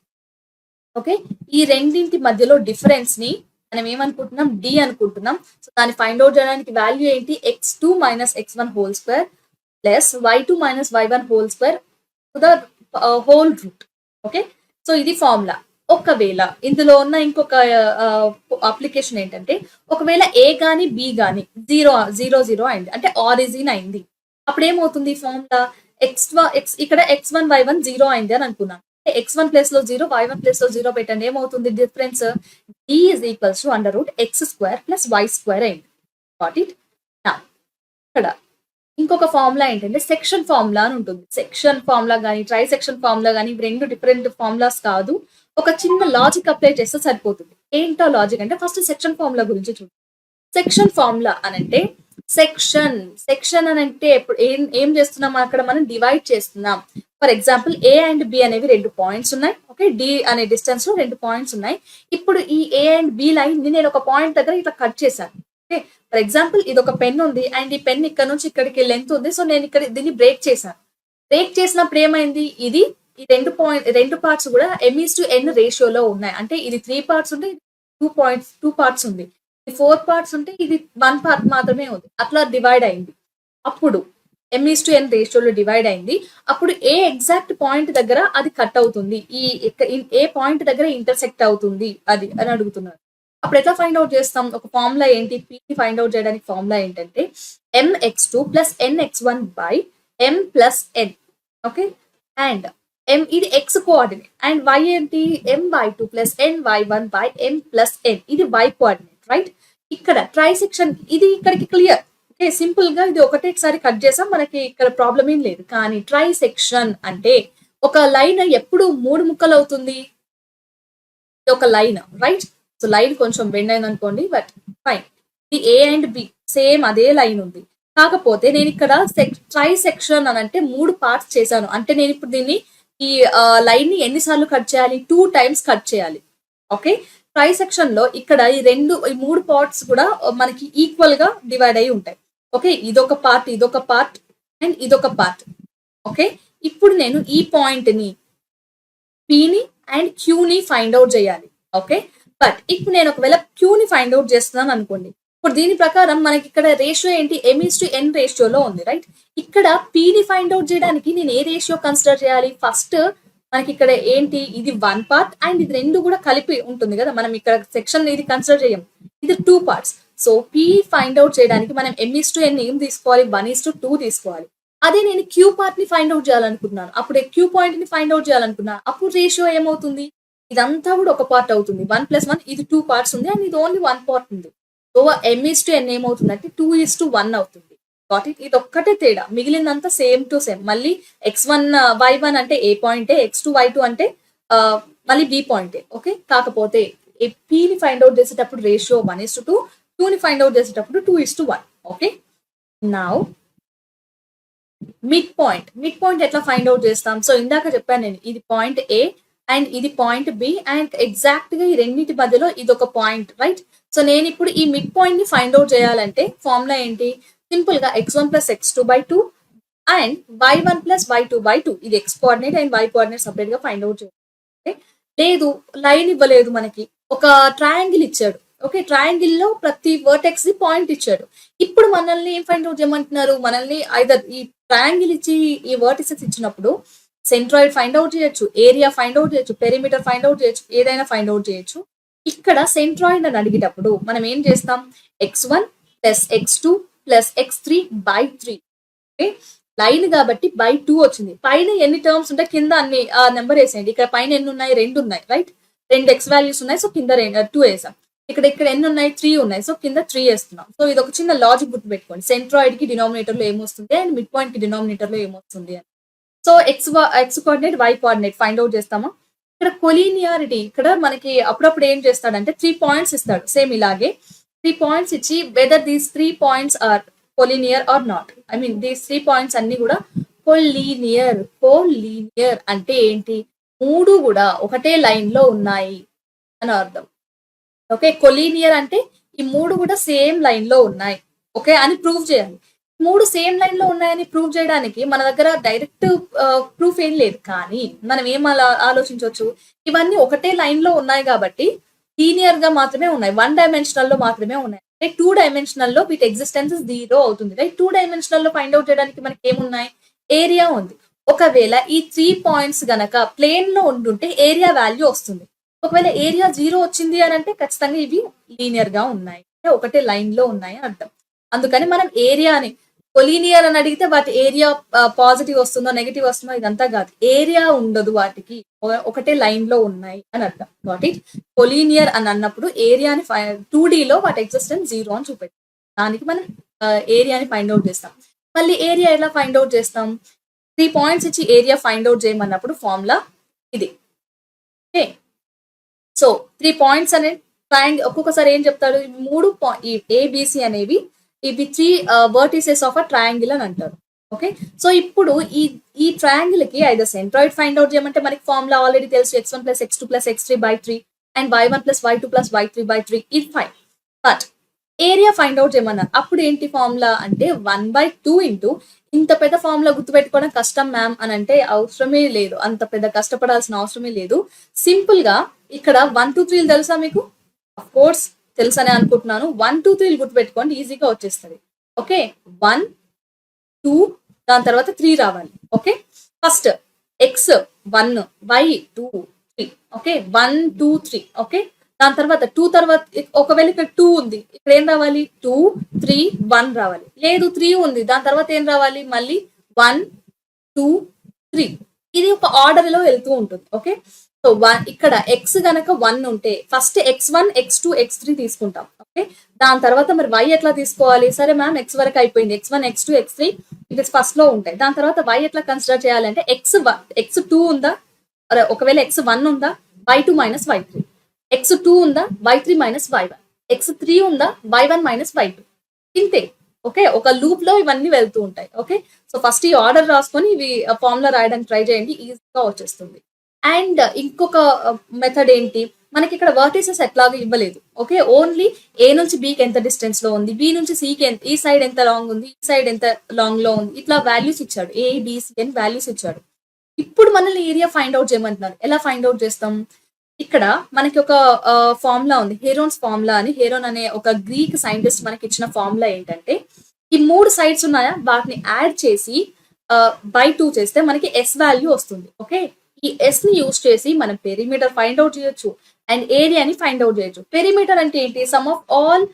ఓకే, ఈ రెండింటి మధ్యలో డిఫరెన్స్ ని మనం ఏమనుకుంటున్నాం, డి అనుకుంటున్నాం. సో దాన్ని ఫైండ్ అవుట్ చేయడానికి వాల్యూ ఏంటి, x2 minus x1 whole square plus y2 minus y1 whole square to the whole route. Okay, so ఇది ఫార్ములా. ఒకవేళ ఇందులో ఉన్న ఇంకొక అప్లికేషన్ ఏంటంటే, ఒకవేళ ఏ గాని బి గాని జీరో జీరో జీరో అయింది అంటే ఆరిజిన్ అయింది, అప్పుడు ఏమవుతుంది ఫార్ములా, ఎక్స్ ఇక్కడ x1 y1 జీరో అయింది అని అనుకున్నాం. x1 ప్లేస్ లో జీరో, y1 ప్లేస్ లో జీరో పెట్టండి, ఏమవుతుంది difference, d is equals to under root x square plus y square అయింది. Got it. ఇక్కడ ఇంకొక ఫార్ములా ఏంటంటే సెక్షన్ ఫార్ములా అని ఉంటుంది. సెక్షన్ ఫార్ములా కానీ ట్రై సెక్షన్ ఫార్ములా కానీ రెండు డిఫరెంట్ ఫార్ములాస్ కాదు, ఒక చిన్న లాజిక్ అప్లై చేస్తే సరిపోతుంది. ఏంటో లాజిక్ అంటే, ఫస్ట్ సెక్షన్ ఫార్ములా గురించి చూడండి. సెక్షన్ ఫార్ములా అని అంటే, సెక్షన్ అని అంటే ఎప్పుడు ఏం చేస్తున్నాం అక్కడ, మనం డివైడ్ చేస్తున్నాం. For example A and B అనేవి 2 పాయింట్స్ ఉన్నాయి. ఓకే, డి అనే డిస్టెన్స్ లో 2 పాయింట్స్ ఉన్నాయి. ఇప్పుడు ఈ ఏ అండ్ బి లైన్ ని నేను ఒక పాయింట్ దగ్గర ఇట్లా కట్ చేశాను. ఓకే, ఫర్ ఎగ్జాంపుల్ ఇది ఒక పెన్ ఉంది అండ్ ఈ పెన్ ఇక్కడ నుంచి ఇక్కడికి లెంత్ ఉంది. సో నేను ఇక్కడ దీన్ని బ్రేక్ చేశాను. బ్రేక్ చేసినప్పుడు ఏమైంది, ఈ రెండు పార్ట్స్ కూడా m:n రేషియోలో ఉన్నాయి. అంటే ఇది 3 పార్ట్స్ ఉంటే 2 పార్ట్స్ ఉంది, ఇది 4 పార్ట్స్ ఉంటే ఇది 1 పార్ట్ మాత్రమే ఉంది. అట్లా డివైడ్ అయింది. అప్పుడు m:n రేషియోలో డివైడ్ అయింది. అప్పుడు ఏ ఎగ్జాక్ట్ పాయింట్ దగ్గర అది కట్ అవుతుంది, ఏ పాయింట్ దగ్గర ఇంటర్సెక్ట్ అవుతుంది అది అని అడుగుతున్నారు. అప్పుడు ఎట్లా ఫైండ్ అవుట్ చేస్తాం, ఒక ఫార్ములా ఏంటి, p ఫైండ్ అవుట్ చేయడానికి ఫార్ములా ఏంటంటే mx2 plus nx1 by m plus n. Okay, and m ఇది x కోఆర్డినేట్ అండ్ y ఏంటి m/2 plus ny1 by m plus n, ఇది y కోఆర్డినేట్. రైట్, ఇక్కడ try section ఇది ఇక్కడికి clear. Okay, simple గా ఇది ఒకటేసారి కట్ చేసాం, మనకి ఇక్కడ ప్రాబ్లం ఏం లేదు. కానీ ట్రై సెక్షన్ అంటే ఒక లైన్ ఎప్పుడు 3 ముక్కలు అవుతుంది, ఒక లైన్. రైట్, సో లైన్ కొంచెం బెండ్ అయింది అనుకోండి, బట్ ఫైన్. ఇది ఏ అండ్ బి సేమ్ అదే లైన్ ఉంది. కాకపోతే నేను ఇక్కడ ట్రై సెక్షన్ అని అంటే 3 పార్ట్స్ చేశాను. అంటే నేను ఇప్పుడు దీన్ని ఈ లైన్ ని ఎన్నిసార్లు కట్ చేయాలి, 2 టైమ్స్ కట్ చేయాలి. ఓకే, ట్రై సెక్షన్ లో ఇక్కడ ఈ 3 పార్ట్స్ కూడా మనకి ఈక్వల్ గా డివైడ్ అయి ఉంటాయి. ఓకే, ఇదొక పార్ట్, ఇదొక పార్ట్ అండ్ ఇదొక పార్ట్. ఓకే, ఇప్పుడు నేను ఈ పాయింట్ ని పిని అండ్ క్యూని ఫైండ్ అవుట్ చేయాలి. ఓకే, బట్ ఇప్పుడు నేను ఒకవేళ క్యూని ఫైండ్ అవుట్ చేస్తున్నాను అనుకోండి, ఇప్పుడు దీని ప్రకారం మనకి ఇక్కడ రేషియో ఏంటి, m:n రేషియోలో ఉంది. రైట్, ఇక్కడ పిని ఫైండ్ అవుట్ చేయడానికి నేను ఏ రేషియో కన్సిడర్ చేయాలి, ఫస్ట్ మనకి ఇక్కడ ఏంటి, ఇది 1 పార్ట్ అండ్ ఇది 2 కూడా కలిపి ఉంటుంది కదా, మనం ఇక్కడ సెక్షన్ ఇది కన్సిడర్ చేయం, ఇది 2 parts. So P find out చేయడానికి మనం m:n ఏం తీసుకోవాలి, 1:2 తీసుకోవాలి. అదే నేను క్యూ పార్ట్ ని ఫైండ్ అవుట్ చేయాలనుకుంటున్నాను, అప్పుడు క్యూ పాయింట్ ని ఫైండ్ అవుట్ చేయాలనుకున్నాను, అప్పుడు రేషియో ఏమవుతుంది, ఇదంతా కూడా ఒక పార్ట్ అవుతుంది. 1+1 ఇది 2 పార్ట్స్ ఉంది అండ్ ఇది ఓన్లీ 1 పార్ట్ ఉంది. సో m:n ఏమవుతుందంటే 2:1 అవుతుంది. Got it. ఇది ఒక్కటే తేడా, మిగిలిందంతా సేమ్ టు సేమ్. మళ్ళీ x1 y1 అంటే ఏ పాయింటే, x2 y2 అంటే మళ్ళీ బి పాయింటే. ఓకే, కాకపోతే p ని ఫైండ్ అవుట్ చేసేటప్పుడు రేషియో 1:2, 2 ని ఫైండ్ అవుట్ చేసేటప్పుడు 2:1. ఓకే, నౌ మిడ్ పాయింట్ ఎట్లా ఫైండ్ అవుట్ చేస్తాం. సో ఇందాక చెప్పాను నేను, ఇది పాయింట్ ఏ అండ్ ఇది పాయింట్ బి అండ్ ఎగ్జాక్ట్ గా ఈ రెండింటి మధ్యలో ఇది ఒక పాయింట్. రైట్, సో నేను ఇప్పుడు ఈ మిడ్ పాయింట్ ని ఫైండ్ అవుట్ చేయాలంటే ఫార్ములా ఏంటి, సింపుల్ గా x1 plus x2/2 and y1 plus y2/2. ఇది x coordinate and y coordinate separate గా ఫైండ్ అవుట్ చేయాలి. లేదు, లైన్ ఇవ్వలేదు, మనకి ఒక ట్రయాంగిల్ ఇచ్చాడు. ఓకే, ట్రయాంగిల్ లో ప్రతి వర్టెక్స్ ది పాయింట్ ఇచ్చాడు. ఇప్పుడు మనల్ని ఏం ఫైండ్ అవుట్ చేయమంటున్నారు, మనల్ని ఐదర్ ఈ ట్రయాంగిల్ ఇచ్చి ఈ వర్టిసెస్ ఇచ్చినప్పుడు సెంట్రాయిడ్ ఫైండ్ అవుట్ చేయొచ్చు, ఏరియా ఫైండ్ అవుట్ చేయొచ్చు, పెరిమీటర్ ఫైండ్ అవుట్ చేయొచ్చు, ఏదైనా ఫైండ్ అవుట్ చేయొచ్చు. ఇక్కడ సెంట్రాయిడ్ అని అడిగేటప్పుడు మనం ఏం చేస్తాం, x1 plus x2 plus x3/3. Okay, line కాబట్టి by2 వచ్చింది. పైన ఎన్ని టర్మ్స్ ఉంటాయి, కింద అన్ని నెంబర్ వేసేయండి. ఇక్కడ పైన ఎన్ని ఉన్నాయి, 2 ఉన్నాయి. రైట్, 2 x వాల్యూస్ ఉన్నాయి, సో కింద 2 వేసాం. ఇక్కడ ఎన్ని ఉన్నాయి, 3 ఉన్నాయి, సో కింద 3 వేస్తున్నాం. సో ఇది ఒక చిన్న లాజిక్ గుర్తు పెట్టుకోండి, సెంట్రాయిడ్ కి డినామినేటర్ లో ఏమొస్తుంది అండ్ మిడ్ పాయింట్ కి డినామినేటర్ లో ఏమొస్తుంది అని. So x coordinate y coordinate find out చేస్తామా. ఇక్కడ కొలీనియారిటీ, ఇక్కడ మనకి అప్పుడప్పుడు ఏం చేస్తాడంటే 3 పాయింట్స్ ఇస్తాడు, సేమ్ ఇలాగే 3 పాయింట్స్ ఇచ్చి whether these 3 points are collinear or not. I mean these 3 points అన్ని కూడా కొలీనియర్ అంటే ఏంటి, 3 కూడా ఒకటే లైన్ లో ఉన్నాయి అని అర్థం. ఓకే, కొలీనియర్ అంటే ఈ 3 కూడా సేమ్ లైన్ లో ఉన్నాయి. ఓకే అని ప్రూవ్ చేయాలి. 3 సేమ్ లైన్ లో ఉన్నాయని ప్రూవ్ చేయడానికి మన దగ్గర డైరెక్ట్ ప్రూఫ్ ఏం లేదు. కానీ మనం ఏం ఆలోచించవచ్చు, ఇవన్నీ ఒకటే లైన్ లో ఉన్నాయి కాబట్టి లీనియర్ గా మాత్రమే ఉన్నాయి, 1 డైమెన్షనల్ లో మాత్రమే ఉన్నాయి. 2 డైమెన్షనల్ లో వీటి ఎగ్జిస్టెన్స్ 0 అవుతుంది. 2 డైమెన్షనల్ లో ఫైండ్ అవుట్ చేయడానికి మనకి ఏమున్నాయి, ఏరియా ఉంది. ఒకవేళ ఈ 3 పాయింట్స్ గనక ప్లేన్ లో ఉండుంటే ఏరియా వాల్యూ వస్తుంది. ఒకవేళ ఏరియా 0 వచ్చింది అని అంటే ఖచ్చితంగా ఇవి లీనియర్ గా ఉన్నాయి, ఒకటే లైన్ లో ఉన్నాయి అని అర్థం. అందుకని మనం ఏరియాని కొలీనియర్ అని అడిగితే వాటి ఏరియా పాజిటివ్ వస్తుందో నెగిటివ్ వస్తుందో ఇదంతా కాదు, ఏరియా ఉండదు వాటికి, ఒకటే లైన్ లో ఉన్నాయి అని అర్థం. వాట్ ఇట్ కొలీనియర్ అని అన్నప్పుడు ఏరియాని 2D లో వాటి ఎగ్జిస్టెన్స్ 0 అని చూపెట్టాం. దానికి మనం ఏరియాని ఫైండ్ అవుట్ చేస్తాం. మళ్ళీ ఏరియా ఎలా ఫైండ్ అవుట్ చేస్తాం, 3 పాయింట్స్ ఇచ్చి ఏరియా ఫైండ్ అవుట్ చేయమన్నప్పుడు ఫార్ములా ఇది. ఓకే, సో 3 పాయింట్స్ అనే ట్రయాంగిల్ ఒక్కొక్కసారి ఏం చెప్తాడు, ఏబిసి అనేవి ఇవి 3 వర్టిసెస్ ఆఫ్ అ ట్రయాంగిల్ అని అంటారు. ఓకే, సో ఇప్పుడు ఈ ట్రయాంగిల్ కి ఐదర్ సెంట్రాయిడ్ ఫైండ్ అవుట్ చేయమంటే మనకి ఫార్ములా ఆల్రెడీ తెలుసు, x1 + x2 + x3 / 3 and y1 + y2 + y3 / 3 ఇది fine. But area find out చేయమన్నారు, అప్పుడు ఏంటి ఫార్ములా అంటే 1/2 ఇంటూ, ఇంత పెద్ద ఫార్ములా గుర్తుపెట్టుకోవడం కష్టం మ్యామ్ అని అంటే అవసరమే లేదు, అంత పెద్ద కష్టపడాల్సిన అవసరమే లేదు. సింపుల్ గా ఇక్కడ 1, 2, 3 తెలుసా మీకు, అఫ్ కోర్స్ తెలుసనే అనుకుంటున్నాను. 1, 2, 3 గుర్తుపెట్టుకోండి, ఈజీగా వచ్చేస్తుంది. ఓకే, 1, 2 దాని తర్వాత 3 రావాలి. Okay, first x 1, y 2, 3. Okay, 1, 2, 3. Okay, దాని తర్వాత 2 తర్వాత ఒకవేళ ఇక్కడ 2 ఉంది, ఇక్కడ ఏం రావాలి, 2, 3, 1 రావాలి. లేదు 3 ఉంది, దాని తర్వాత ఏం రావాలి, మళ్ళీ 1, 2, 3. ఇది ఒక ఆర్డర్ లో వెళ్తూ ఉంటుంది. ఓకే, సో ఇక్కడ ఎక్స్ గనక 1 ఉంటే ఫస్ట్ x1, x2, x3 తీసుకుంటాం. ఓకే, దాని తర్వాత మరి y ఎట్లా తీసుకోవాలి, సరే మ్యామ్ ఎక్స్ వరకు అయిపోయింది, x1, x2, x3 ఇది ఫస్ట్ లో ఉంటాయి. దాని తర్వాత y ఎట్లా కన్సిడర్ చేయాలంటే x2 ఉందా, ఒకవేళ x1 ఉందా, y2 - y3, x2 ఉందా, y3 - y1, x3 ఉందా, y1 - y2, ఇంతే. ఓకే, ఒక లూప్ లో ఇవన్నీ వెళ్తూ ఉంటాయి. ఓకే, సో ఫస్ట్ ఈ ఆర్డర్ రాసుకొని ఇవి ఫార్ములా రాయడానికి ట్రై చేయండి, ఈజీగా వచ్చేస్తుంది. అండ్ ఇంకొక మెథడ్ ఏంటి, మనకి ఇక్కడ వర్టిసెస్ ఎట్లాగా ఇవ్వలేదు. ఓకే, ఓన్లీ ఏ నుంచి బికి ఎంత డిస్టెన్స్ లో ఉంది, బి నుంచి సికి ఈ సైడ్ ఎంత లాంగ్ ఉంది, ఈ సైడ్ ఎంత లాంగ్ లో ఉంది, ఇట్లా వాల్యూస్ ఇచ్చాడు, ఏబిసి అని వాల్యూస్ ఇచ్చాడు. ఇప్పుడు మనల్ని ఏరియా ఫైండ్ అవుట్ చేయమంటున్నారు. ఎలా ఫైండ్ అవుట్ చేస్తాం, ఇక్కడ మనకి ఒక ఫార్ములా ఉంది, హెరోన్స్ ఫార్ములా అని. హెరోన్ అనే ఒక గ్రీక్ సైంటిస్ట్ మనకి ఇచ్చిన ఫార్ములా ఏంటంటే, ఈ 3 సైడ్స్ ఉన్నాయా వాటిని యాడ్ చేసి బై 2 చేస్తే మనకి ఎస్ వాల్యూ వస్తుంది. ఓకే, ఈ ఎస్ ని యూజ్ చేసి మనం పెరిమీటర్ ఫైండ్ అవుట్ చేయొచ్చు అండ్ ఏరియాని ఫైండ్ అవుట్ చేయొచ్చు. పెరిమీటర్ అంటే ఏంటి, సమ్ ఆఫ్ ఆల్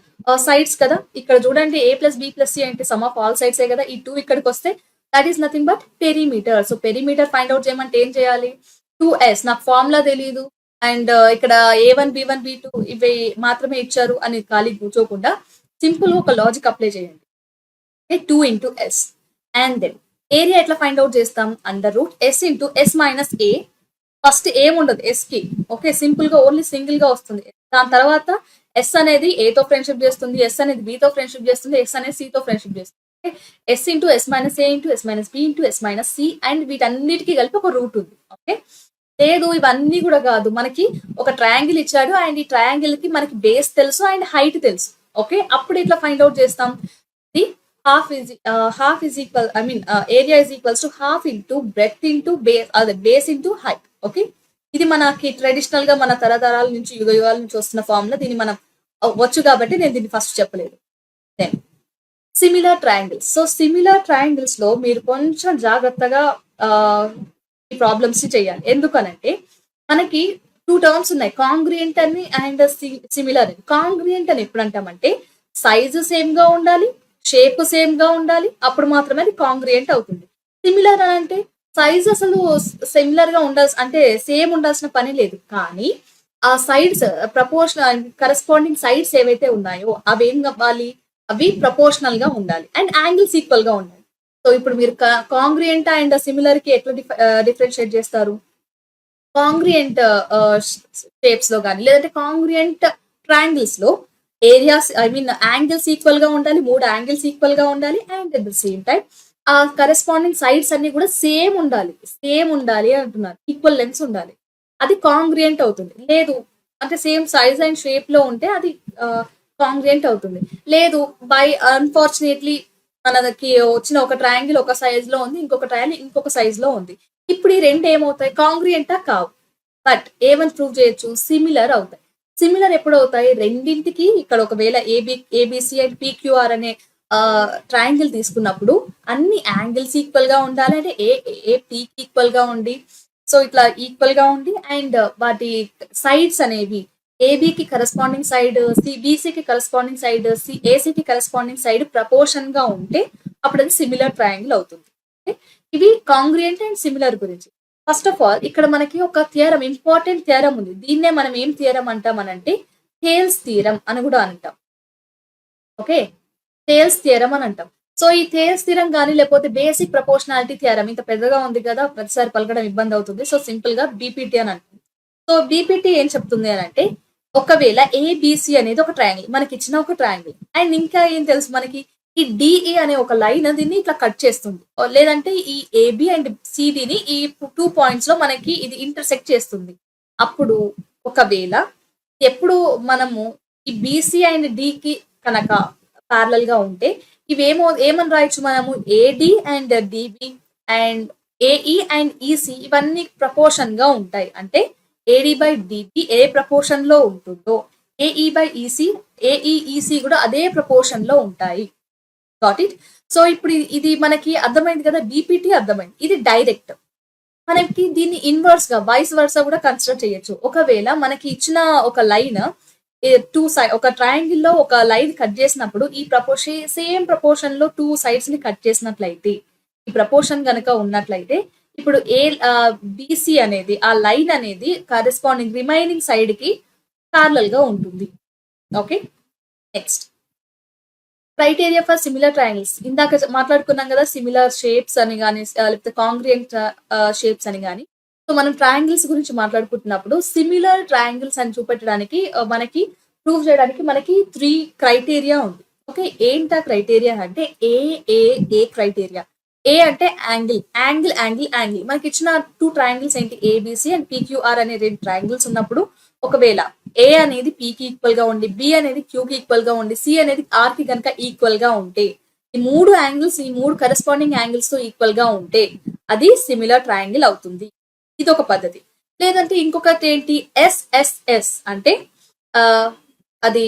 సైడ్స్ కదా. ఇక్కడ చూడండి a + b + c అంటే సమ్ ఆఫ్ ఆల్ సైడ్స్ కదా. ఈ 2 ఇక్కడికి వస్తే that is nothing but perimeter. So perimeter find out చేయమంటే ఏం చేయాలి, 2s, నాకు ఫార్ములా తెలియదు అండ్ ఇక్కడ a1, b1, b2 ఇవి మాత్రమే ఇచ్చారు అని ఖాళీ కూర్చోకుండా సింపుల్ ఒక లాజిక్ అప్లై చేయండి. 2 × s అండ్ దెన్ ఏరియా ఎట్లా ఫైండ్ అవుట్ చేస్తాం, √s × s - a. ఫస్ట్ ఏముండదు ఎస్ కి. ఓకే, సింపుల్ గా ఓన్లీ సింగిల్ గా వస్తుంది. దాని తర్వాత ఎస్ అనేది a తో ఫ్రెండ్షిప్ చేస్తుంది, ఎస్ అనేది b తో ఫ్రెండ్షిప్ చేస్తుంది, ఎస్ అనేది c తో ఫ్రెండ్షిప్ చేస్తుంది. s × s - a × s - b × s - c and వీటన్నిటికీ కలిపి ఒక రూట్ ఉంది. ఓకే, లేదు ఇవన్నీ కూడా కాదు, మనకి ఒక ట్రయాంగిల్ ఇచ్చాడు అండ్ ఈ ట్రయాంగిల్ కి మనకి బేస్ తెలుసు అండ్ హైట్ తెలుసు. ఓకే, అప్పుడు ఇట్లా ఫైండ్ అవుట్ చేస్తాం, the half is equal, I mean area is equals to half into breadth into base into height. Okay, ఇది మనకి ట్రెడిషనల్ గా మన తరతరాల నుంచి యుగ యుగాల నుంచి వస్తున్న ఫార్ములా. దీన్ని మనం వచ్చు కాబట్టి నేను దీన్ని ఫస్ట్ చెప్పలేదు. Then similar triangles. So similar triangles లో మీరు కొంచెం జాగ్రత్తగా ఈ ప్రాబ్లమ్స్ చేయాలి. ఎందుకనంటే మనకి 2 టర్మ్స్ ఉన్నాయి, కాంగ్రియంట్ అని అండ్ సిమిలర్ అని. కాంగ్రియంట్ అని ఎప్పుడు అంటామంటే సైజు సేమ్ గా ఉండాలి, షేప్ సేమ్ గా ఉండాలి, అప్పుడు మాత్రమే అది కాంగ్రియంట్ అవుతుంది. సిమిలర్ అని అంటే సైజ్ అసలు సిమిలర్ గా అంటే సేమ్ ఉండాల్సిన పని లేదు, కానీ ఆ సైడ్స్ ప్రపోర్షనల్ కరెస్పాండింగ్ సైడ్స్ ఏవైతే ఉన్నాయో అవి ఏం కావాలి, అవి ప్రపోర్షనల్ గా ఉండాలి అండ్ యాంగిల్స్ ఈక్వల్ గా ఉండాలి. సో ఇప్పుడు మీరు కాంగ్రియంట్ అండ్ సిమిలర్ కి ఎట్లా డిఫరెన్షియేట్ చేస్తారు, కాంగ్రియంట్ షేప్స్ లో కానీ లేదంటే కాంగ్రియంట్ ట్రయాంగిల్స్ లో ఏరియాస్ యాంగిల్స్ ఈక్వల్ గా ఉండాలి, 3 యాంగిల్స్ ఈక్వల్ గా ఉండాలి and at the same time ఆ కరెస్పాండింగ్ సైడ్స్ అన్ని కూడా సేమ్ ఉండాలి అంటున్నారు, ఈక్వల్ లెన్స్ ఉండాలి, అది కాంగ్రియంట్ అవుతుంది. లేదు అంటే సేమ్ సైజ్ అండ్ షేప్ లో ఉంటే అది కాంగ్రియంట్ అవుతుంది. లేదు బై అన్ఫార్చునేట్లీ మనకి వచ్చిన ఒక ట్రయాంగిల్ ఒక సైజ్ లో ఉంది, ఇంకొక ట్రయాంగిల్ ఇంకొక సైజ్ లో ఉంది. ఇప్పుడు ఈ రెండు ఏమవుతాయి? కాంగ్రియంటా? కావు. బట్ ఏమని ప్రూవ్ చేయొచ్చు? సిమిలర్ అవుతాయి. సిమిలర్ ఎప్పుడు అవుతాయి? రెండింటికి ఇక్కడ ఒకవేళ ఏబిసి అండ్ పిక్యూఆర్ అనే ట్రయాంగిల్ తీసుకున్నప్పుడు అన్ని యాంగిల్స్ ఈక్వల్ గా ఉండాలి. అంటే ఏ పీకి ఈక్వల్ గా ఉండి, సో ఇట్లా ఈక్వల్ గా ఉండి, అండ్ వాటి సైడ్స్ అనేవి ఏబికి కరెస్పాండింగ్ సైడ్, బీసీకి కరెస్పాండింగ్ సైడ్, ఏసీకి కరెస్పాండింగ్ సైడ్ ప్రపోర్షన్ గా ఉంటే అప్పుడు అది సిమిలర్ ట్రయాంగిల్ అవుతుంది. ఇవి కాంగ్రియంట్ అండ్ సిమిలర్ గురించి. ఫస్ట్ ఆఫ్ ఆల్ ఇక్కడ మనకి ఒక థియరం, ఇంపార్టెంట్ థియరం ఉంది. దీన్నే మనం ఏం థియరం అంటాం అనంటే థేల్స్ థియరం అని కూడా అంటాం. ఓకే, థేల్స్ థియరం అని అంటాం. సో ఈ థేల్స్ థియరం కానీ లేకపోతే బేసిక్ ప్రపోర్షనాలిటీ థియరం ఇంత పెద్దగా ఉంది కదా, ప్రతిసారి పలకడం ఇబ్బంది అవుతుంది. సో సింపుల్ గా బీపీటీ అని అంటాం. సో బీపీటీ ఏం చెప్తుంది అని అంటే, ఒకవేళ ఏబిసి అనేది ఒక ట్రయాంగిల్, మనకి ఇచ్చిన ఒక ట్రయాంగిల్, అండ్ ఇంకా ఏం తెలుసు మనకి, ఈ డిఈ అనే ఒక లైన్ దీన్ని ఇట్లా కట్ చేస్తుంది, లేదంటే ఈ ఏబి అండ్ సిడిని ఈ 2 పాయింట్స్ లో మనకి ఇది ఇంటర్సెక్ట్ చేస్తుంది. అప్పుడు ఒకవేళ ఎప్పుడు మనము ఈ బీసీ అండ్ డికి కనుక ప్యారలల్ గా ఉంటే ఏమని రాయొచ్చు మనము? AD and DB and AE and EC ఇవన్నీ ప్రపోర్షన్ గా ఉంటాయి. అంటే ఏడి బై డిబి ఏ ప్రపోర్షన్ లో ఉంటుందో ఏఈ బై ఈసి, ఏఈఈసి కూడా అదే ప్రపోర్షన్ లో ఉంటాయి. Got it? సో ఇప్పుడు ఇది మనకి అర్థమైంది కదా, బీపీటీ అర్థమైంది. ఇది డైరెక్ట్. మనకి దీన్ని ఇన్వర్స్ గా వైస్ వర్సా కూడా కన్సిడర్ చేయొచ్చు. ఒకవేళ మనకి ఇచ్చిన ఒక లైన్ ఒక ట్రయాంగిల్ లో ఒక లైన్ కట్ చేసినప్పుడు ఈ సేమ్ ప్రపోర్షన్ లో 2 సైడ్స్ ని కట్ చేసినట్లయితే, ఈ ప్రపోర్షన్ కనుక ఉన్నట్లయితే, ఇప్పుడు బీసీ అనేది ఆ లైన్ అనేది కరెస్పాండింగ్ రిమైనింగ్ సైడ్ కి ప్యారలల్ గా ఉంటుంది. Okay, next criteria for similar triangles. ఇందాక మాట్లాడుకున్నాం కదా, సిమిలర్ షేప్స్ అని కానీ లేకపోతే కాంగ్రియంట్ షేప్స్ అని కానీ. సో మనం ట్రయాంగిల్స్ గురించి మాట్లాడుకుంటున్నప్పుడు సిమిలర్ ట్రయాంగిల్స్ అని చూపెట్టడానికి మనకి ప్రూవ్ చేయడానికి మనకి 3 క్రైటీరియా ఉంది. ఓకే, ఏంటా క్రైటీరియా అంటే ఏ క్రైటీరియా. ఏ అంటే యాంగిల్, యాంగిల్ యాంగిల్ యాంగిల్. మనకి ఇచ్చిన 2 ట్రయాంగిల్స్ ఏంటి? ఏబిసి అండ్ పిక్యూఆర్ అనే 2 ట్రయాంగిల్స్ ఉన్నప్పుడు ఒకవేళ ఏ అనేది పీకి ఈక్వల్ గా ఉండి, బి అనేది క్యూకి ఈక్వల్ గా ఉండి, సి అనేది ఆర్ కి కనుక ఈక్వల్ గా ఉంటే, ఈ 3 యాంగిల్స్ ఈ 3 కరెస్పాండింగ్ యాంగిల్స్ తో ఈక్వల్ గా ఉంటే అది సిమిలర్ ట్రయాంగిల్ అవుతుంది. ఇది ఒక పద్ధతి. లేదంటే ఇంకొకటి ఏంటి? ఎస్ఎస్ఎస్ అంటే అది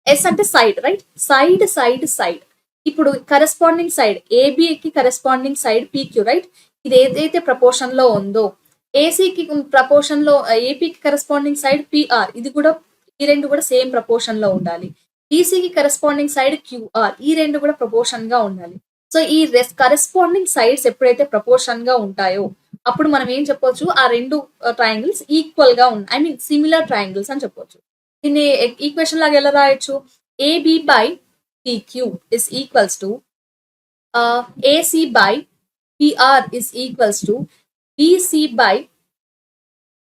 ఎస్ అంటే side, right? Side side side. ఇప్పుడు కరెస్పాండింగ్ సైడ్ ఏబికి కరెస్పాండింగ్ సైడ్ పీక్యూ, రైట్? ఇది ఏదైతే ప్రపోర్షన్ లో ఉందో, ఏసీకి ప్రపోర్షన్ లో ఏపీకి కరెస్పాండింగ్ సైడ్ పిఆర్, ఇది కూడా ఈ రెండు కూడా సేమ్ ప్రపోర్షన్ లో ఉండాలి. బీసీకి కరెస్పాండింగ్ సైడ్ క్యూఆర్, ఈ రెండు కూడా ప్రపోర్షన్ గా ఉండాలి. సో ఈ కరెస్పాండింగ్ సైడ్స్ ఎప్పుడైతే ప్రపోర్షన్ గా ఉంటాయో అప్పుడు మనం ఏం చెప్పొచ్చు? ఆ 2 ట్రయాంగిల్స్ ఈక్వల్ గా ఉన్నాయి, ఐ మీన్ సిమిలర్ ట్రయాంగిల్స్ అని చెప్పొచ్చు. దీన్ని ఈక్వేషన్ లాగా ఎలా రాయొచ్చు? AB by PQ is equals to AC by PR is equals to BC by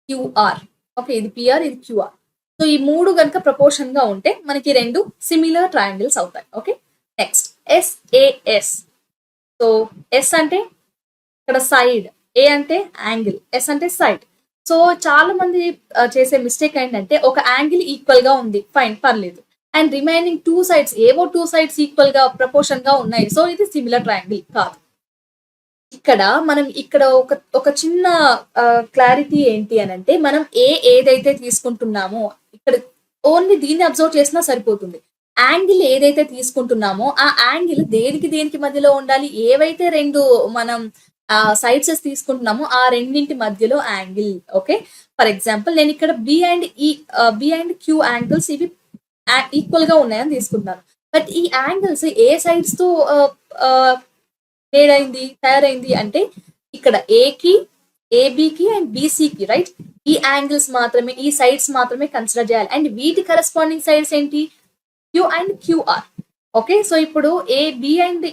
QR. Okay, ఇది పిఆర్, ఇది క్యూఆర్. సో ఈ 3 కనుక ప్రపోర్షన్ గా ఉంటే మనకి 2 సిమిలర్ ట్రయాంగిల్స్ అవుతాయి. Okay, next SAS. So S అంటే ఇక్కడ సైడ్, ఏ అంటే యాంగిల్, ఎస్ అంటే సైడ్. సో చాలా మంది చేసే మిస్టేక్ ఏంటంటే, ఒక యాంగిల్ ఈక్వల్ గా ఉంది, ఫైన్, పర్లేదు, అండ్ రిమైనింగ్ 2 సైడ్స్ ఏవో 2 సైడ్స్ ఈక్వల్ గా ప్రపోర్షన్ గా ఉన్నాయి, సో ఇది సిమిలర్ ట్రయాంగిల్ కాదు. ఇక్కడ మనం ఒక చిన్న క్లారిటీ ఏంటి అని అంటే, మనం ఏదైతే తీసుకుంటున్నామో ఇక్కడ ఓన్లీ దీన్ని అబ్జర్వ్ చేసినా సరిపోతుంది. యాంగిల్ ఏదైతే తీసుకుంటున్నామో ఆ యాంగిల్ దేనికి మధ్యలో ఉండాలి? ఏవైతే 2 మనం సైడ్స్ తీసుకుంటున్నామో ఆ రెండింటి మధ్యలో యాంగిల్. ఓకే, ఫర్ ఎగ్జాంపుల్ నేను ఇక్కడ బి అండ్ క్యూ యాంగిల్స్ ఇవి ఈక్వల్ గా ఉన్నాయని తీసుకుంటాను. బట్ ఈ యాంగిల్స్ ఏ సైడ్స్ తో తయారైంది అంటే, ఇక్కడ ఏకి, ఏబికి అండ్ బీసీకి, రైట్? ఈ యాంగిల్స్ మాత్రమే, ఈ సైడ్స్ మాత్రమే కన్సిడర్ చేయాలి. అండ్ వీటి కరెస్పాండింగ్ సైడ్స్ ఏంటి? Q and QR. Okay, so ఇప్పుడు ఏబి అండ్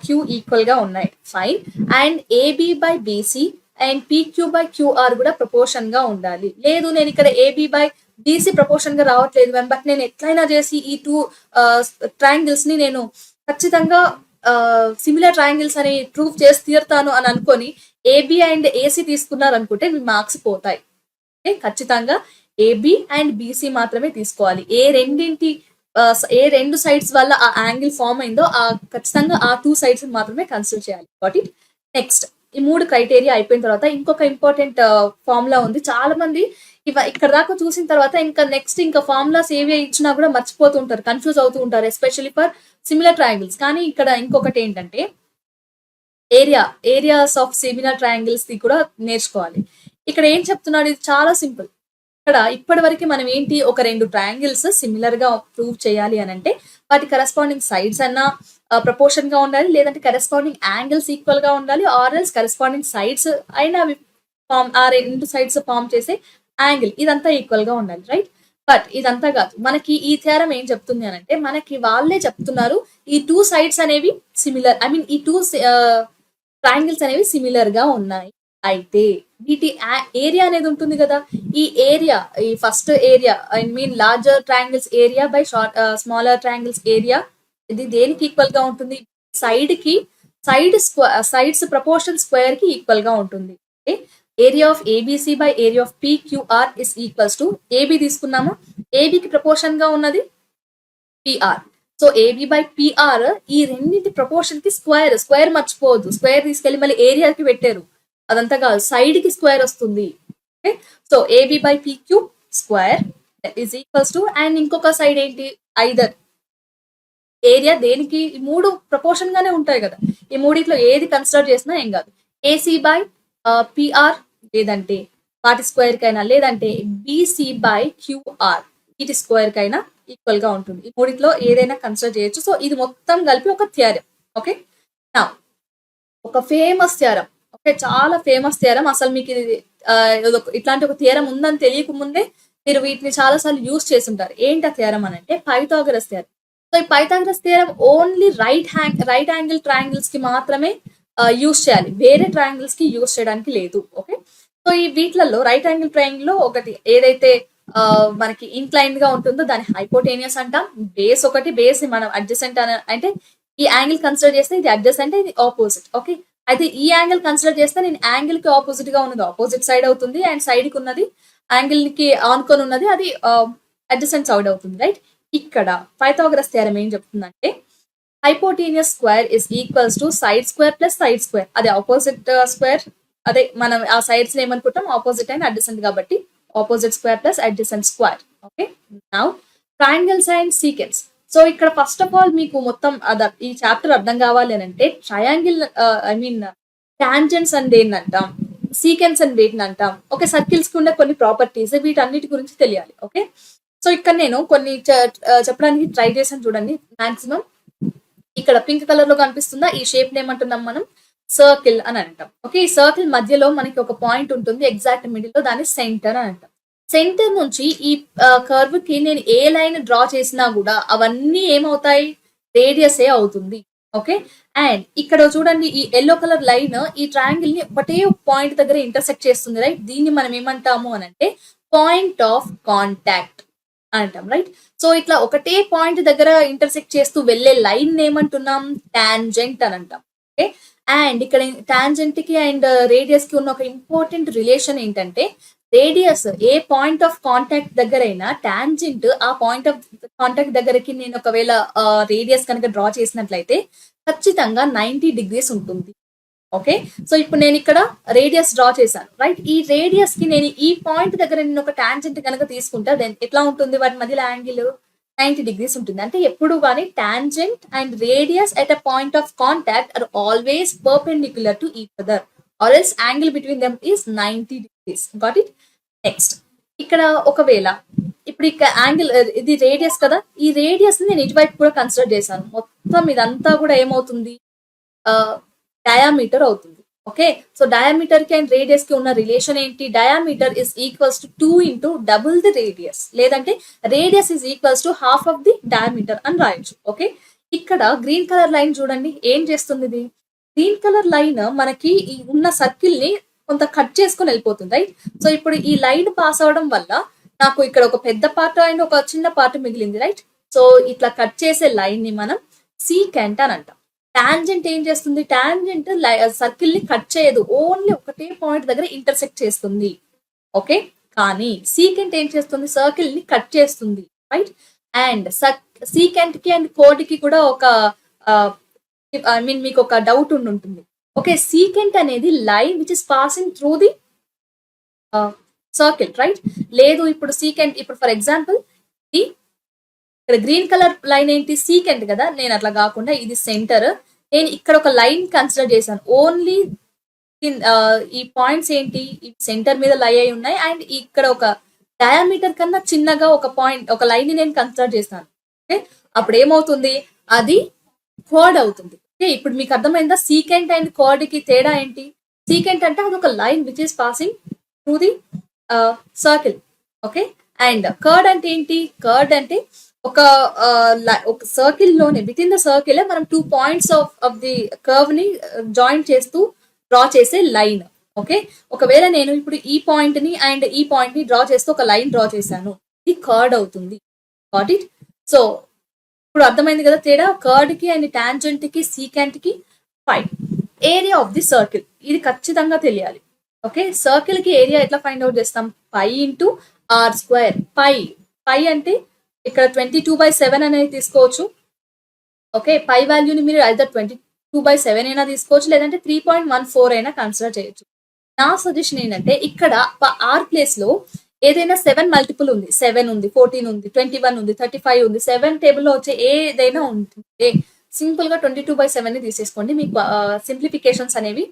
క్యూ ఈక్వల్ గా ఉన్నాయి, fine. And AB by BC and PQ by QR కూడా ప్రపోర్షన్ గా ఉండాలి. లేదు, నేను ఇక్కడ ఏబి బై బీసీ ప్రపోర్షన్ గా రావట్లేదు మ్యామ్, బట్ నేను ఎట్లయినా చేసి ఈ 2 ట్రయాంగిల్స్ ని నేను ఖచ్చితంగా సిమిలర్ ట్రయాంగిల్స్ అని ప్రూవ్ చేసి తీరుతాను అని అనుకొని ఏబి అండ్ ఏసీ తీసుకున్నారు అనుకుంటే మీ మార్క్స్ పోతాయి. ఖచ్చితంగా ఏబి అండ్ బీసీ మాత్రమే తీసుకోవాలి. ఏ రెండింటి ఏ 2 సైడ్స్ వల్ల ఆ యాంగిల్ ఫార్మ్ అయిందో ఖచ్చితంగా ఆ 2 సైడ్స్ మాత్రమే కన్సిడర్ చేయాలి. Got it? నెక్స్ట్ ఈ 3 క్రైటీరియా అయిపోయిన తర్వాత ఇంకొక ఇంపార్టెంట్ ఫార్ములా ఉంది. చాలా మంది ఇక్కడ దాకా చూసిన తర్వాత ఇంకా నెక్స్ట్ ఇంకా ఫార్ములాస్ ఏవి ఇచ్చినా కూడా మర్చిపోతూ ఉంటారు, కన్ఫ్యూజ్ అవుతూ ఉంటారు, ఎస్పెషల్లీ ఫర్ సిమిలర్ ట్రయాంగిల్స్. కానీ ఇక్కడ ఇంకొకటి ఏంటంటే areas of similar triangles the కూడా నేర్చుకోవాలి. ఇక్కడ ఏం చెప్తున్నాడు, ఇది చాలా సింపుల్. ఇక్కడ ఇప్పటి వరకు మనం ఏంటి, ఒక 2 ట్రయాంగిల్స్ సిమిలర్ గా ప్రూవ్ చేయాలి అని అంటే వాటి కరెస్పాండింగ్ సైడ్స్ అన్నా ప్రపోర్షన్ గా ఉండాలి, లేదంటే కరెస్పాండింగ్ యాంగిల్స్ ఈక్వల్ గా ఉండాలి, ఆర్ ఎల్స్ కరెస్పాండింగ్ సైడ్స్ అయినా అవి ఆ 2 సైడ్స్ ఫార్మ్ చేసే యాంగిల్ ఇదంతా ఈక్వల్ గా ఉండాలి, రైట్? బట్ ఇదంతా కాదు, మనకి ఈ థియరం ఏం చెప్తుంది అని అంటే మనకి వాళ్ళే చెప్తున్నారు ఈ 2 సైడ్స్ అనేవి సిమిలర్, ఐ మీన్ ఈ 2 ట్రయాంగిల్స్ అనేవి సిమిలర్ గా ఉన్నాయి. అయితే వీటి ఏరియా అనేది ఉంటుంది కదా, ఈ ఏరియా, ఈ first area, I mean larger triangles area by smaller triangles area, ఇది దేనికి ఈక్వల్ గా ఉంటుంది? సైడ్స్ ప్రపోర్షన్ స్క్వేర్ కి ఈక్వల్ గా ఉంటుంది. Area of ABC by area of PQR is equals to, AB తీసుకున్నాము, ఏబికి ప్రపోర్షన్ గా ఉన్నది PR. So AB by PR, ఈ రెండింటి ప్రపోర్షన్ కి స్క్వేర్ మర్చిపోవద్దు, స్క్వేర్ తీసుకెళ్లి మళ్ళీ ఏరియాకి పెట్టారు, అదంతా కాదు, సైడ్ కి స్క్వేర్ వస్తుంది. Okay, so AB by PQ square is equals to, and ఇంకొక సైడ్ ఏంటి, ఐదర్ ఏరియా దేనికి, ఈ 3 ప్రపోర్షన్ గానే ఉంటాయి కదా, ఈ మూడిట్లో ఏది కన్సిడర్ చేసినా ఏం కాదు, ఏసీ బై పిఆర్, లేదంటే వాటి స్క్వేర్ కైనా, లేదంటే బీసీ బై క్యూఆర్ వీటి స్క్వేర్ కైనా ఈక్వల్ గా ఉంటుంది. ఈ మూడిట్లో ఏదైనా కన్సిడర్ చేయొచ్చు. సో ఇది మొత్తం కలిపి ఒక థియరం. ఓకే, నా ఒక ఫేమస్ థియరం, ఓకే, చాలా ఫేమస్ థియరం. అసలు మీకు ఇట్లాంటి ఒక థియరం ఉందని తెలియక ముందే మీరు వీటిని చాలా సార్లు యూజ్ చేసి ఉంటారు. ఏంటి ఆ థియరం అని అంటే పైథాగరస్ థియరం. సో ఈ Pythagoras theorem only right angle triangles కి మాత్రమే యూజ్ చేయాలి, వేరే ట్రయాంగిల్స్ కి యూజ్ చేయడానికి లేదు. ఓకే, సో ఈ వీటిలలో రైట్ యాంగిల్ ట్రయాంగిల్ లో ఒకటి ఏదైతే మనకి ఇంక్లైన్ గా ఉంటుందో దాన్ని హైపోటేనియస్ అంటాం. బేస్ ని మనం అడ్జసెంట్ అంటే ఈ యాంగిల్ కన్సిడర్ చేస్తే ఇది అడ్జసెంట్, ఇది ఆపోజిట్. ఓకే, అయితే ఈ యాంగిల్ కన్సిడర్ చేస్తే నేను యాంగిల్ కి ఆపోజిట్ గా ఉన్నది ఆపోజిట్ సైడ్ అవుతుంది, అండ్ సైడ్ కి ఉన్నది యాంగిల్ కి ఆనుకొని ఉన్నది అది అడ్జసెంట్ సైడ్ అవుతుంది, రైట్? ఇక్కడ పైథాగరస్ థియరం ఏం చెప్తుందంటే hypotenuse square is equals to side square plus side square, అదే ఆపోజిట్ స్క్వేర్, అదే మనం ఆ సైడ్స్ ఏమనుకుంటాం, ఆపోజిట్ అండ్ అడ్జసెంట్ కాబట్టి opposite square plus adjacent square. Okay, now triangles and secants. So ఇక్కడ ఫస్ట్ ఆఫ్ ఆల్ మీకు మొత్తం ఈ చాప్టర్ అర్థం కావాలి అని అంటే ట్రయాంగిల్, ఐ మీన్ టాంజెంట్స్ అని దేన్ని అంటాం, సీకెన్స్ అని వేటిని అంటాం, ఓకే, సర్కిల్స్ కి ఉండే కొన్ని ప్రాపర్టీస్, వీటన్నిటి గురించి తెలియాలి. ఓకే, సో ఇక్కడ నేను కొన్ని చెప్పడానికి ట్రై చేశాను, చూడండి. మాక్సిమం ఇక్కడ పింక్ కలర్ లో కనిపిస్తుందా, ఈ షేప్ ఏమంటున్నాం మనం, సర్కిల్ అని అంటాం. ఓకే, ఈ సర్కిల్ మధ్యలో మనకి ఒక పాయింట్ ఉంటుంది, ఎగ్జాక్ట్ మిడిల్ లో, దాన్ని సెంటర్ అని అంటాం. సెంటర్ నుంచి ఈ కర్వ్ కి నేను ఏ లైన్ డ్రా చేసినా కూడా అవన్నీ ఏమవుతాయి, రేడియస్ ఏ అవుతుంది. ఓకే, అండ్ ఇక్కడ చూడండి ఈ ఎల్లో కలర్ లైన్ ఈ ట్రయాంగిల్ ని ఒకటే పాయింట్ దగ్గర ఇంటర్సెక్ట్ చేస్తుంది, రైట్? దీన్ని మనం ఏమంటాము అని అంటే పాయింట్ ఆఫ్ కాంటాక్ట్ అంటాం, రైట్? సో ఇట్లా ఒకటే పాయింట్ దగ్గర ఇంటర్సెక్ట్ చేస్తూ వెళ్లే లైన్ ఏమంటున్నాం, టాంజెంట్ అని అంటాం. ఓకే, అండ్ ఇక్కడ టాంజెంట్ కి అండ్ రేడియస్ కి ఉన్న ఒక ఇంపార్టెంట్ రిలేషన్ ఏంటంటే radius A point of contact దగ్గరైనా టాంజెంట్ ఆ పాయింట్ ఆఫ్ కాంటాక్ట్ దగ్గరకి నేను ఒకవేళ రేడియస్ కనుక డ్రా చేసినట్లయితే ఖచ్చితంగా 90 degrees ఉంటుంది. ఓకే, సో ఇప్పుడు నేను ఇక్కడ రేడియస్ డ్రా చేశాను, రైట్? ఈ రేడియస్ కి నేను ఈ పాయింట్ దగ్గర నేను ఒక టాంజెంట్ కనుక తీసుకుంటా, దెన్ ఎట్లా ఉంటుంది, వాటి మధ్యలో యాంగిల్ 90 degrees ఉంటుంది. అంటే ఎప్పుడు కానీ tangent and radius at a point of contact are always perpendicular to each other, or else angle between them is 90 degrees. Got it? Next ఇక్కడ ఒకవేళ ఇప్పుడు ఇక్కడ యాంగిల్ ఇది రేడియస్ కదా, ఈ రేడియస్ ని నేను ఇటువైపు కూడా కన్సిడర్ చేశాను, మొత్తం ఇదంతా కూడా ఏమవుతుంది, డయామీటర్ అవుతుంది. ఓకే, సో డయామీటర్ కి అండ్ రేడియస్ కి ఉన్న రిలేషన్ ఏంటి, diameter is equals to 2 into double the radius, లేదంటే radius is equals to half of the diameter అని రాయొచ్చు. ఓకే, ఇక్కడ గ్రీన్ కలర్ లైన్ చూడండి ఏం చేస్తుంది, ఇది గ్రీన్ కలర్ లైన్ మనకి ఈ ఉన్న సర్కిల్ ని కొంత కట్ చేసుకొని వెళ్ళిపోతుంది, రైట్? సో ఇప్పుడు ఈ లైన్ పాస్ అవడం వల్ల నాకు ఇక్కడ ఒక పెద్ద పార్ట్ అండ్ ఒక చిన్న పార్ట్ మిగిలింది, రైట్? సో ఇట్లా కట్ చేసే లైన్ ని మనం సీకెంట్ అని అంటాం. టాంజెంట్ ఏం చేస్తుంది, టాంజెంట్ సర్కిల్ ని కట్ చేయదు, ఓన్లీ ఒకటే పాయింట్ దగ్గర ఇంటర్సెక్ట్ చేస్తుంది. ఓకే, కానీ సీకెంట్ ఏం చేస్తుంది, సర్కిల్ ని కట్ చేస్తుంది, రైట్? అండ్ సీకెంట్ కి అండ్ కోడ్ కి కూడా ఒక ఐ మీన్ మీకు ఒక డౌట్ ఉంటుంది. ఓకే, సీకెంట్ అనేది line which is passing through the circle, right? లేదు, ఇప్పుడు సీకెంట్, ఇప్పుడు ఫర్ ఎగ్జాంపుల్ ఇక్కడ గ్రీన్ కలర్ లైన్ ఏంటి, సీకెంట్ కదా. నేను అట్లా కాకుండా ఇది సెంటర్, నేను ఇక్కడ ఒక లైన్ కన్సిడర్ చేశాను. ఓన్లీ ఈ పాయింట్స్ ఏంటి, సెంటర్ మీద లై అయి ఉన్నాయి. అండ్ ఇక్కడ ఒక డయామీటర్ కన్నా చిన్నగా ఒక పాయింట్, ఒక లైన్ ని నేను కన్సిడర్ చేస్తాను. ఓకే, అప్పుడు ఏమవుతుంది, అది కోడ్ అవుతుంది. ఓకే, ఇప్పుడు మీకు అర్థమైందా సీకెంట్ అండ్ కోడ్ కి తేడా ఏంటి? సీకెంట్ అంటే అది ఒక line which is passing through the circle. Okay, and curd అంటే ఏంటి? కర్డ్ అంటే ఒక సర్కిల్ లోనే, విత్ ఇన్ ద సర్కిల్ మనం 2 పాయింట్స్ ఆఫ్ ది కర్వ్ ని జాయింట్ చేస్తూ డ్రా చేసే లైన్. ఓకే, ఒకవేళ నేను ఇప్పుడు ఈ పాయింట్ ని అండ్ ఈ పాయింట్ ని డ్రా చేస్తూ ఒక లైన్ డ్రా చేశాను, ఇది కర్డ్ అవుతుంది. Got it? సో ఇప్పుడు అర్థమైంది కదా తేడా, కర్డ్ కి అండ్ టాంజెంట్ కి సీకెంట్ కి. Fine, area of the circle, ఇది ఖచ్చితంగా తెలియాలి. ఓకే, సర్కిల్ కి ఏరియా ఎట్లా ఫైండ్ అవుట్ చేస్తాం? Pi into r square. Pi అంటే ఇక్కడ 22/7 అనేది తీసుకోవచ్చు. ఓకే, పై వాల్యూని మీరు ఐదర్ 22/7 అయినా తీసుకోవచ్చు, లేదంటే 3.14 అయినా కన్సిడర్ చేయొచ్చు. నా సజెషన్ ఏంటంటే ఇక్కడ ఆర్ ప్లేస్ లో ఏదైనా 7 మల్టిపుల్ ఉంది, 7 ఉంది, 14 ఉంది, 21 ఉంది, 35 ఉంది, 7 టేబుల్ లో వచ్చే ఏదైనా ఉంటుంది. సింపుల్ గా 22/7 ని తీసేసుకోండి, మీకు సింప్లిఫికేషన్స్ అనేవి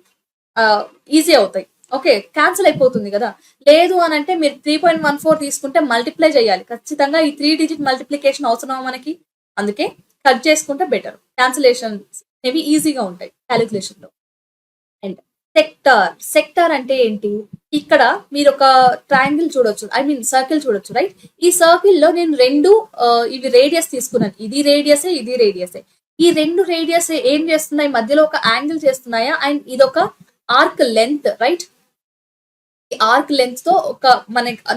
ఈజీ అవుతాయి. ఓకే, క్యాన్సిల్ అయిపోతుంది కదా. లేదు అని అంటే మీరు 3.14 తీసుకుంటే మల్టిప్లై చేయాలి ఖచ్చితంగా. ఈ 3 డిజిట్ మల్టిప్లికేషన్ అవసరం మనకి, అందుకే కట్ చేసుకుంటే బెటర్. క్యాన్సిలేషన్ అనేవి ఈజీగా ఉంటాయి క్యాలిక్యులేషన్ లో. అండ్ సెక్టార్ అంటే ఏంటి? ఇక్కడ మీరు ఒక ట్రయాంగిల్ చూడొచ్చు, ఐ మీన్ సర్కిల్ చూడొచ్చు, రైట్? ఈ సర్కిల్ లో నేను రెండు ఇవి రేడియస్ తీసుకున్నాను, ఇది రేడియసే, ఇది రేడియసే. ఈ రెండు రేడియస్ ఏం చేస్తున్నాయి, మధ్యలో ఒక యాంగిల్ చేస్తున్నాయా? అండ్ ఇదొక arc length, right? Arc length తో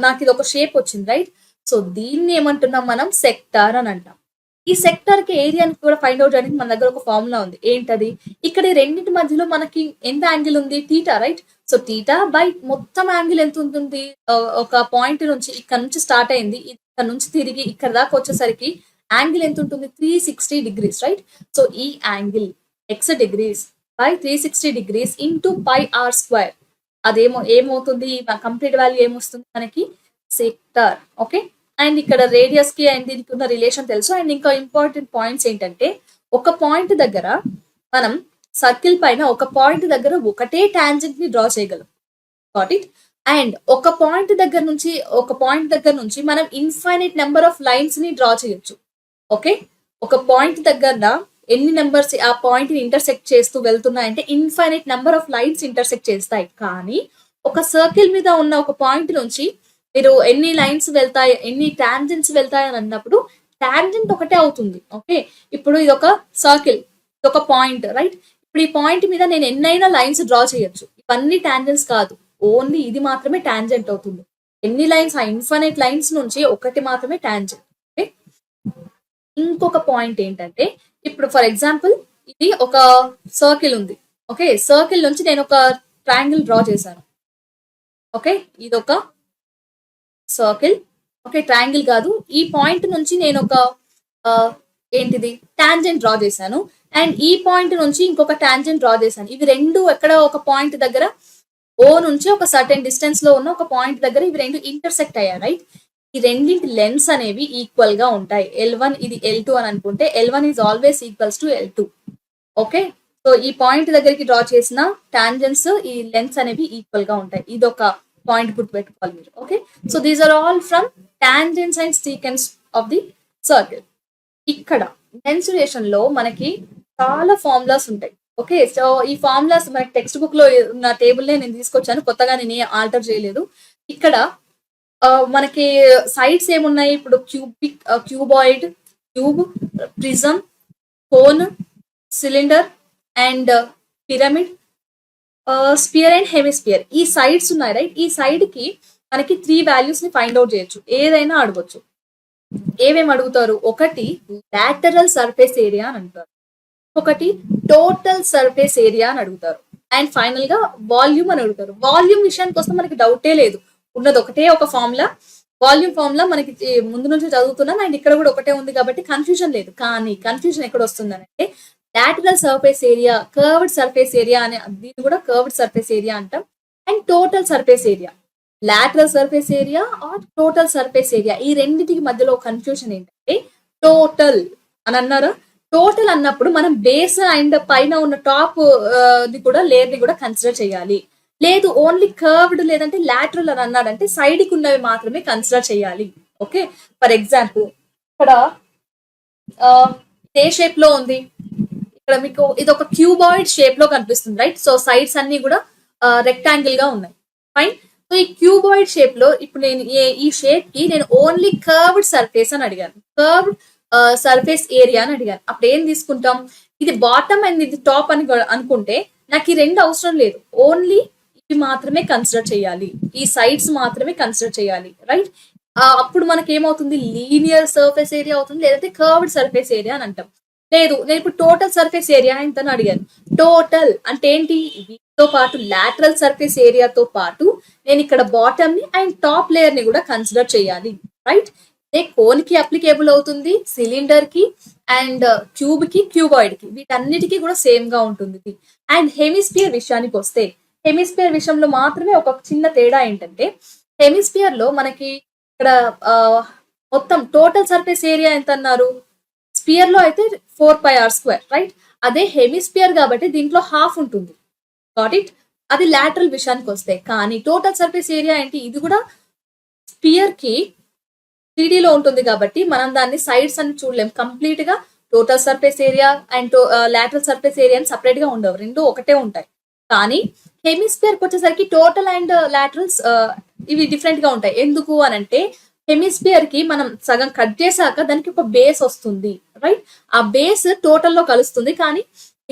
నాకు ఇది ఒక షేప్ వచ్చింది, రైట్? సో దీన్ని ఏమంటున్నాం మనం? సెక్టార్ అని అంటాం. ఈ సెక్టార్ కి ఏరియాని కూడా ఫైండ్ అవుట్ చేయడానికి మన దగ్గర ఒక ఫార్ములా ఉంది. ఏంటది? ఇక్కడ ఈ రెండింటి మధ్యలో మనకి ఎంత యాంగిల్ ఉంది? Theta, right? So theta by మొత్తం యాంగిల్ ఎంత ఉంటుంది? ఒక పాయింట్ నుంచి, ఇక్కడ నుంచి స్టార్ట్ అయింది, ఇక్కడ నుంచి తిరిగి ఇక్కడ దాకా వచ్చేసరికి యాంగిల్ ఎంత ఉంటుంది? 360 degrees, రైట్? సో ఈ angle x degrees by 360 degrees into pi R square, ఏమవుతుంది? కంప్లీట్ వాల్యూ ఏమొస్తుంది మనకి? సెక్టార్. ఓకే, అండ్ ఇక్కడ రేడియస్ కి అండ్ దీనికి ఉన్న రిలేషన్ తెలుసు. అండ్ ఇంకా ఇంపార్టెంట్ పాయింట్స్ ఏంటంటే, ఒక పాయింట్ దగ్గర మనం సర్కిల్ పైన ఒక పాయింట్ దగ్గర ఒకటే టాంజెంట్ ని డ్రా చేయగలం. Got it? అండ్ ఒక పాయింట్ దగ్గర నుంచి మనం ఇన్ఫైనైట్ నెంబర్ ఆఫ్ లైన్స్ ని డ్రా చేయొచ్చు. ఓకే, ఒక పాయింట్ దగ్గర ఎన్ని నెంబర్స్ ఆ పాయింట్ ని ఇంటర్సెక్ట్ చేస్తూ వెళ్తున్నాయంటే infinite number of lines intersect చేస్తాయి. కానీ ఒక సర్కిల్ మీద ఉన్న ఒక పాయింట్ నుంచి మీరు ఎన్ని లైన్స్ వెళ్తాయి, ఎన్ని టాంజెంట్స్ వెళ్తాయి అని అన్నప్పుడు టాంజెంట్ ఒకటే అవుతుంది. ఓకే, ఇప్పుడు ఇది ఒక సర్కిల్, ఇది ఒక పాయింట్, రైట్? ఇప్పుడు ఈ పాయింట్ మీద నేను ఎన్నైనా లైన్స్ డ్రా చేయొచ్చు, ఇవన్నీ టాంజెంట్స్ కాదు, ఓన్లీ ఇది మాత్రమే టాంజెంట్ అవుతుంది. ఎన్ని లైన్స్? ఆ ఇన్ఫైనైట్ లైన్స్ నుంచి ఒకటి మాత్రమే టాంజెంట్. ఓకే, ఇంకొక పాయింట్ ఏంటంటే, ఇప్పుడు ఫర్ ఎగ్జాంపుల్ ఇది ఒక సర్కిల్ ఉంది. ఓకే, సర్కిల్ నుంచి నేను ఒక ట్రయాంగిల్ డ్రా చేశాను. ఓకే, ఇది ఒక సర్కిల్. ఓకే, ట్రయాంగిల్ కాదు, ఈ పాయింట్ నుంచి నేను ఒక ఏంటిది టాంజెంట్ డ్రా చేశాను. అండ్ ఈ పాయింట్ నుంచి ఇంకొక టాంజెంట్ డ్రా చేశాను. ఇవి రెండు ఎక్కడ ఒక పాయింట్ దగ్గర ఓ నుంచి ఒక సర్టెన్ డిస్టెన్స్ లో ఉన్న ఒక పాయింట్ దగ్గర ఇవి రెండు ఇంటర్సెక్ట్ అయ్యాయి, రైట్? ఈ రెండింటి లెన్స్ అనేవి ఈక్వల్ గా ఉంటాయి. L1 ఇది L2 అని అనుకుంటే L1 is always equals to L2. Okay, so ఈ పాయింట్ దగ్గరికి డ్రా చేసిన టాంజెంట్స్, ఈ లెన్స్ అనేవి ఈక్వల్ గా ఉంటాయి. ఇది ఒక పాయింట్ గుర్తుపెట్టుకోవాలి మీరు. Okay, so these are all from tangents and secants of the circle. ఇక్కడ మెన్సురేషన్ లో మనకి చాలా ఫార్ములాస్ ఉంటాయి. ఓకే, సో ఈ ఫార్ములాస్ మనకి టెక్స్ట్ బుక్ లో ఉన్న టేబుల్ నేను తీసుకొచ్చాను, కొత్తగా నేను ఆల్టర్ చేయలేదు. ఇక్కడ మనకి సైడ్స్ ఏమున్నాయి? ఇప్పుడు cuboid, tube, prism, cone, cylinder and pyramid, spear and hemisphere, ఈ సైడ్స్ ఉన్నాయి, రైట్? ఈ సైడ్ కి మనకి 3 వాల్యూస్ ని ఫైండ్ అవుట్ చేయొచ్చు, ఏదైనా అడగొచ్చు. ఏమేమి అడుగుతారు? ఒకటి లాటరల్ సర్ఫేస్ ఏరియా అని అంటారు, ఒకటి టోటల్ సర్ఫేస్ ఏరియా అని అడుగుతారు, అండ్ ఫైనల్ గా వాల్యూమ్ అని అడుగుతారు. వాల్యూమ్ విషయానికి వస్తే మనకి డౌటే లేదు, ఉన్నది ఒకటే ఒక ఫార్ములా, వాల్యూమ్ ఫార్ములా మనకి ముందు నుంచి చదువుతున్నాం అండ్ ఇక్కడ కూడా ఒకటే ఉంది కాబట్టి కన్ఫ్యూజన్ లేదు. కానీ కన్ఫ్యూజన్ ఎక్కడ వస్తుందనంటే lateral surface area, curved surface area అనే దీన్ని కూడా కర్వ్డ్ సర్ఫేస్ ఏరియా అంటాం. And total surface area, lateral surface area or total surface area, ఈ రెండింటికి మధ్యలో కన్ఫ్యూజన్ ఏంటంటే టోటల్ అని అన్నారా. టోటల్ అన్నప్పుడు మనం బేస్ అండ్ పైన ఉన్న టాప్ ని కూడా లేయర్ ని కూడా కన్సిడర్ చేయాలి. లేదు ఓన్లీ కర్వ్డ్ లేదంటే లాటరల్ అని అన్నాడంటే సైడ్ కి ఉన్నవి మాత్రమే కన్సిడర్ చేయాలి. ఓకే, ఫర్ ఎగ్జాంపుల్ ఇక్కడ ఏ షేప్ లో ఉంది, ఇక్కడ మీకు ఇది ఒక క్యూబాయిడ్ షేప్ లో కనిపిస్తుంది రైట్. సో సైడ్స్ అన్ని కూడా రెక్టాంగిల్ గా ఉన్నాయి. ఫైన్. సో ఈ క్యూబాయిడ్ షేప్ లో ఇప్పుడు నేను ఈ షేప్ కి నేను ఓన్లీ కర్వ్డ్ సర్ఫేస్ అని అడిగాను, కర్వ్డ్ సర్ఫేస్ ఏరియా అని అడిగాను. అప్పుడు ఏం తీసుకుంటాం, ఇది బాటమ్ అండ్ ఇది టాప్ అని అనుకుంటే నాకు ఈ రెండు అవసరం లేదు, ఓన్లీ ఇవి మాత్రమే కన్సిడర్ చేయాలి, ఈ సైడ్స్ మాత్రమే కన్సిడర్ చేయాలి రైట్. అప్పుడు మనకి ఏమవుతుంది, లీనియర్ సర్ఫేస్ ఏరియా అవుతుంది, లేదంటే కర్వ్డ్ సర్ఫేస్ ఏరియా అని అంటాం. లేదు నేను ఇప్పుడు టోటల్ సర్ఫేస్ ఏరియా ఎంత అని అడిగాను. టోటల్ అంటే ఏంటి, వీటితో పాటు లాటరల్ సర్ఫేస్ ఏరియాతో పాటు నేను ఇక్కడ బాటమ్ ని అండ్ టాప్ లేయర్ ని కూడా కన్సిడర్ చేయాలి రైట్. ఇదే కోన్ కి అప్లికేబుల్ అవుతుంది, సిలిండర్ కి అండ్ క్యూబ్ కి, క్యూబాయిడ్ కి, వీటన్నిటికీ కూడా సేమ్ గా ఉంటుంది. అండ్ హెమిస్పియర్ విషయానికి వస్తే, హెమిస్పియర్ విషయంలో మాత్రమే ఒక చిన్న తేడా ఏంటంటే హెమిస్పియర్ లో మనకి ఇక్కడ మొత్తం టోటల్ సర్ఫేస్ ఏరియా ఎంత అన్నారు, స్పియర్ లో అయితే 4πr² రైట్. అదే హెమిస్పియర్ కాబట్టి దీంట్లో హాఫ్ ఉంటుంది. Got it. అది లాటరల్ విషయానికి వస్తే, కానీ టోటల్ సర్ఫేస్ ఏరియా ఏంటి, ఇది కూడా స్పియర్ కి 3D లో ఉంటుంది కాబట్టి మనం దాన్ని సైడ్స్ అని చూడలేం. కంప్లీట్ గా total surface area and lateral surface area అని సపరేట్ గా ఉండవు, రెండు ఒకటే ఉంటాయి. కానీ హెమిస్పియర్ వచ్చేసరికి టోటల్ అండ్ లాటరల్స్ ఇవి డిఫరెంట్ గా ఉంటాయి. ఎందుకు అని అంటే హెమిస్పియర్ కి మనం సగం కట్ చేశాక దానికి ఒక బేస్ వస్తుంది రైట్. ఆ బేస్ టోటల్ లో కలుస్తుంది, కానీ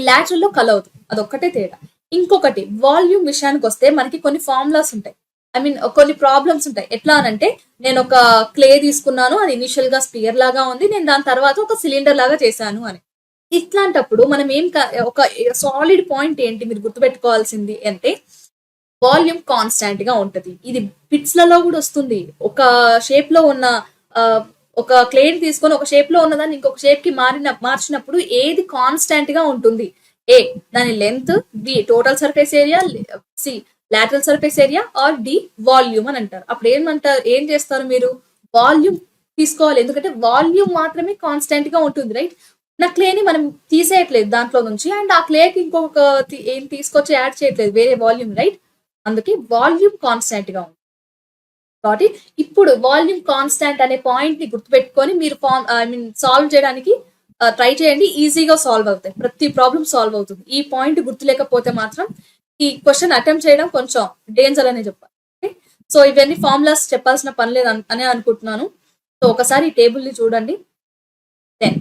లాటరల్ లో కలవదు, అదొక్కటే తేడా. ఇంకొకటి వాల్యూమ్ విషయానికి వస్తే మనకి కొన్ని ఫార్ములాస్ ఉంటాయి, ఐ మీన్ కొన్ని ప్రాబ్లమ్స్ ఉంటాయి. ఎట్లా అనంటే నేను ఒక క్లే తీసుకున్నాను, అది ఇనిషియల్ గా స్పియర్ లాగా ఉంది, నేను దాని తర్వాత ఒక సిలిండర్ లాగా చేశాను అని. ఇట్లాంటప్పుడు మనం ఒక సాలిడ్ పాయింట్ ఏంటి మీరు గుర్తుపెట్టుకోవాల్సింది అంటే వాల్యూమ్ కాన్స్టాంట్ గా ఉంటది. ఇది బిట్స్ లలో కూడా వస్తుంది. ఒక షేప్ లో ఉన్న ఒక క్లేని తీసుకొని ఒక షేప్ లో ఉన్నదాన్ని ఇంకొక షేప్ కి మార్చినప్పుడు ఏది కాన్స్టాంట్ గా ఉంటుంది, ఏ దాని length, B total surface area, C lateral surface area, or D volume అని అంటారు. అప్పుడు ఏం చేస్తారు మీరు, వాల్యూమ్ తీసుకోవాలి, ఎందుకంటే వాల్యూమ్ మాత్రమే కాన్స్టాంట్ గా ఉంటుంది రైట్. నా క్లేని మనం తీసేయట్లేదు దాంట్లో నుంచి, అండ్ ఆ క్లేకి ఇంకొక ఏం తీసుకొచ్చి యాడ్ చేయట్లేదు, వేరే వాల్యూమ్ రైట్. అందుకే వాల్యూమ్ కాన్స్టాంట్ గా ఉంది. కాబట్టి ఇప్పుడు వాల్యూమ్ కాన్స్టాంట్ అనే పాయింట్ ని గుర్తుపెట్టుకొని మీరు సాల్వ్ చేయడానికి ట్రై చేయండి, ఈజీగా సాల్వ్ అవుతాయి, ప్రతి ప్రాబ్లం సాల్వ్ అవుతుంది. ఈ పాయింట్ గుర్తులేకపోతే మాత్రం ఈ క్వశ్చన్ అటెంప్ట్ చేయడం కొంచెం డేంజర్ అనే చెప్పాలి. ఓకే, సో ఇవన్నీ ఫార్ములాస్ చెప్పాల్సిన పని లేదు అనే అనుకుంటున్నాను. సో ఒకసారి ఈ టేబుల్ ని చూడండి. దెన్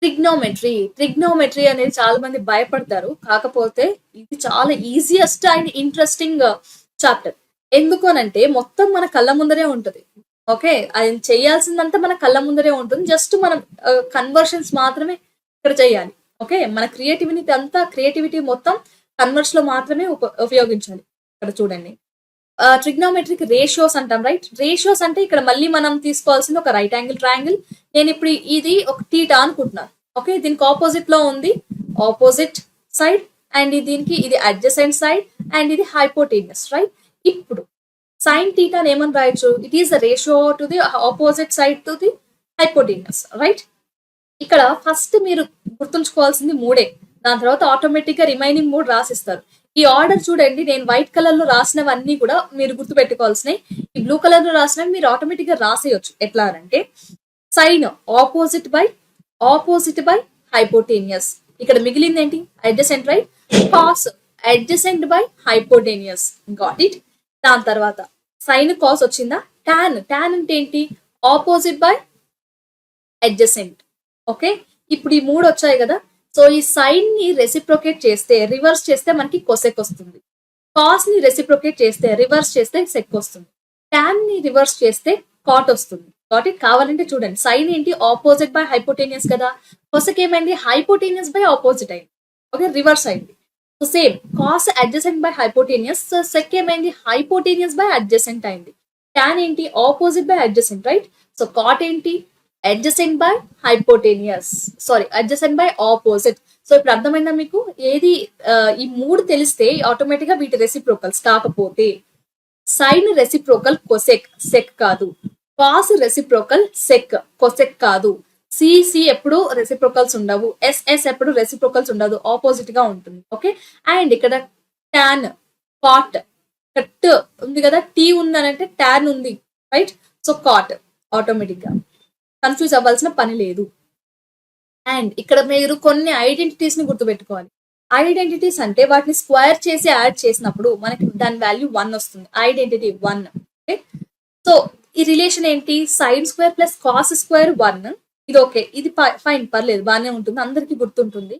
ట్రిగ్నోమెట్రీ అనేది చాలా మంది భయపడతారు, కాకపోతే ఇది చాలా ఈజియెస్ట్ అండ్ ఇంట్రెస్టింగ్ చాప్టర్. ఎందుకు అనంటే మొత్తం మన కళ్ళ ముందరే ఉంటది. ఓకే, అది చేయాల్సిందంతా మన కళ్ళ ముందరే ఉంటుంది, జస్ట్ మనం కన్వర్షన్స్ మాత్రమే ఇక్కడ చేయాలి. ఓకే, మన క్రియేటివిటీ మొత్తం కన్వర్స్ లో మాత్రమే ఉపయోగించాలి. ఇక్కడ చూడండి, ట్రిగ్నోమెట్రిక్ రేషియోస్ అంటాం రైట్. రేషియోస్ అంటే ఇక్కడ మళ్ళీ మనం తీసుకోవాల్సింది ఒక రైట్ యాంగిల్ ట్రయాంగిల్. నేను ఇప్పుడు ఇది ఒక థీటా అనుకుంటున్నాను. ఓకే, దీనికి ఆపోజిట్ లో ఉంది ఆపోజిట్ సైడ్, అండ్ దీనికి ఇది అడ్జసెంట్ సైడ్, అండ్ ఇది హైపోటేనియస్ రైట్. ఇప్పుడు సైన్ థీటా ఏమని రాయొచ్చు, it is the ratio to the opposite side to the hypotenuse right. ఇక్కడ ఫస్ట్ మీరు గుర్తుంచుకోవాల్సింది మూడే, దాని తర్వాత ఆటోమేటిక్ గా రిమైనింగ్ 3 రాసిస్తారు. ఈ ఆర్డర్ చూడండి, నేను వైట్ కలర్ లో రాసినవన్నీ కూడా మీరు గుర్తు పెట్టుకోవాల్సినవి, ఈ బ్లూ కలర్ లో రాసినవి మీరు ఆటోమేటిక్ గా రాసేయచ్చు. ఎట్లా అంటే సైన్ ఆపోజిట్ బై హైపోటేనియస్, ఇక్కడ మిగిలింది ఏంటి adjacent right, cos adjacent by hypotenuse, got it. దాని తర్వాత సైన్ కాస్ వచ్చిందా, టాన్ అంటే ఏంటి ఆపోజిట్ బై అడ్జసెంట్. ఓకే, ఇప్పుడు ఈ 3 వచ్చాయి కదా. సో ఈ సైన్ ని రెసిప్రొకేట్ చేస్తే రివర్స్ చేస్తే మనకి కొసెక్ వస్తుంది, కాస్ ని రెసిప్రొకేట్ చేస్తే రివర్స్ చేస్తే సెక్ వస్తుంది, టాన్ ని రివర్స్ చేస్తే కాట్ వస్తుంది. కాబట్టి కావాలంటే చూడండి, సైన్ ఏంటి ఆపోజిట్ బై హైపోటేనియస్ కదా, కొసెక్ ఏమైంది హైపోటేనియస్ బై ఆపోజిట్ అయింది. ఓకే, రివర్స్ అయింది. So same cos adjacent by hypotenuse, so sec ఏమైంది హైపోటేనియస్ బై అడ్జసెంట్ అయింది. tan ఏంటి opposite by adjacent right. So cot ఏంటి adjacent by hypotenuse, sorry adjacent by opposite. So ఇప్పుడు అర్థమైందా మీకు ఏది ఈ మూడు తెలిస్తే ఆటోమేటిక్ గా వీటి రెసిప్రోకల్స్. కాకపోతే సైన్ రెసిప్రోకల్ కొసెక్ సెక్ కాదు, కాస్ రెసిప్రోకల్ సెక్ కొసెక్ కాదు, సిసి ఎప్పుడు రెసిప్రోకల్స్ ఉండవు, ఎస్ఎస్ ఎప్పుడు రెసిప్రోకల్స్ ఉండదు, ఆపోజిట్ గా ఉంటుంది. ఓకే, అండ్ ఇక్కడ టాన్ కాట్ కట్ ఉంది కదా, టీ ఉందనంటే టాన్ ఉంది రైట్. సో కాట్ ఆటోమేటిక్ గా కన్ఫ్యూజ్ అవ్వాల్సిన పని లేదు. అండ్ ఇక్కడ మీరు కొన్ని ఐడెంటిటీస్ ని గుర్తుపెట్టుకోవాలి. ఐడెంటిటీస్ అంటే వాటిని స్క్వేర్ చేసి యాడ్ చేసినప్పుడు మనకి దాని వాల్యూ 1 వస్తుంది, ఐడెంటిటీ 1. ఓకే, సో ఈ రిలేషన్ ఏంటి sine square plus cos square 1. ఇది ఓకే, ఇది ఫైన్ పర్లేదు బాగానే ఉంటుంది, అందరికి గుర్తుంటుంది.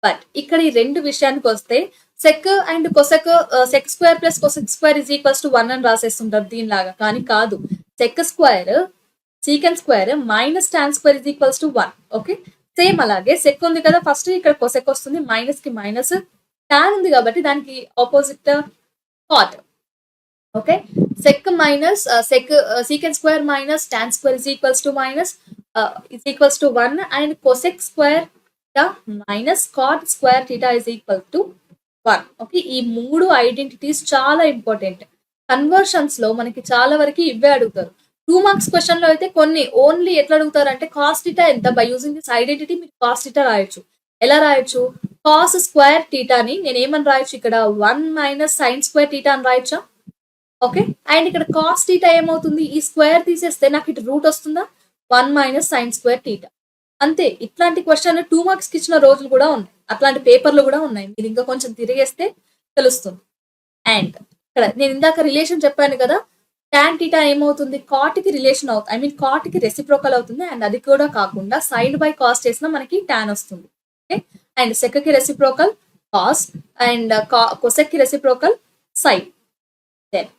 బట్ ఇక్కడ ఈ రెండు విషయానికి వస్తే sec and cosec, sec square plus cosec square is equals to 1 అని రాసేస్తుంటారు దీనిలాగా. కానీ కాదు, sec square secant square minus tan square is equals to 1. Okay, same అలాగే సెక్ ఉంది కదా ఫస్ట్, ఇక్కడ కొసెక్ వస్తుంది, మైనస్ కి మైనస్, టాన్ ఉంది కాబట్టి దానికి opposite cot. Okay, sec minus sec secant square minus tan square is equals to minus is equals to 1 and cosec square minus cot square theta is equal to 1. Okay, ఈ మూడు identities చాలా important. Conversions లో మనకి చాలా వరకు ఇవే అడుగుతారు. 2 marks question లో అయితే కొన్ని ఓన్లీ ఎట్లా అడుగుతారు అంటే కాస్ థీటా ఎంత, బై యూజింగ్ దిస్ ఐడెంటిటీ మీరు కాస్ థీటా రాయొచ్చు. ఎలా రాయొచ్చు, కాస్ స్క్వేర్ థీటాని నేను ఏమని రాయొచ్చు ఇక్కడ 1 మైనస్ సైన్ స్క్వేర్ థీటా అని రాయొచ్చా. ఓకే, అండ్ ఇక్కడ కాస్ థీటా ఏమవుతుంది, ఈ స్క్వేర్ తీసేస్తే నాకు ఇటు రూట్ వస్తుందా, 1 మైనస్ సైన్ స్క్వేర్ థీటా. అంతే, ఇట్లాంటి క్వశ్చన్ 2 మార్క్స్ కి ఇచ్చిన రోజులు కూడా ఉన్నాయి, అట్లాంటి పేపర్లు కూడా ఉన్నాయి, మీరు ఇంకా కొంచెం తిరిగేస్తే తెలుస్తుంది. అండ్ ఇక్కడ నేను ఇందాక రిలేషన్ చెప్పాను కదా, టాన్ థీటా ఏమవుతుంది కాట్ కి రిలేషన్ అవుతుంది, ఐ మీన్ కాట్ కి రెసిప్రోకల్ అవుతుంది. అండ్ అది కూడా కాకుండా సైన్ బై కాస్ చేసినా మనకి టాన్ వస్తుంది. ఓకే, అండ్ సెక్ కి రెసిప్రోకల్ కాస్ అండ్ కొసెక్ కి reciprocal sine. Then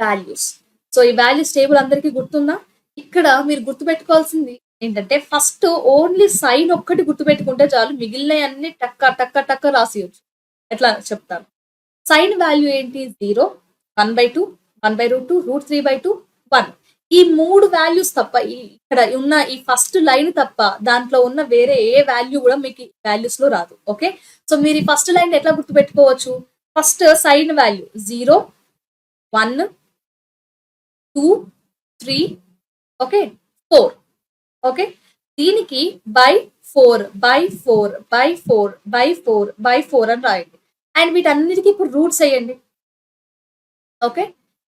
values. So ఈ వాల్యూస్ టేబుల్ అందరికీ గుర్తుందా. ఇక్కడ మీరు గుర్తుపెట్టుకోవాల్సింది ఏంటంటే ఫస్ట్ ఓన్లీ సైన్ ఒక్కటి గుర్తుపెట్టుకుంటే చాలు, మిగిలిన అన్ని టక్క టక్క టక్క రాసియచ్చు. ఎట్లా చెప్తాను, సైన్ వాల్యూ ఏంటి 0, 1/2, 1/√2, √3/2, 1. ఈ మూడు వాల్యూస్ తప్ప ఇక్కడ ఉన్న ఈ ఫస్ట్ లైన్ తప్ప దాంట్లో ఉన్న వేరే ఏ వాల్యూ కూడా మీకు వాల్యూస్ లో రాదు. ఓకే, సో మీరు ఈ ఫస్ట్ లైన్ ఎట్లా గుర్తుపెట్టుకోవచ్చు, first sine value 0, 1, 2, 3, okay 4. Okay, దీనికి బై 4 అని రాయండి. అండ్ వీటన్నిటికీ ఇప్పుడు రూట్స్ వేయండి. ఓకే,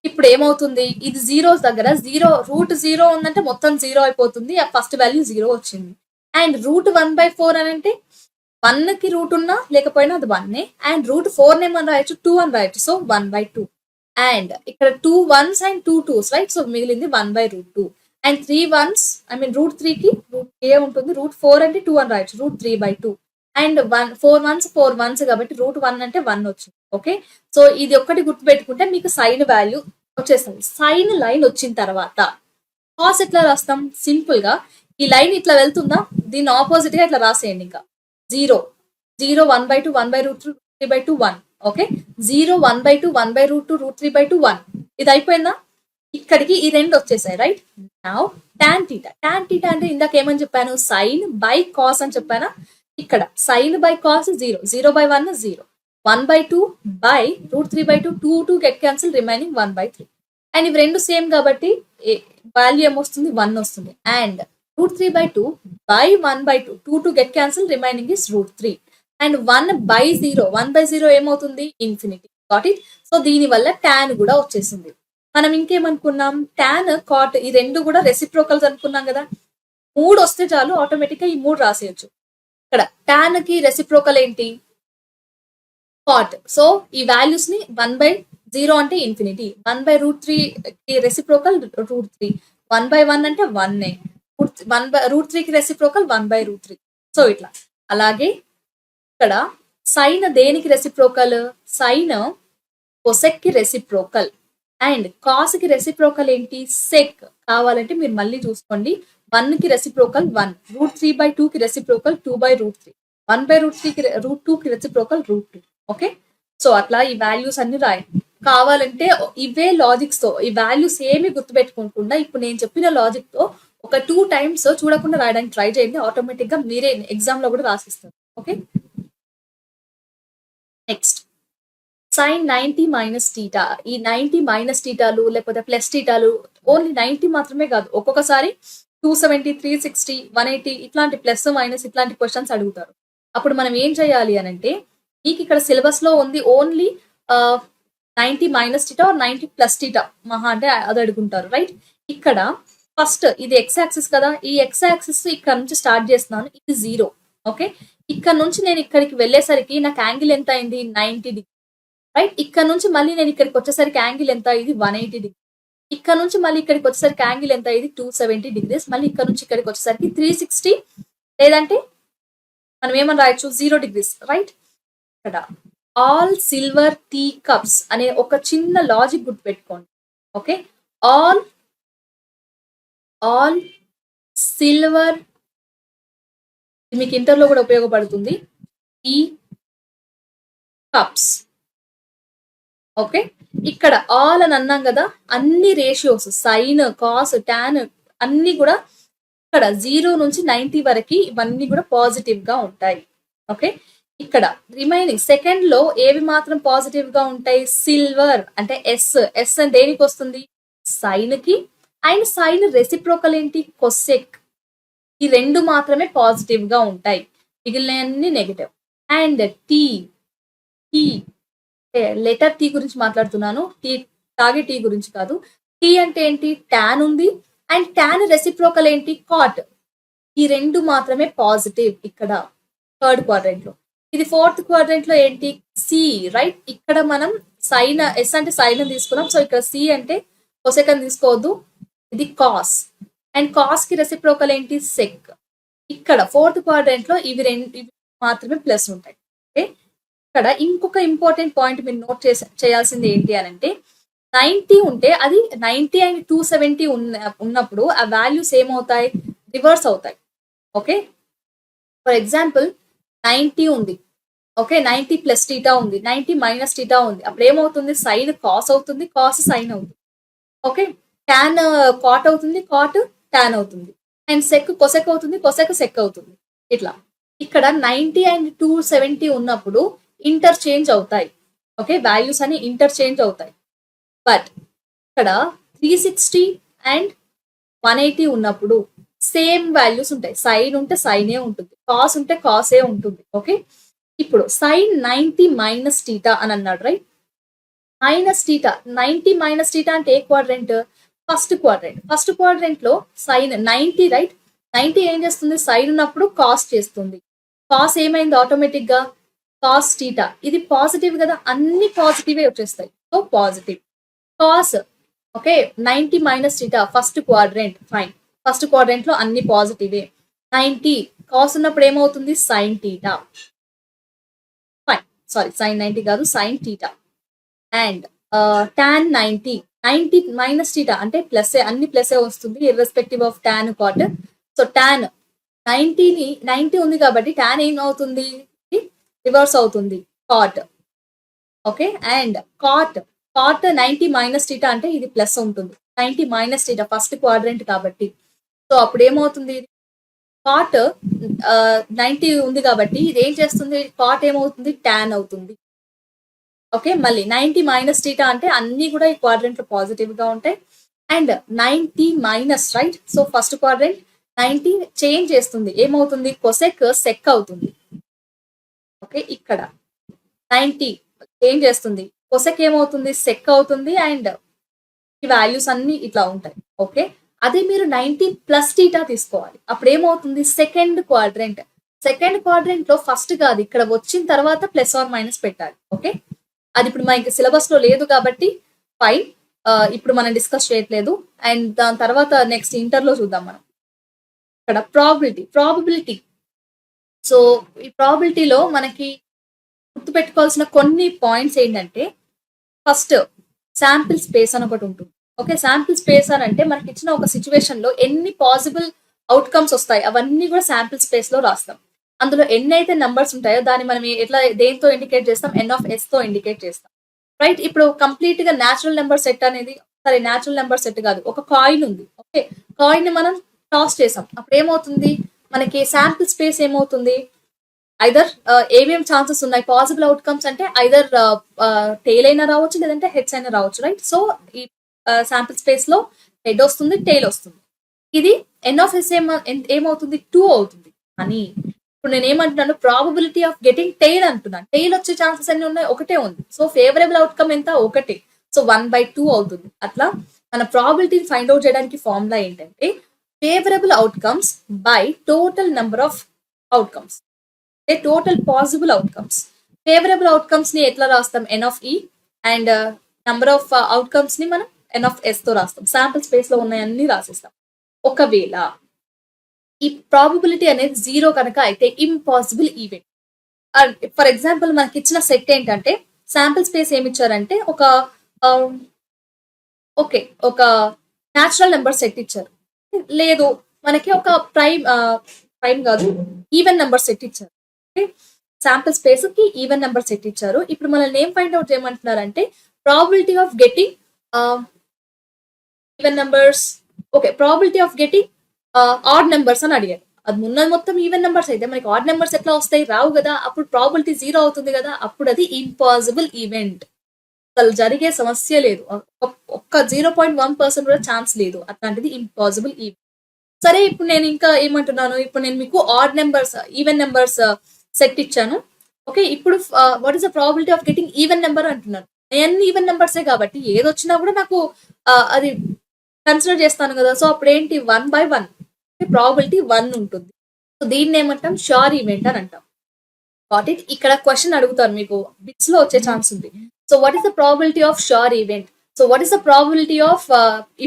ఇప్పుడు ఏమవుతుంది, ఇది జీరోస్ దగ్గర రూట్ 0 ఉందంటే మొత్తం 0 అయిపోతుంది, ఆ ఫస్ట్ వాల్యూ 0 వచ్చింది. అండ్ రూట్ 1/4 అని అంటే 1 కి రూట్ ఉన్నా లేకపోయినా అది 1. అండ్ రూట్ 4 ఏమని రాయొచ్చు 2 అని రాయొచ్చు, సో 1/2. అండ్ ఇక్కడ 2 1s and 2 2s right, so మిగిలింది 1/√2. And 3 1s, I mean route 3 కి రూట్ ఏ ఉంటుంది, రూట్ 4 అంటే 2 అని రాయొచ్చు, √3/2. అండ్ 4 1s కాబట్టి రూట్ 1 అంటే 1 వచ్చింది. ఓకే, సో ఇది ఒక్కటి గుర్తుపెట్టుకుంటే మీకు సైన్ వాల్యూ వచ్చేస్తుంది. సైన్ లైన్ వచ్చిన తర్వాత కాస్ ఎట్లా రాస్తాం, సింపుల్ గా ఈ లైన్ ఇట్లా వెళ్తుందా, దీన్ని ఆపోజిట్ గా ఇట్లా రాసేయండి. ఇంకా 0 1/2 1/√2 3/2 1. ఓకే, 0 1/2 1/√2 √3/2 1. ఇది అయిపోయిందా, ఇక్కడికి ఈ రెండు వచ్చేసాయి రైట్. నౌ టాన్ థీటా అంటే ఇందాక ఏమని చెప్పాను, సైన్ బై కాస్ అని చెప్పానా. ఇక్కడ సైన్ బై కాస్ 0, 0/1 0, 1/2 బై √3/2, 2 గెట్ క్యాన్సిల్, రిమైనింగ్ 1/3. అండ్ ఇవి రెండు సేమ్ కాబట్టి వాల్యూ ఏమొస్తుంది 1 వస్తుంది. And √3/2 by 1/2, 2 get cancel, remaining is √3. And 1/0 ఏమవుతుంది ఇన్ఫినిటీ. Got it. సో దీని వల్ల టాన్ కూడా వచ్చేసింది. మనం ఇంకేమనుకున్నాం, టాన్ కాట్ ఈ రెండు కూడా రెసిప్రోకల్స్ అనుకున్నాం కదా. 3 వస్తే చాలు ఆటోమేటిక్ గా ఈ 3 రాసేయచ్చు. ఇక్కడ టాన్ కి రెసిప్రోకల్ ఏంటి కాట్. సో ఈ వాల్యూస్ ని 1/0 అంటే ఇన్ఫినిటీ, 1/√3 కి రెసిప్రోకల్ √3, 1/1 అంటే 1, √3 కి రెసిప్రోకల్ 1/√3. సో ఇట్లా. అలాగే ఇక్కడ సైన్ దేనికి రెసిప్రోకల్, సైన్ కొసెక్ కి రెసిప్రోకల్. అండ్ కాస్ కి రెసిప్రోకల్ ఏంటి సెక్. కావాలంటే మీరు మళ్ళీ చూసుకోండి, 1 కి రెసిప్రోకల్ 1, √3/2 కి రెసిప్రోకల్ 2/√3, 1/√3 కి √2 కి రెసిప్రోకల్ √2. ఓకే, సో అట్లా ఈ వాల్యూస్ అన్ని రాయండి. కావాలంటే ఇవే లాజిక్స్ తో ఈ వాల్యూస్ ఏమి గుర్తుపెట్టుకోకుండా ఇప్పుడు నేను చెప్పిన లాజిక్ తో ఒక 2 టైమ్స్ చూడకుండా రాయడానికి ట్రై చేయండి. ఆటోమేటిక్ గా మీరే ఎగ్జామ్ లో కూడా రాసిస్తారు. Okay, next sine 90 minus theta. ఈ 90 మైనస్ టీటాలు లేకపోతే ప్లస్ టీటాలు ఓన్లీ 90 మాత్రమే కాదు, ఒక్కొక్కసారి 270, 360, 180 ఇట్లాంటి ప్లస్ మైనస్ ఇట్లాంటి క్వశ్చన్స్ అడుగుతారు. అప్పుడు మనం ఏం చేయాలి అని అంటే, మీకు ఇక్కడ సిలబస్ లో ఉంది only 90 minus theta 90 plus theta మహా అంటే అది అడుగుంటారు, రైట్? ఇక్కడ ఫస్ట్ ఇది ఎక్స్ యాక్సిస్ కదా, ఈ ఎక్స్ యాక్సిస్ ఇక్కడ నుంచి స్టార్ట్ చేస్తున్నాను, ఇది 0. ఓకే, ఇక్కడ నుంచి నేను ఇక్కడికి వెళ్ళేసరికి నాకు యాంగిల్ ఎంత అయింది, 90 డిగ్రీ, రైట్? ఇక్కడ నుంచి మళ్ళీ నేను ఇక్కడికి వచ్చేసరికి యాంగిల్ ఎంత, ఇది 180 డిగ్రీ. ఇక్కడ నుంచి మళ్ళీ ఇక్కడికి వచ్చేసరికి యాంగిల్ ఎంత, ఇది 270 డిగ్రీస్. మళ్ళీ ఇక్కడ నుంచి ఇక్కడికి వచ్చేసరికి 360, లేదంటే మనం ఏమని రాయొచ్చు, 0 డిగ్రీస్, రైట్? ఇక్కడ ఆల్ సిల్వర్ టీ కప్స్ అనే ఒక చిన్న లాజిక్ గుర్తుపెట్టుకోండి. ఓకే, ఆల్ సిల్వర్, మీకు ఇంటర్లో కూడా ఉపయోగపడుతుంది, టీ కప్స్. ఓకే, ఇక్కడ ఆల్ అని అన్నాం కదా, అన్ని రేషియోస్ సైన్, కాస్, టాన్ అన్ని కూడా ఇక్కడ 0 నుంచి 90 వరకు ఇవన్నీ కూడా పాజిటివ్ గా ఉంటాయి. ఓకే, ఇక్కడ రిమైనింగ్ సెకండ్ లో ఏవి మాత్రం పాజిటివ్ గా ఉంటాయి, సిల్వర్ అంటే ఎస్ అని దేనికి వస్తుంది, సైన్ కి. అండ్ సైన్ రెసిప్రోకల్ ఏంటి, కొసెక్. ఈ రెండు మాత్రమే పాజిటివ్ గా ఉంటాయి, మిగిలినవన్నీ negative. And T letter T గురించి మాట్లాడుతున్నాను, టీ తాగే టీ గురించి కాదు. టీ అంటే ఏంటి, టాన్ ఉంది, అండ్ టాన్ రెసిప్రోకల్ ఏంటి, కాట్. ఈ రెండు మాత్రమే పాజిటివ్ ఇక్కడ థర్డ్ క్వాడ్రంట్ లో. ఇది ఫోర్త్ క్వాడ్రంట్ లో ఏంటి, సి, రైట్? ఇక్కడ మనం సైన్, ఎస్ అంటే సైన్ తీసుకున్నాం, సో ఇక్కడ సి అంటే కొసెకన్ తీసుకోవద్దు, ఇది కాస్. అండ్ కాస్ కి రెసిప్రోకల్ ఏంటి, సెక్. ఇక్కడ ఫోర్త్ క్వాడ్రంట్ లో ఇవి మాత్రమే ప్లస్ ఉంటాయి. ఓకే, ఇక్కడ ఇంకొక ఇంపార్టెంట్ పాయింట్ మీరు నోట్ చేయాల్సింది ఏంటి అని అంటే, 90 ఉంటే అది 90 అండ్ 270 ఉన్నప్పుడు ఆ వాల్యూస్ ఏమవుతాయి, రివర్స్ అవుతాయి. ఓకే, ఫర్ ఎగ్జాంపుల్ 90 ఉంది, ఓకే, 90 ప్లస్ టీటా ఉంది, 90 మైనస్ టీటా ఉంది, అప్పుడు ఏమవుతుంది, సైన్ కాస్ అవుతుంది, కాస్ సైన్ అవుతుంది. ఓకే, టాన్ కాట్ అవుతుంది, కాట్ టాన్ అవుతుంది. అండ్ సెక్ కొసెక్ అవుతుంది, కొసెక్ సెక్ అవుతుంది. ఇట్లా ఇక్కడ 90 అండ్ 270 ఉన్నప్పుడు ఇంటర్చేంజ్ అవుతాయి. ఓకే, వాల్యూస్ అని ఇంటర్చేంజ్ అవుతాయి. బట్ ఇక్కడ 360 అండ్ 180 ఉన్నప్పుడు సేమ్ వాల్యూస్ ఉంటాయి. సైన్ ఉంటే సైనే ఉంటుంది, కాస్ ఉంటే కాసే ఉంటుంది. ఓకే, ఇప్పుడు సైన్ 90 మైనస్ టీటా అని అన్నాడు, right? Minus theta, 90 minus theta అంటే ఏ quadrant, first quadrant. First quadrant లో సైన్ 90, రైట్? 90 ఏం చేస్తుంది, సైన్ ఉన్నప్పుడు కాస్ చేస్తుంది. కాస్ ఏమైంది, ఆటోమేటిక్ గా కాస్ టీటా. ఇది పాజిటివ్ కదా, అన్ని పాజిటివ్ వచ్చేస్తాయి, so positive. Cos, okay, 90 minus theta first quadrant, fine. First quadrant లో అన్ని పాజిటివే. 90 కాస్ ఉన్నప్పుడు ఏమవుతుంది, sine theta, fine. Sorry, sine 90 కాదు, sine theta. And tan 90 minus theta అంటే ప్లస్, అన్ని ప్లస్ వస్తుంది irrespective of tan, cot. So tan 90 ఉంది కాబట్టి టాన్ ఏం అవుతుంది, రివర్స్ అవుతుంది, cot. Okay, and cot 90 minus theta అంటే ఇది ప్లస్ ఉంటుంది, 90 మైనస్ టీటా ఫస్ట్ క్వాడ్రెంట్ కాబట్టి. సో అప్పుడు ఏమవుతుంది, కాట్ 90 ఉంది కాబట్టి ఇది ఏం చేస్తుంది, కాట్ ఏమవుతుంది, టాన్ అవుతుంది. ఓకే, మళ్ళీ 90 మైనస్ టీటా అంటే అన్ని కూడా ఈ క్వాడ్రెంట్ లో పాజిటివ్ గా ఉంటాయి. And 90 minus, right? So first quadrant 90 change చేస్తుంది, ఏమవుతుంది, కొసెక్ సెక్ అవుతుంది. ఓకే, ఇక్కడ 90 చేంజ్ చేస్తుంది, కొసెక్ ఏమవుతుంది, సెక్ అవుతుంది. అండ్ ఈ వాల్యూస్ అన్ని ఇట్లా ఉంటాయి. ఓకే, అదే మీరు 90 ప్లస్ టీటా తీసుకోవాలి, అప్పుడు ఏమవుతుంది, సెకండ్ క్వాడ్రెంట్. సెకండ్ క్వాడ్రెంట్ లో ఫస్ట్ కాదు, ఇక్కడ వచ్చిన తర్వాత ప్లస్ ఆర్ మైనస్ పెట్టాలి. ఓకే, అది ఇప్పుడు మనకి సిలబస్ లో లేదు కాబట్టి ఫైన్, ఇప్పుడు మనం డిస్కస్ చేయట్లేదు. అండ్ దాని తర్వాత నెక్స్ట్ ఇంటర్ లో చూద్దాం మనం. ఇక్కడ ప్రాబబిలిటీ. సో ఈ ప్రాబిలిటీలో మనకి గుర్తుపెట్టుకోవాల్సిన కొన్ని పాయింట్స్ ఏంటంటే, ఫస్ట్ శాంపిల్ స్పేస్ అని ఒకటి ఉంటుంది. ఓకే, శాంపిల్ స్పేస్ అని అంటే మనకి ఇచ్చిన ఒక సిచ్యువేషన్ లో ఎన్ని పాసిబుల్ అవుట్కమ్స్ వస్తాయి అవన్నీ కూడా శాంపిల్ స్పేస్ లో రాస్తాం. అందులో ఎన్ని అయితే నంబర్స్ ఉంటాయో దాన్ని మనం ఎట్లా దేంతో ఇండికేట్ చేస్తాం, ఎన్ ఆఫ్ ఎస్ తో ఇండికేట్ చేస్తాం. రైట్. ఇప్పుడు కంప్లీట్ గా న్యాచురల్ నెంబర్ సెట్ అనేది, సరే న్యాచురల్ నెంబర్ సెట్ కాదు, ఒక కాయిన్ ఉంది. ఓకే, కాయిన్ ని మనం టాస్ చేసాం, అప్పుడు ఏమవుతుంది, మనకి శాంపిల్ స్పేస్ ఏమవుతుంది, ఐదర్ ఏమేం ఛాన్సెస్ ఉన్నాయి పాసిబుల్ అవుట్కమ్స్ అంటే, ఐదర్ టెయిల్ అయినా రావచ్చు, లేదంటే హెడ్స్ అయినా రావచ్చు. రైట్. సో ఈ శాంపిల్ స్పేస్ లో హెడ్ వస్తుంది, టెయిల్ వస్తుంది. ఇది ఎన్ ఆఫ్ ఎస్ ఏమవుతుంది, 2 అవుతుంది. అని ఇప్పుడు నేను ఏమంటున్నాను, ప్రాబబిలిటీ ఆఫ్ గెటింగ్ టెయిల్ అంటున్నాను. టెయిల్ వచ్చే ఛాన్సెస్ అన్ని ఉన్నాయి, ఒకటే ఉంది. సో ఫేవరబుల్ అవుట్కమ్ ఎంత, ఒకటే. సో 1/2 అవుతుంది. అట్లా మన ప్రాబిలిటీని ఫైండ్ అవుట్ చేయడానికి ఫార్ములా ఏంటంటే, favourable outcomes by total number of outcomes, అంటే total possible outcomes. Favourable outcomes ని ఎట్లా రాస్తాం, n of e, and number of outcomes ని మనం ఎన్ ఆఫ్ ఎస్ తో రాస్తాం. శాంపుల్ స్పేస్ లో ఉన్నాయన్నీ రాసిస్తాం. ఒకవేళ ఈ ప్రాబబిలిటీ అనేది 0 కనుక అయితే ఇంపాసిబుల్ ఈవెంట్. ఫర్ ఎగ్జాంపుల్ మనకి ఇచ్చిన సెట్ ఏంటంటే, శాంపుల్ స్పేస్ ఏమి ఇచ్చారంటే, ఓకే ఒక న్యాచురల్ నెంబర్ సెట్ ఇచ్చారు. లేదు, మనకి ఒక ప్రైమ్ కాదు, ఈవెన్ నెంబర్ సెట్ ఇచ్చారు. శాంపుల్ స్పేస్ కి ఈవెన్ నెంబర్ సెట్ ఇచ్చారు. ఇప్పుడు మనల్ని ఏం ఫైండ్ అవుట్ చేయమంటున్నారంటే, probability of getting even numbers, okay, probability of getting odd numbers అని అడిగారు. అది ఉన్నది మొత్తం ఈవెన్ నెంబర్స్ అయితే మనకి ఆడ్ నెంబర్స్ ఎట్లా వస్తాయి, రావు కదా. అప్పుడు ప్రాబిలిటీ 0 అవుతుంది కదా. అప్పుడు అది ఇంపాసిబుల్ ఈవెంట్, అసలు జరిగే సమస్య లేదు. ఒక్క 0.1% కూడా ఛాన్స్ లేదు. అట్లాంటిది ఇంపాసిబుల్ ఈవెంట్. సరే, ఇప్పుడు నేను ఇంకా ఏమంటున్నాను, ఇప్పుడు నేను మీకు odd numbers, even numbers set ఇచ్చాను. ఓకే, ఇప్పుడు what is the probability of getting even number అంటున్నాను. నేను ఈవెన్ నెంబర్సే కాబట్టి ఏది వచ్చినా కూడా నాకు అది కన్సిడర్ చేస్తాను కదా. సో అప్పుడు ఏంటి, 1/1 ప్రాబిలిటీ 1 ఉంటుంది. సో దీన్ని ఏమంటాం, షూర్ ఈవెంట్ అని అంటాం. వాట్ ఇట్, ఇక్కడ క్వశ్చన్ అడుగుతారు మీకు, బిట్స్ లో వచ్చే ఛాన్స్ ఉంది. So what is the probability half sure event, so what is the probability of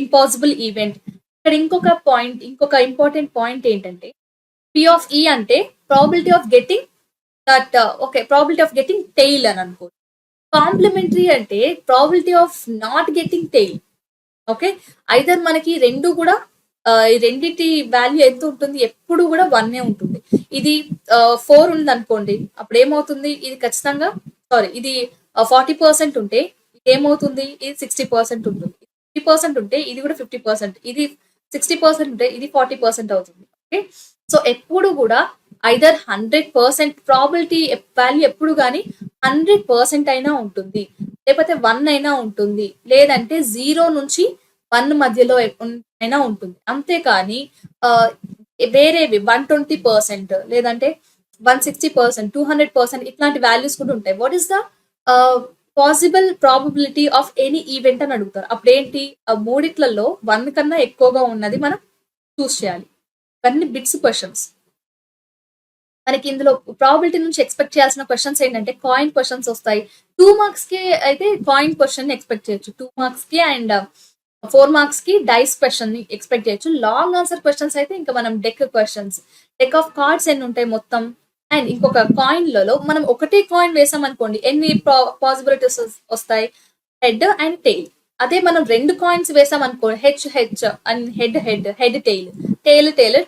impossible event. ఇక్కడ ఇంకొక ఇంపార్టెంట్ పాయింట్ ఏంటంటే, పి ఆఫ్ ఈ అంటే probability of getting that, okay, probability of getting tail అని అనుకో. కాంప్లిమెంటరీ అంటే probability of not getting tail. Okay, either మనకి రెండు కూడా ఈ రెండింటి వాల్యూ ఎంత ఉంటుంది, ఎప్పుడు కూడా 1 ఉంటుంది. ఇది 4 ఉంది అనుకోండి, అప్పుడు ఏమవుతుంది, ఇది ఖచ్చితంగా, సారీ, ఇది 40% ఉంటే ఇది ఏమవుతుంది, ఇది 60% ఉంటుంది. 50% ఉంటే ఇది కూడా 50%, ఇది 60% ఉంటే ఇది 40% అవుతుంది. ఓకే, సో ఎప్పుడు కూడా ఐదర్ 100% ప్రాబిలిటీ వాల్యూ ఎప్పుడు కానీ 100% అయినా ఉంటుంది, లేకపోతే 1 అయినా ఉంటుంది, లేదంటే 0 నుంచి 1 మధ్యలో అయినా ఉంటుంది. అంతేకాని వేరేవి 120%, లేదంటే 160%, 200% ఇట్లాంటి వాల్యూస్ కూడా ఉంటాయి. What is the possible probability of any event అని అడుగుతారు. అప్పుడు ఏంటి, మూడిట్లలో 1 కన్నా ఎక్కువగా ఉన్నది మనం చూస్ చేయాలి. ఇవన్నీ బిట్స్ క్వశ్చన్స్. మనకి ఇందులో ప్రాబిలిటీ నుంచి ఎక్స్పెక్ట్ చేయాల్సిన క్వశ్చన్స్ ఏంటంటే, కాయిన్ క్వశ్చన్స్ వస్తాయి. 2 మార్క్స్ కి అయితే కాయిన్ క్వశ్చన్ ఎక్స్పెక్ట్ చేయొచ్చు, 2 మార్క్స్ కి అండ్ 4 మార్క్స్ కి డైస్ క్వశ్చన్ ని ఎక్స్పెక్ట్ చేయొచ్చు. లాంగ్ ఆన్సర్ క్వశ్చన్స్ అయితే ఇంకా మనం deck questions, deck of cards ఎన్ని ఉంటాయి మొత్తం, అండ్ ఇంకొక కాయిన్లలో మనం ఒకటే కాయిన్ వేసాం అనుకోండి, ఎన్ని పాసిబిలిటీస్ వస్తాయి, హెడ్ అండ్ టెయిల్. అదే మనం 2 కాయిన్స్ వేసాం అనుకో, H and head tail,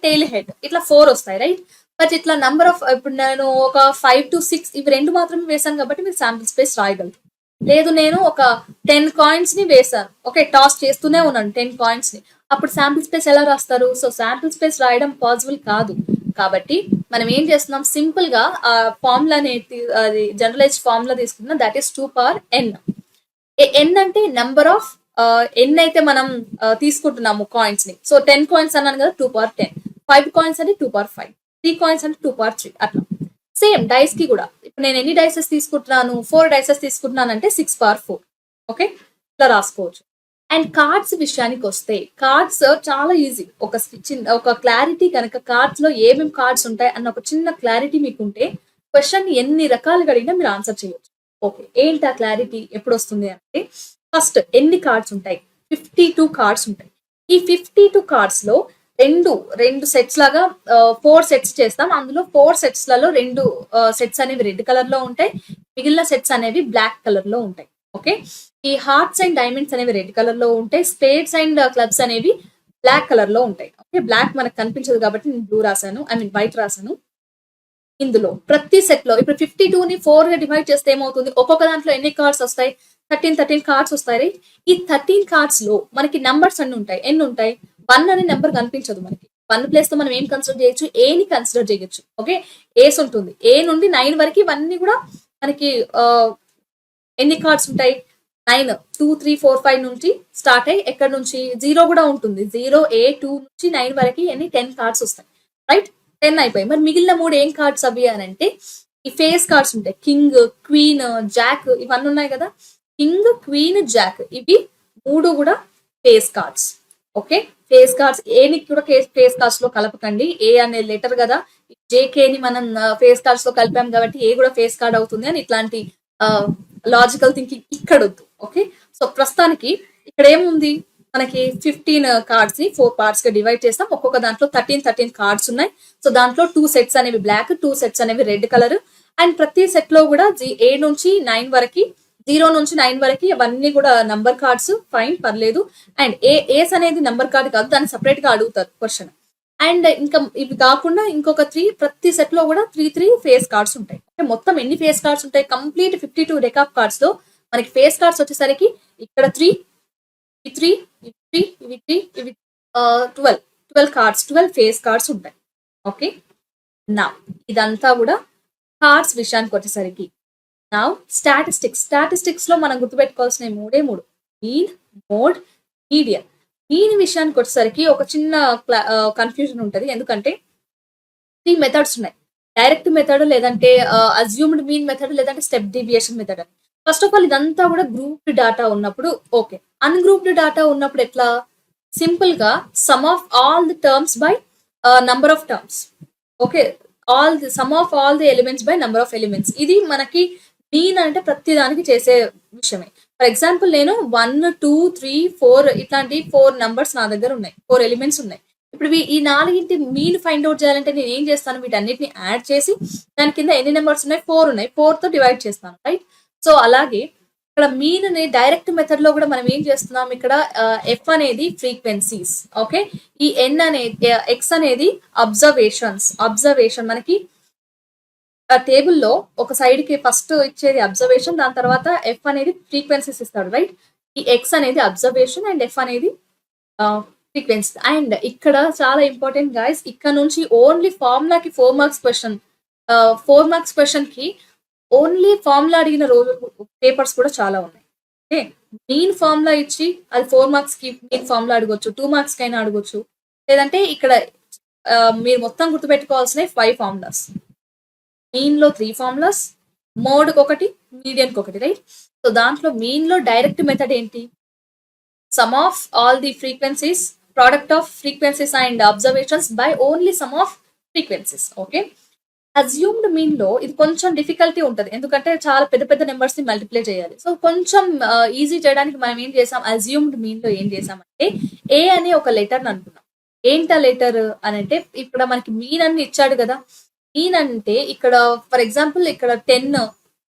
tail head, ఇట్లా 4 వస్తాయి. రైట్. బట్ ఇట్లా నంబర్ ఆఫ్, ఇప్పుడు నేను ఒక 5 to 6 ఇవి 2 మాత్రమే వేసాను కాబట్టి మీరు శాంపిల్ స్పేస్ రాయగలరు. లేదు, నేను ఒక 10 కాయిన్స్ ని వేసాను, ఓకే, టాస్ చేస్తూనే ఉన్నాను 10 కాయిన్స్ ని, అప్పుడు శాంపిల్ స్పేస్ ఎలా రాస్తారు. సో శాంపిల్ స్పేస్ రాయడం పాసిబుల్ కాదు. కాబట్టి మనం ఏం చేస్తున్నాం, సింపుల్ గా ఫార్ములా అది జనరలైజ్ ఫార్ములా తీసుకున్నాం, దట్ ఈస్ 2/n. ఎన్ అంటే నెంబర్ ఆఫ్ ఎన్ అయితే మనం తీసుకుంటున్నాము కాయిన్స్ ని. సో 10 కాయిన్స్ అన్నాను కదా, 2/10. 5 కాయిన్స్ అంటే 2/5. 3 కాయిన్స్ అంటే 2/3. అట్లా సేమ్ డైస్ కి కూడా, ఇప్పుడు నేను ఎన్ని డైసెస్ తీసుకుంటున్నాను, 4 డైసెస్ తీసుకుంటున్నాను అంటే 6/4. ఓకే, ఇట్లా రాసుకోవచ్చు. అండ్ కార్డ్స్ విషయానికి వస్తే, కార్డ్స్ చాలా ఈజీ. ఒక క్లారిటీ కనుక, కార్డ్స్ లో ఏమేమి కార్డ్స్ ఉంటాయి అన్న ఒక చిన్న క్లారిటీ మీకుంటే, క్వశ్చన్ ఎన్ని రకాలుగా అడిగినా మీరు ఆన్సర్ చేయొచ్చు. ఓకే, ఏంటి ఆ క్లారిటీ ఎప్పుడు వస్తుంది అంటే, ఫస్ట్ ఎన్ని కార్డ్స్ ఉంటాయి, 52 కార్డ్స్ ఉంటాయి. ఈ 52 కార్డ్స్ లో రెండు సెట్స్ లాగా 4 సెట్స్ చేస్తాం. అందులో 4 సెట్స్ లలో 2 సెట్స్ అనేవి రెడ్ కలర్ లో ఉంటాయి, మిగిలిన సెట్స్ అనేవి బ్లాక్ కలర్ లో ఉంటాయి. ఓకే, ఈ హార్ట్స్ అండ్ డైమండ్స్ అనేవి రెడ్ కలర్ లో ఉంటాయి, స్పేడ్స్ అండ్ క్లబ్స్ అనేవి బ్లాక్ కలర్ లో ఉంటాయి. ఓకే, బ్లాక్ మనకు కనిపించదు కాబట్టి నేను బ్లూ రాశాను, ఐ మీన్ వైట్ రాశాను. ఇందులో ప్రతి సెట్ లో ఇప్పుడు 52ని 4 గా డివైడ్ చేస్తే ఏమవుతుంది, ఒక్కొక్క దాంట్లో ఎన్ని కార్డ్స్ వస్తాయి, 13 కార్డ్స్ వస్తాయి రైట్. ఈ 13 కార్డ్స్ లో మనకి నంబర్స్ అన్ని ఉంటాయి. ఎన్ని ఉంటాయి, 1 అనే నెంబర్ కనిపించదు మనకి. 1 ప్లేస్ తో మనం ఏం కన్సిడర్ చేయొచ్చు, ఏ ని కన్సిడర్ చేయొచ్చు. ఓకే, ఏస్ ఉంటుంది. ఏ నుండి 9 వరకు ఇవన్నీ కూడా మనకి ఎన్ని కార్డ్స్ ఉంటాయి, 9, 2, 3, 4, 5 నుంచి స్టార్ట్ అయ్యి ఎక్కడ నుంచి 0 కూడా ఉంటుంది. 0, A, 2 నుంచి 9 వరకు ఎన్ని 10 కార్డ్స్ వస్తాయి రైట్. 10 అయిపోయి. మరి మిగిలిన 3 ఏం కార్డ్స్ అవి అని అంటే ఈ ఫేస్ కార్డ్స్ ఉంటాయి. కింగ్, క్వీన్, జాక్ ఇవన్నీ ఉన్నాయి కదా. కింగ్, క్వీన్, జాక్ ఇవి 3 కూడా face cards. Okay, face cards ఏని కూడా ఫేస్ కార్డ్స్ లో కలపకండి. ఏ అనే లెటర్ కదా, జేకే ని మనం ఫేస్ కార్డ్స్ లో కలిపాం కాబట్టి ఏ కూడా ఫేస్ కార్డ్ అవుతుంది అని ఇట్లాంటి లాజికల్ థింకింగ్ ఇక్కడ వద్దు. ఓకే, సో ప్రస్తుతానికి ఇక్కడ ఏముంది, మనకి 15 కార్డ్స్ ని 4 పార్ట్స్ గా డివైడ్ చేస్తాం. ఒక్కొక్క దాంట్లో 13 కార్డ్స్ ఉన్నాయి. సో దాంట్లో 2 సెట్స్ అనేవి బ్లాక్, 2 సెట్స్ అనేవి రెడ్ కలర్. అండ్ ప్రతి సెట్ లో కూడా ఏ నుంచి 9 వరకు, 0 నుంచి 9 వరకు అవన్నీ కూడా నంబర్ కార్డ్స్. ఫైన్, పర్లేదు. అండ్ ఏస్ అనేది నంబర్ కార్డ్ కాదు, దాన్ని సపరేట్ గా అడుగుతారు క్వశ్చన్. అండ్ ఇంకా ఇవి కాకుండా ఇంకొక 3 ప్రతి సెట్ లో కూడా 3 ఫేస్ కార్డ్స్ ఉంటాయి. మొత్తం ఎన్ని ఫేస్ కార్డ్స్ ఉంటాయి, కంప్లీట్ 52 డెక్ ఆఫ్ కార్డ్స్ లో మనకి ఫేస్ కార్డ్స్ వచ్చేసరికి ఇక్కడ 3, ఇవి 3, ఇవి 3, ఇవి 3, ఇవి 12 కార్డ్స్, 12 ఫేస్ కార్డ్స్ ఉంటాయి. ఓకే, నా ఇదంతా కూడా కార్డ్స్ విషయానికి వచ్చేసరికి నా స్టాటిస్టిక్స్ లో మనం గుర్తుపెట్టుకోవాల్సిన 3 మీన్, మోడ్, మీడియన్. మీన్ విషయానికి వచ్చేసరికి ఒక చిన్న కన్ఫ్యూజన్ ఉంటుంది. ఎందుకంటే 3 మెథడ్స్ ఉన్నాయి, డైరెక్ట్ మెథడ్, లేదంటే అజ్యూమ్డ్ మీన్ మెథడ్, లేదంటే స్టెప్ డీవియేషన్ మెథడ్ అని. ఫస్ట్ ఆఫ్ ఆల్ ఇదంతా కూడా గ్రూప్డ్ డాటా ఉన్నప్పుడు ఓకే. అన్గ్రూప్డ్ డాటా ఉన్నప్పుడు ఎట్లా, సింపుల్ గా some of all the terms by number of terms. Okay, some of all the elements by number of elements. ఇది మనకి mean అంటే ప్రతి దానికి చేసే విషయమే. ఫర్ ఎగ్జాంపుల్ నేను 1, 2, 3, 4 ఇట్లాంటి 4 నంబర్స్ నా దగ్గర ఉన్నాయి, 4 ఎలిమెంట్స్ ఉన్నాయి. ఇప్పుడు ఈ 4గింటి మీన్ ఫైండ్ అవుట్ చేయాలంటే నేను ఏం చేస్తాను, వీటన్నిటిని యాడ్ చేసి దాని కింద ఎన్ని నెంబర్స్ ఉన్నాయి, 4 ఉన్నాయి, 4 తో డివైడ్ చేస్తాను రైట్. సో అలాగే ఇక్కడ మీన్ ని డైరెక్ట్ మెథడ్ లో కూడా మనం ఏం చేస్తున్నాం, ఇక్కడ ఎఫ్ అనేది ఫ్రీక్వెన్సీస్. ఓకే, ఈ ఎన్ అనేది ఎక్స్ అనేది అబ్జర్వేషన్. మనకి ఆ టేబుల్లో ఒక సైడ్ కి ఫస్ట్ ఇచ్చేది అబ్జర్వేషన్, దాని తర్వాత ఎఫ్ అనేది ఫ్రీక్వెన్సీస్ ఇస్తాడు రైట్. ఈ ఎక్స్ అనేది అబ్జర్వేషన్ అండ్ ఎఫ్ అనేది ఫ్రీక్వెన్సీ. అండ్ ఇక్కడ చాలా ఇంపార్టెంట్ గైస్, ఇక్కడ నుంచి ఓన్లీ ఫార్ములాకి 4 మార్క్స్ క్వశ్చన్, 4 మార్క్స్ క్వశ్చన్ కి ఓన్లీ ఫార్ములా అడిగిన రోజు పేపర్స్ కూడా చాలా ఉన్నాయి. ఓకే, మీన్ ఫార్ములా ఇచ్చి అది 4 మార్క్స్ కి మీన్ ఫార్ములా అడగొచ్చు, 2 మార్క్స్ కైనా అడగొచ్చు. లేదంటే ఇక్కడ మీరు మొత్తం గుర్తుపెట్టుకోవాల్సిన 5 ఫార్ములాస్. మీన్ లో 3 ఫార్ములాస్, మోడ్ ఒకటి, మీడియన్ ఒకటి రైట్. సో దాంట్లో మీన్ లో డైరెక్ట్ మెథడ్ ఏంటి, some of all the frequencies, product of frequencies and observations by only some of frequencies. Okay, assumed mean లో ఇది కొంచెం డిఫికల్టీ ఉంటుంది, ఎందుకంటే చాలా పెద్ద పెద్ద నెంబర్స్ ని మల్టిప్లై చేయాలి. సో కొంచెం ఈజీ చేయడానికి మనం ఏం చేసాం, అజ్యూమ్డ్ మీన్ లో ఏం చేసామంటే ఏ అనే ఒక లెటర్ అనుకున్నాం. ఏంటా లెటర్ అని అంటే ఇక్కడ మనకి మీన్ అని ఇచ్చాడు కదా. మీన్ అంటే ఇక్కడ ఫర్ ఎగ్జాంపుల్ ఇక్కడ 10,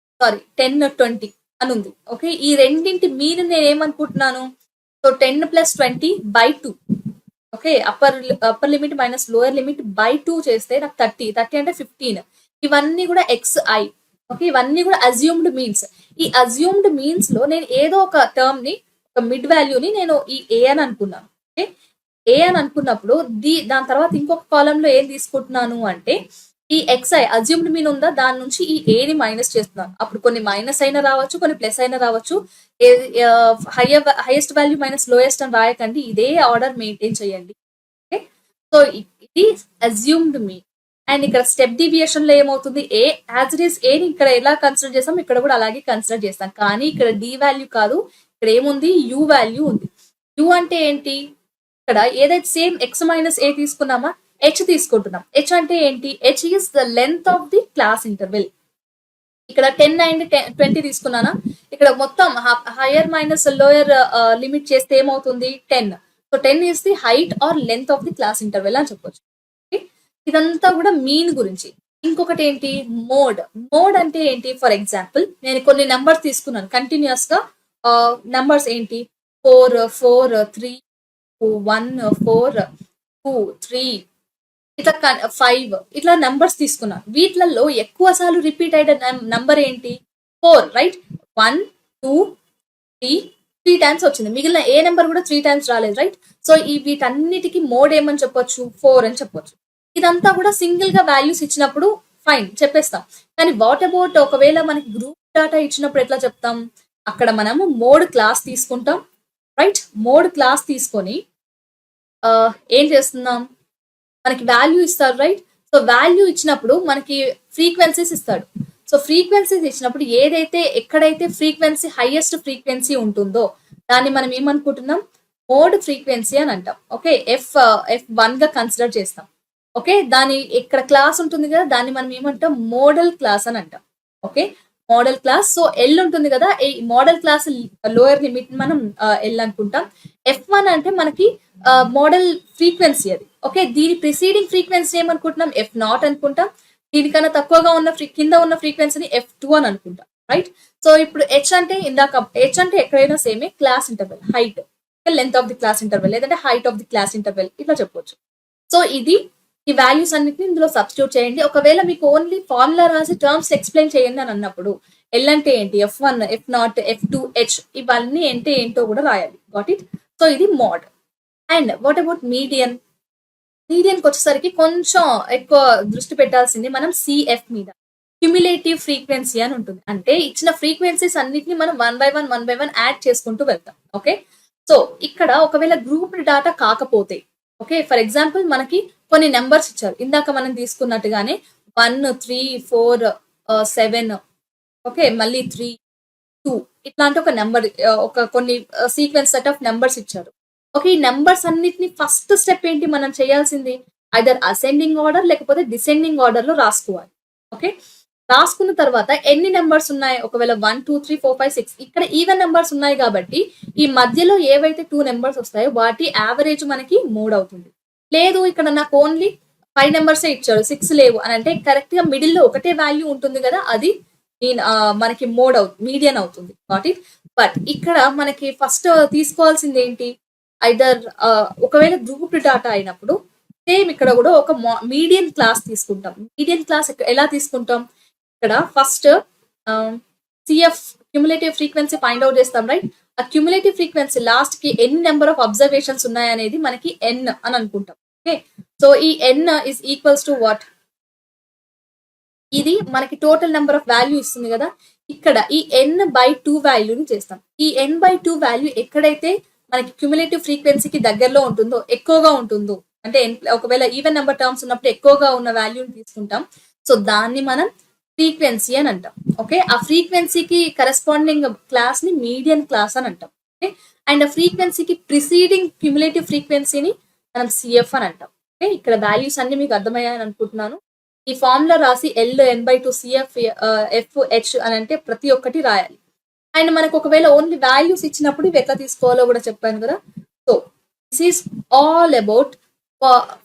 20 అని ఉంది. ఓకే, ఈ రెండింటి మీన్ నేను ఏమనుకుంటున్నాను, so 10 + 20/2. Okay, upper limit minus lower limit by 2 చేస్తే నాకు 30 అంటే 15. ఇవన్నీ కూడా XI. ఓకే, ఇవన్నీ కూడా అజ్యూమ్డ్ మీన్స్. ఈ అజ్యూమ్డ్ మీన్స్ లో నేను ఏదో ఒక టర్మ్ ని, ఒక మిడ్ వాల్యూని నేను ఈ ఏ అని అనుకున్నాను. ఓకే, ఏ అని అనుకున్నప్పుడు దాని తర్వాత ఇంకొక కాలంలో ఏం తీసుకుంటున్నాను అంటే ఈ XI అజ్యూమ్డ్ మీన్ ఉందా, దాని నుంచి ఈ ఏని మైనస్ చేస్తున్నాను. అప్పుడు కొన్ని మైనస్ అయినా రావచ్చు, కొన్ని ప్లస్ అయినా రావచ్చు. హైయెస్ట్ వాల్యూ మైనస్ లోయెస్ట్ అని రాయకండి, ఇదే ఆర్డర్ మెయింటైన్ చేయండి. ఓకే, సో ఇది అజ్యూమ్డ్ మీన్. అండ్ ఇక్కడ స్టెప్ డీవియేషన్ లో ఏమవుతుంది, ఏ యాజ్ ఇట్ ఈస్ ఏని ఇక్కడ ఎలా కన్సిడర్ చేస్తాం, ఇక్కడ కూడా అలాగే కన్సిడర్ చేస్తాం. కానీ ఇక్కడ డి వాల్యూ కాదు, ఇక్కడ ఏముంది, యూ వాల్యూ ఉంది. యూ అంటే ఏంటి, ఇక్కడ ఏదైతే సేమ్ ఎక్స్ మైనస్ ఏ తీసుకున్నామా, హెచ్ తీసుకుంటున్నాం. హెచ్ అంటే ఏంటి, H is the length of the class interval. ఇక్కడ 10 and 20 తీసుకున్నానా, ఇక్కడ మొత్తం హైయర్ మైనస్ లోయర్ లిమిట్ చేస్తే ఏమవుతుంది 10. So 10 is the height or length of the class interval అని చెప్పొచ్చు. ఇదంతా కూడా మీన్ గురించి. ఇంకొకటి ఏంటి, మోడ్ అంటే ఏంటి, ఫర్ ఎగ్జాంపుల్ నేను కొన్ని నెంబర్స్ తీసుకున్నాను కంటిన్యూస్ గా. నెంబర్స్ ఏంటి, 4, 4, 3, 1, 4, 2, 3, ఇట్లా 5 ఇట్లా నెంబర్స్ తీసుకున్నాను. వీటిలలో ఎక్కువ సార్లు రిపీట్ అయిన నంబర్ ఏంటి? 4 రైట్. 1, 2, 3 టైమ్స్ వచ్చింది. మిగిలిన ఏ నెంబర్ కూడా 3 టైమ్స్ రాలేదు రైట్. సో ఈ వీటన్నిటికి మోడ్ ఏమని చెప్పొచ్చు? 4 అని చెప్పొచ్చు. ఇదంతా కూడా సింగిల్ గా వాల్యూస్ ఇచ్చినప్పుడు ఫైన్ చెప్పేస్తాం. కానీ వాట్ అబౌట్ ఒకవేళ మనకి గ్రూప్ డేటా ఇచ్చినప్పుడు ఎట్లా చెప్తాం? అక్కడ మనము మోడ్ క్లాస్ తీసుకుంటాం రైట్. మోడ్ క్లాస్ తీసుకొని ఏం చేస్తున్నాం? మనకి వాల్యూ ఇస్తారు రైట్. సో వాల్యూ ఇచ్చినప్పుడు మనకి ఫ్రీక్వెన్సీస్ ఇస్తాడు. సో ఫ్రీక్వెన్సీస్ ఇచ్చినప్పుడు ఏదైతే ఎక్కడైతే ఫ్రీక్వెన్సీ హైయెస్ట్ ఫ్రీక్వెన్సీ ఉంటుందో దాన్ని మనం ఏమనుకుంటున్నాం? మోడ్ ఫ్రీక్వెన్సీ అని అంటాం. ఓకే, F1 గా కన్సిడర్ చేస్తాం. ఓకే, దాని ఇక్కడ క్లాస్ ఉంటుంది కదా, దాన్ని మనం ఏమంటాం? మోడల్ క్లాస్ అని అంటాం. Okay, modal class. So L ఉంటుంది కదా, ఈ మోడల్ క్లాస్ లోయర్ లిమిట్ మనం ఎల్ అనుకుంటాం. F1 అంటే మనకి మోడల్ ఫ్రీక్వెన్సీ అది. ఓకే, దీని ప్రిసీడింగ్ ఫ్రీక్వెన్సీ ఏమనుకుంటున్నాం? F0 అనుకుంటాం. దీనికన్నా తక్కువగా ఉన్న కింద ఉన్న ఫ్రీక్వెన్సీని F2 అని అనుకుంటాం రైట్. సో ఇప్పుడు హెచ్ అంటే ఎక్కడైనా సేమే class interval, height, length of the class interval, లేదంటే height of the class interval ఇట్లా చెప్పొచ్చు. సో ఇది ఈ వాల్యూస్ అన్నిటిని ఇందులో సబ్స్టిట్యూట్ చేయండి. ఒకవేళ మీకు ఓన్లీ ఫార్ములా రాసి టర్మ్స్ ఎక్స్ప్లెయిన్ చేయండి అని అన్నప్పుడు ఎల్ అంటే ఏంటి, F1, F0, F2, H ఇవన్నీ అంటే ఏంటో కూడా రాయాలి. Got it. సో ఇది mode. And what about median? మీడియన్కి వచ్చేసరికి కొంచెం ఎక్కువ దృష్టి పెట్టాల్సింది మనం సిఎఫ్ మీద. క్యుములేటివ్ ఫ్రీక్వెన్సీ అని ఉంటుంది. అంటే ఇచ్చిన ఫ్రీక్వెన్సీస్ అన్నిటిని మనం 1 by 1 యాడ్ చేసుకుంటూ వెళ్తాం. ఓకే, సో ఇక్కడ ఒకవేళ గ్రూప్ డాటా కాకపోతే, ఓకే, ఫర్ ఎగ్జాంపుల్ మనకి కొన్ని నెంబర్స్ ఇచ్చారు ఇందాక మనం తీసుకున్నట్టుగానే 1, 3, 4, 7, ఓకే, మళ్ళీ 3, 2 ఇట్లాంటి ఒక నెంబర్, కొన్ని సీక్వెన్స్ సెట్ ఆఫ్ నెంబర్స్ ఇచ్చారు. ఓకే, ఈ నెంబర్స్ అన్నిటిని ఫస్ట్ స్టెప్ ఏంటి మనం చేయాల్సింది? ఐదర్ అసెండింగ్ ఆర్డర్ లేకపోతే డిసెండింగ్ ఆర్డర్ లో రాసుకోవాలి. ఓకే, రాసుకున్న తర్వాత ఎన్ని నెంబర్స్ ఉన్నాయి? ఒకవేళ 1, 2, 3, 4, 5, 6 ఇక్కడ ఈవెన్ నెంబర్స్ ఉన్నాయి కాబట్టి ఈ మధ్యలో ఏవైతే 2 నెంబర్స్ వస్తాయో వాటి యావరేజ్ మనకి 3 అవుతుంది. లేదు ఇక్కడ నాకు ఓన్లీ 5 నెంబర్సే ఇచ్చాడు, 6 లేవు అని అంటే కరెక్ట్ గా మిడిల్ లో ఒకటే వాల్యూ ఉంటుంది కదా, అది మనకి మీడియన్ అవుతుంది. Got it. బట్ ఇక్కడ మనకి ఫస్ట్ తీసుకోవాల్సింది ఏంటి? ఐదర్ ఒకవేళ గ్రూప్ డాటా అయినప్పుడు సేమ్ ఇక్కడ కూడా ఒక మీడియన్ క్లాస్ తీసుకుంటాం. మీడియన్ క్లాస్ ఎలా తీసుకుంటాం? ఇక్కడ first CF cumulative frequency find out చేస్తాం రైట్. ఆ క్యుములేటివ్ ఫ్రీక్వెన్సీ లాస్ట్ కి ఎన్ని నెంబర్ ఆఫ్ అబ్జర్వేషన్స్ ఉన్నాయి అనేది మనకి ఎన్ అని అనుకుంటాం. ఓకే, సో ఈ ఎన్ ఇస్ ఈక్వల్స్ టు వాట్? ఇది మనకి టోటల్ నెంబర్ ఆఫ్ వాల్యూ ఇస్తుంది కదా. ఇక్కడ ఈ n/2 వాల్యూని చేస్తాం. ఈ n/2 వాల్యూ ఎక్కడైతే మనకి క్యుములేటివ్ ఫ్రీక్వెన్సీకి దగ్గరలో ఉంటుందో, ఎక్కువగా ఉంటుందో, అంటే ఒకవేళ ఈవెన్ నెంబర్ టర్మ్స్ ఉన్నప్పుడు ఎక్కువగా ఉన్న వాల్యూని తీసుకుంటాం. సో దాన్ని మనం ఫ్రీక్వెన్సీ అని అంటాం. ఓకే, ఆ ఫ్రీక్వెన్సీకి కరెస్పాండింగ్ క్లాస్ ని మీడియన్ క్లాస్ అని అంటాం. ఓకే, అండ్ ఆ ఫ్రీక్వెన్సీకి ప్రిసీడింగ్ క్యుములేటివ్ ఫ్రీక్వెన్సీని మనం సిఎఫ్ అని అంటాం. ఓకే, ఇక్కడ వాల్యూస్ అన్ని మీకు అర్థమయ్యాయని అనుకుంటున్నాను. ఈ ఫార్ములా రాసి L n/2 CF F H అని అంటే ప్రతి ఒక్కటి రాయాలి. అండ్ మనకు ఒకవేళ ఓన్లీ వాల్యూస్ ఇచ్చినప్పుడు ఇవి ఎట్లా తీసుకోవాలో కూడా చెప్పాను కదా. So this is all about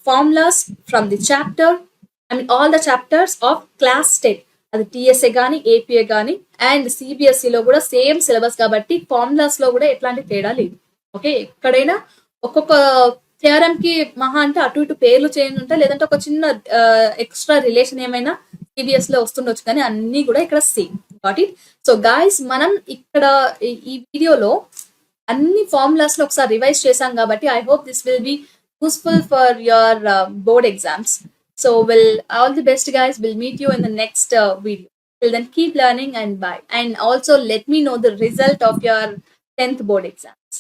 formulas from the chapter, all the chapters of class 10. అది టీఎస్ఏ కానీ ఏపీఏ కానీ అండ్ సిబిఎస్ఈలో కూడా సేమ్ సిలబస్ కాబట్టి ఫార్ములాస్ లో కూడా ఎట్లాంటి తేడా లేదు. ఓకే, ఎక్కడైనా ఒక్కొక్క థియరం కి మహా అంటే అటు ఇటు పేర్లు చేంజ్ ఉంటాయి, లేదంటే ఒక చిన్న ఎక్స్ట్రా రిలేషన్ ఏమైనా సిబిఎస్ లో వస్తుండొచ్చు, కానీ అన్ని కూడా ఇక్కడ same. Got it. So guys, మనం ఇక్కడ ఈ వీడియోలో అన్ని ఫార్ములాస్ లో ఒకసారి రివైజ్ చేశాం కాబట్టి I hope this will be useful for your board exams. So all the best guys. We'll meet you in the next video. Till then, keep learning and bye. And also let me know the result of your 10th board exams.